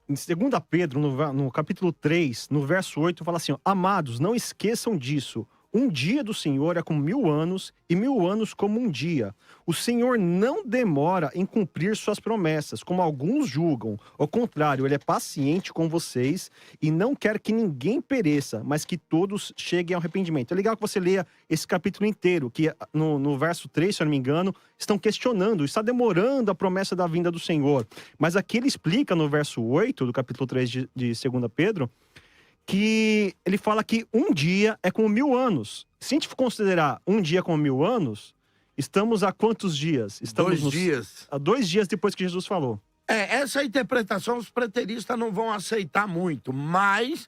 Em 2 Pedro, no capítulo 3, no verso 8, fala assim: ó, amados, não esqueçam disso. Um dia do Senhor é como 1000 anos, e 1000 anos como um dia. O Senhor não demora em cumprir suas promessas, como alguns julgam. Ao contrário, ele é paciente com vocês e não quer que ninguém pereça, mas que todos cheguem ao arrependimento. É legal que você leia esse capítulo inteiro, que no verso 3, se eu não me engano, estão questionando, está demorando a promessa da vinda do Senhor. Mas aqui ele explica no verso 8 do capítulo 3 de 2 Pedro, que ele fala que um dia é como 1000 anos. Se a gente for considerar um dia como 1000 anos, estamos a quantos dias? Estamos 2 dias. a 2 dias depois que Jesus falou. Essa interpretação os preteristas não vão aceitar muito, mas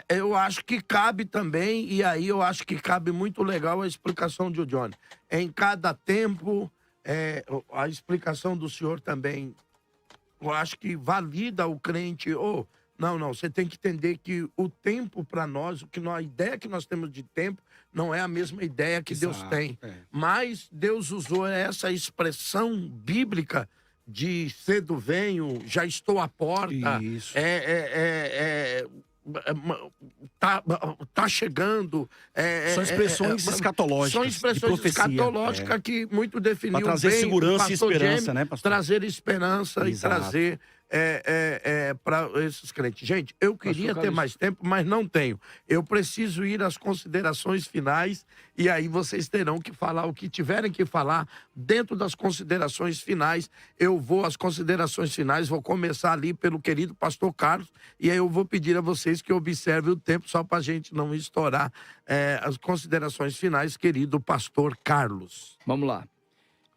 eu acho que cabe também, e aí eu acho que cabe muito legal a explicação de Johnny. Em cada tempo, a explicação do senhor também, eu acho que valida o crente. Não, você tem que entender que o tempo para nós, a ideia que nós temos de tempo, não é a mesma ideia que Deus tem. Mas Deus usou essa expressão bíblica de cedo venho, já estou à porta. Isso. Tá chegando. São expressões escatológicas. São expressões de profecia. escatológicas que muito definiu Pra trazer bem segurança e o pastor esperança, James, né, pastor? trazer esperança Exato. e trazer para esses crentes. Gente, eu queria ter mais tempo, mas não tenho. Eu preciso ir às considerações finais e aí vocês terão que falar o que tiverem que falar dentro das considerações finais. Eu vou às considerações finais, vou começar ali pelo querido pastor Carlos e aí eu vou pedir a vocês que observem o tempo só para a gente não estourar as considerações finais, querido pastor Carlos. Vamos lá.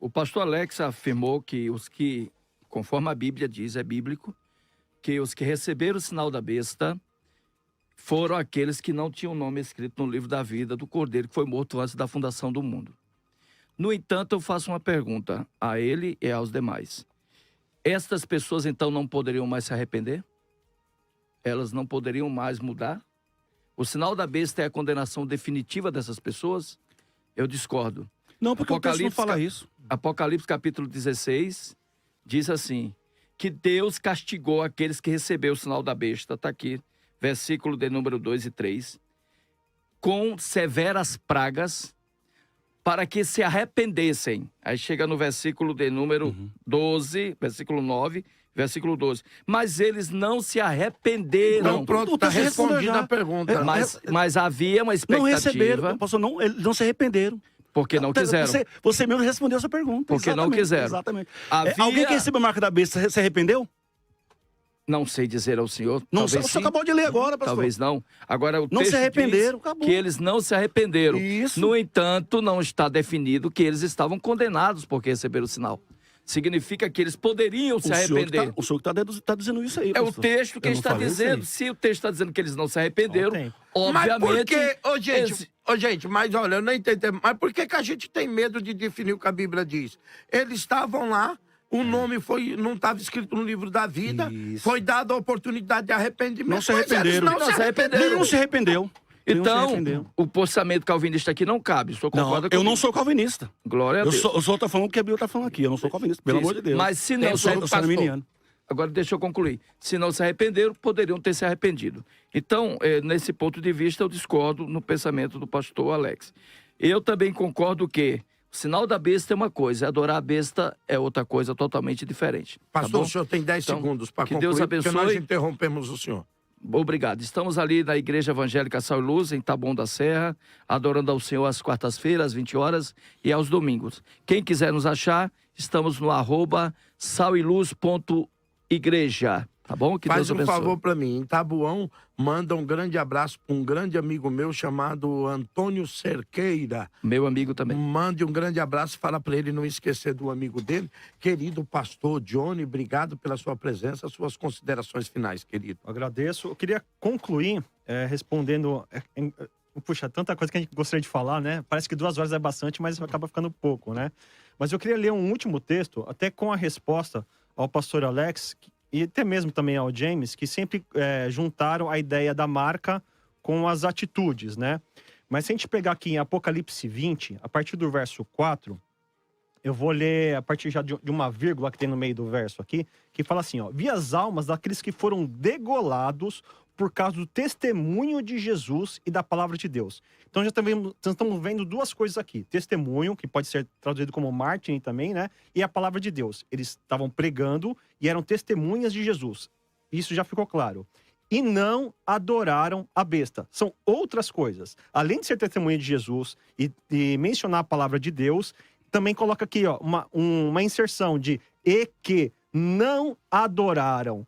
O pastor Alex afirmou que os que, conforme a Bíblia diz, é bíblico, que os que receberam o sinal da besta foram aqueles que não tinham nome escrito no livro da vida do Cordeiro, que foi morto antes da fundação do mundo. No entanto, eu faço uma pergunta a ele e aos demais. Estas pessoas, então, não poderiam mais se arrepender? Elas não poderiam mais mudar? O sinal da besta é a condenação definitiva dessas pessoas? Eu discordo. Não, porque o texto não fala isso. Apocalipse capítulo 16 diz assim, que Deus castigou aqueles que receberam o sinal da besta, está aqui, versículo de número 2 e 3, com severas pragas, para que se arrependessem. Aí chega no versículo de número 12, versículo 9, versículo 12. Mas eles não se arrependeram. Então, pronto, está respondida a pergunta. Mas havia uma expectativa. Não receberam, pastor, eles não se arrependeram. Porque não quiseram. Você mesmo respondeu essa pergunta. Porque não quiseram. Exatamente. Havia... Alguém que recebeu a marca da besta se arrependeu? Não sei dizer ao senhor. Não, talvez você acabou de ler agora, pastor. Talvez não. Agora, o não texto se arrependeram, diz acabou. que eles não se arrependeram. Isso. No entanto, não está definido que eles estavam condenados porque receberam o sinal. Significa que eles poderiam se arrepender. O senhor que está dizendo isso aí, É pastor. o texto que está dizendo. Se o texto está dizendo que eles não se arrependeram, Mas obviamente... por que, gente, mas olha, eu não entendi. Mas por que a gente tem medo de definir o que a Bíblia diz? Eles estavam lá, O nome não estava escrito no livro da vida. Isso. Foi dada a oportunidade de arrependimento. Não se mas eles arrependeram. não se arrependeram. Nenhum se arrependeu. Nenhum se Então, arrependeu. o pensamento calvinista aqui não cabe. O senhor Não, concorda eu comigo? não sou calvinista. Glória a Eu Deus. sou, o senhor está falando o que a Bíblia está falando aqui. Eu não sou calvinista, pelo Isso. amor de Deus. Mas se não eu se sou arminiano. Agora, deixa eu concluir. Se não se arrependeram, poderiam ter se arrependido. Então, nesse ponto de vista, eu discordo no pensamento do pastor Alex. Eu também concordo que o sinal da besta é uma coisa, adorar a besta é outra coisa totalmente diferente. Pastor, tá bom? o senhor tem 10 Então, segundos para que concluir, Deus porque nós abençoe. interrompemos o senhor. Obrigado. Estamos ali na Igreja Evangélica Sal e Luz, em Taboão da Serra, adorando ao Senhor às quartas-feiras, às 20 horas e aos domingos. Quem quiser nos achar, estamos no @saliluz.igreja. Tá bom? Que Faz Deus um abençoe. favor para mim. Em Tabuão, manda um grande abraço para um grande amigo meu chamado Antônio Cerqueira. Meu amigo também. Mande um grande abraço e fala para ele não esquecer do amigo dele. Querido pastor Johnny, obrigado pela sua presença, suas considerações finais, querido. Agradeço. Eu queria concluir respondendo. Puxa, tanta coisa que a gente gostaria de falar, né? Parece que 2 horas é bastante, mas acaba ficando pouco, né? Mas eu queria ler um último texto, até com a resposta ao pastor Alex e até mesmo também ao James, que sempre juntaram a ideia da marca com as atitudes, né? Mas se a gente pegar aqui em Apocalipse 20, a partir do verso 4, eu vou ler a partir já de uma vírgula que tem no meio do verso aqui, que fala assim, ó: vi as almas daqueles que foram degolados por causa do testemunho de Jesus e da palavra de Deus. Então já estamos vendo 2 coisas aqui. Testemunho, que pode ser traduzido como mártir também, né? E a palavra de Deus. Eles estavam pregando e eram testemunhas de Jesus. Isso já ficou claro. E não adoraram a besta. São outras coisas. Além de ser testemunha de Jesus e mencionar a palavra de Deus, também coloca aqui ó, uma inserção de e que não adoraram.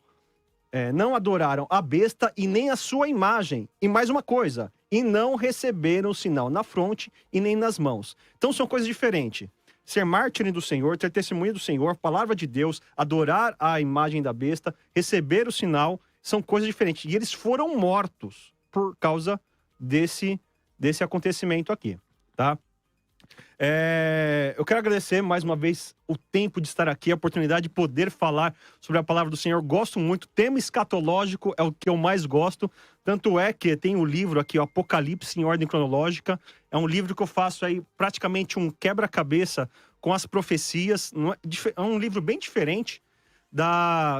Não adoraram a besta e nem a sua imagem. E mais uma coisa, e não receberam o sinal na fronte e nem nas mãos. Então são coisas diferentes. Ser mártir do Senhor, ter testemunha do Senhor, palavra de Deus, adorar a imagem da besta, receber o sinal, são coisas diferentes. E eles foram mortos por causa desse acontecimento aqui, tá? Eu quero agradecer mais uma vez o tempo de estar aqui, a oportunidade de poder falar sobre a palavra do Senhor. Gosto muito, tema escatológico é o que eu mais gosto, tanto é que tem o livro aqui, o Apocalipse em ordem cronológica. É um livro que eu faço aí praticamente um quebra-cabeça com as profecias. É um livro bem diferente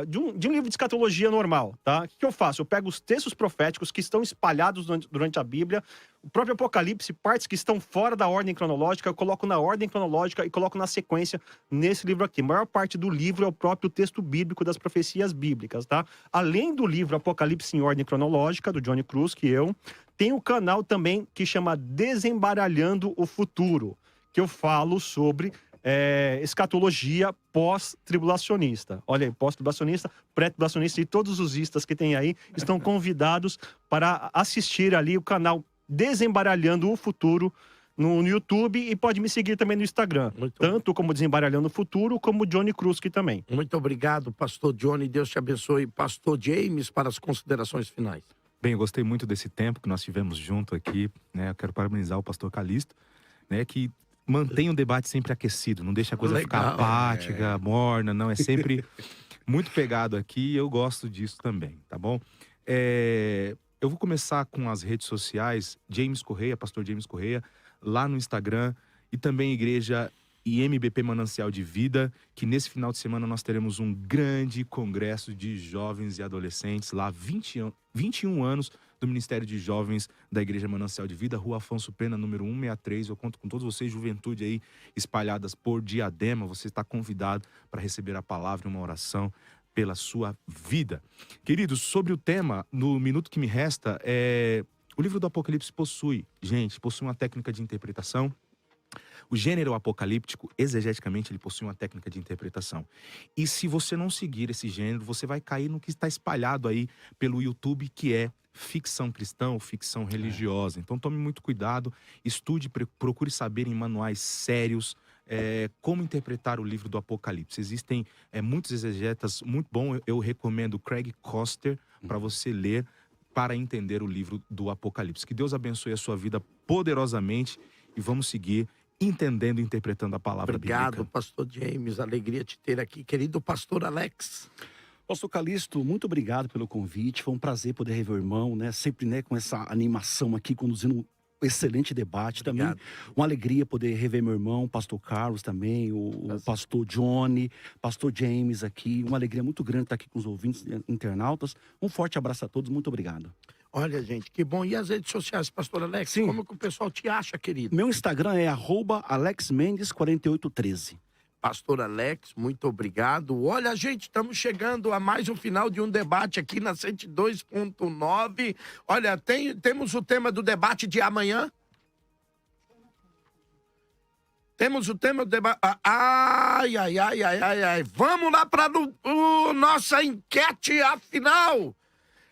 de um livro de escatologia normal, tá? O que eu faço? Eu pego os textos proféticos que estão espalhados durante a Bíblia, o próprio Apocalipse, partes que estão fora da ordem cronológica, eu coloco na ordem cronológica e coloco na sequência nesse livro aqui. A maior parte do livro é o próprio texto bíblico das profecias bíblicas, tá? Além do livro Apocalipse em ordem cronológica, do Johnny Cruz, que eu, tem um canal também que chama Desembaralhando o Futuro, que eu falo sobre escatologia pós-tribulacionista. Olha aí, pós-tribulacionista, pré-tribulacionista e todos os istas que tem aí estão convidados para assistir ali o canal Desembaralhando o Futuro no YouTube e pode me seguir também no Instagram. Tanto como Desembaralhando o Futuro, como Johnny Cruz também. Muito obrigado, pastor Johnny. Deus te abençoe. Pastor James, para as considerações finais. Bem, eu gostei muito desse tempo que nós tivemos junto aqui, né? Eu quero parabenizar o pastor Calixto, né? Que mantém o debate sempre aquecido, não deixa a coisa ficar apática, morna, não, é sempre muito pegado aqui e eu gosto disso também, tá bom? Eu vou começar com as redes sociais, James Correia, pastor James Correia, lá no Instagram e também Igreja IMBP Manancial de Vida, que nesse final de semana nós teremos um grande congresso de jovens e adolescentes lá, 21 anos do Ministério de Jovens da Igreja Manancial de Vida, Rua Afonso Pena, número 163. Eu conto com todos vocês, juventude aí espalhadas por Diadema. Você está convidado para receber a palavra e uma oração pela sua vida. Queridos, sobre o tema, no minuto que me resta, o livro do Apocalipse possui uma técnica de interpretação. O gênero apocalíptico, exegeticamente, ele possui uma técnica de interpretação. E se você não seguir esse gênero, você vai cair no que está espalhado aí pelo YouTube, que é ficção cristã ou ficção religiosa. Então tome muito cuidado, estude, procure saber em manuais sérios como interpretar o livro do Apocalipse. Existem muitos exegetas muito bons. Eu recomendo Craig Koster para você ler, para entender o livro do Apocalipse. Que Deus abençoe a sua vida poderosamente e vamos seguir entendendo e interpretando a palavra Obrigado, bíblica. pastor James. Alegria te ter aqui. Querido pastor Alex. Pastor Calixto, muito obrigado pelo convite. Foi um prazer poder rever o irmão, né? Sempre, né, com essa animação aqui, conduzindo um excelente debate. Obrigado. Também uma alegria poder rever meu irmão, pastor Carlos também, o pastor Johnny, pastor James aqui. Uma alegria muito grande estar aqui com os ouvintes internautas. Um forte abraço a todos, muito obrigado. Olha, gente, que bom. E as redes sociais, pastor Alex? Sim. Como que o pessoal te acha, querido? Meu Instagram é @AlexMendes4813. Pastor Alex, muito obrigado. Olha, gente, estamos chegando a mais um final de um debate aqui na 102.9. Olha, temos o tema do debate de amanhã? Temos o tema do debate... Ai. Vamos lá para nossa enquete, afinal.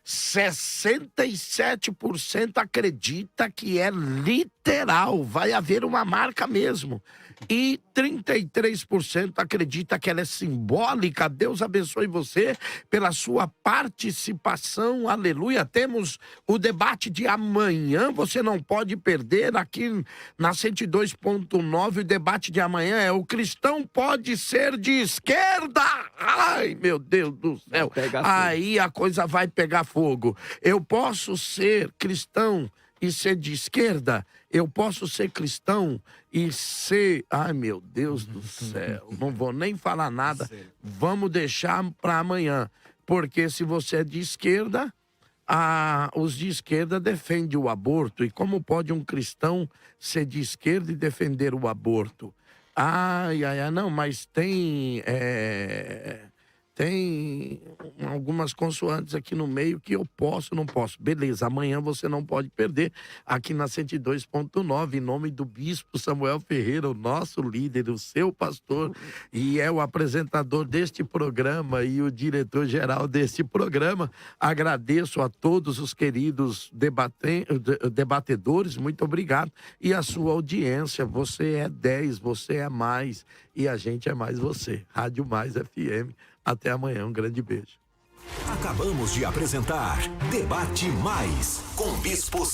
67% acredita que é literal, vai haver uma marca mesmo. E 33% acredita que ela é simbólica. Deus abençoe você pela sua participação. Aleluia. Temos o debate de amanhã. Você não pode perder aqui na 102.9. O debate de amanhã é: o cristão pode ser de esquerda? Ai, meu Deus do céu. Aí a coisa vai pegar fogo. Eu posso ser cristão e ser de esquerda? Eu posso ser cristão e ser... Ai, meu Deus do céu. Não vou nem falar nada. Vamos deixar para amanhã. Porque se você é de esquerda, os de esquerda defendem o aborto. E como pode um cristão ser de esquerda e defender o aborto? Não, mas tem algumas consoantes aqui no meio que eu posso, não posso. Beleza, amanhã você não pode perder aqui na 102.9, em nome do bispo Samuel Ferreira, o nosso líder, o seu pastor, e é o apresentador deste programa e o diretor-geral deste programa. Agradeço a todos os queridos debatedores, muito obrigado. E a sua audiência, você é 10, você é mais, e a gente é mais você. Rádio Mais FM. Até amanhã, um grande beijo. Acabamos de apresentar Debate Mais com Bispo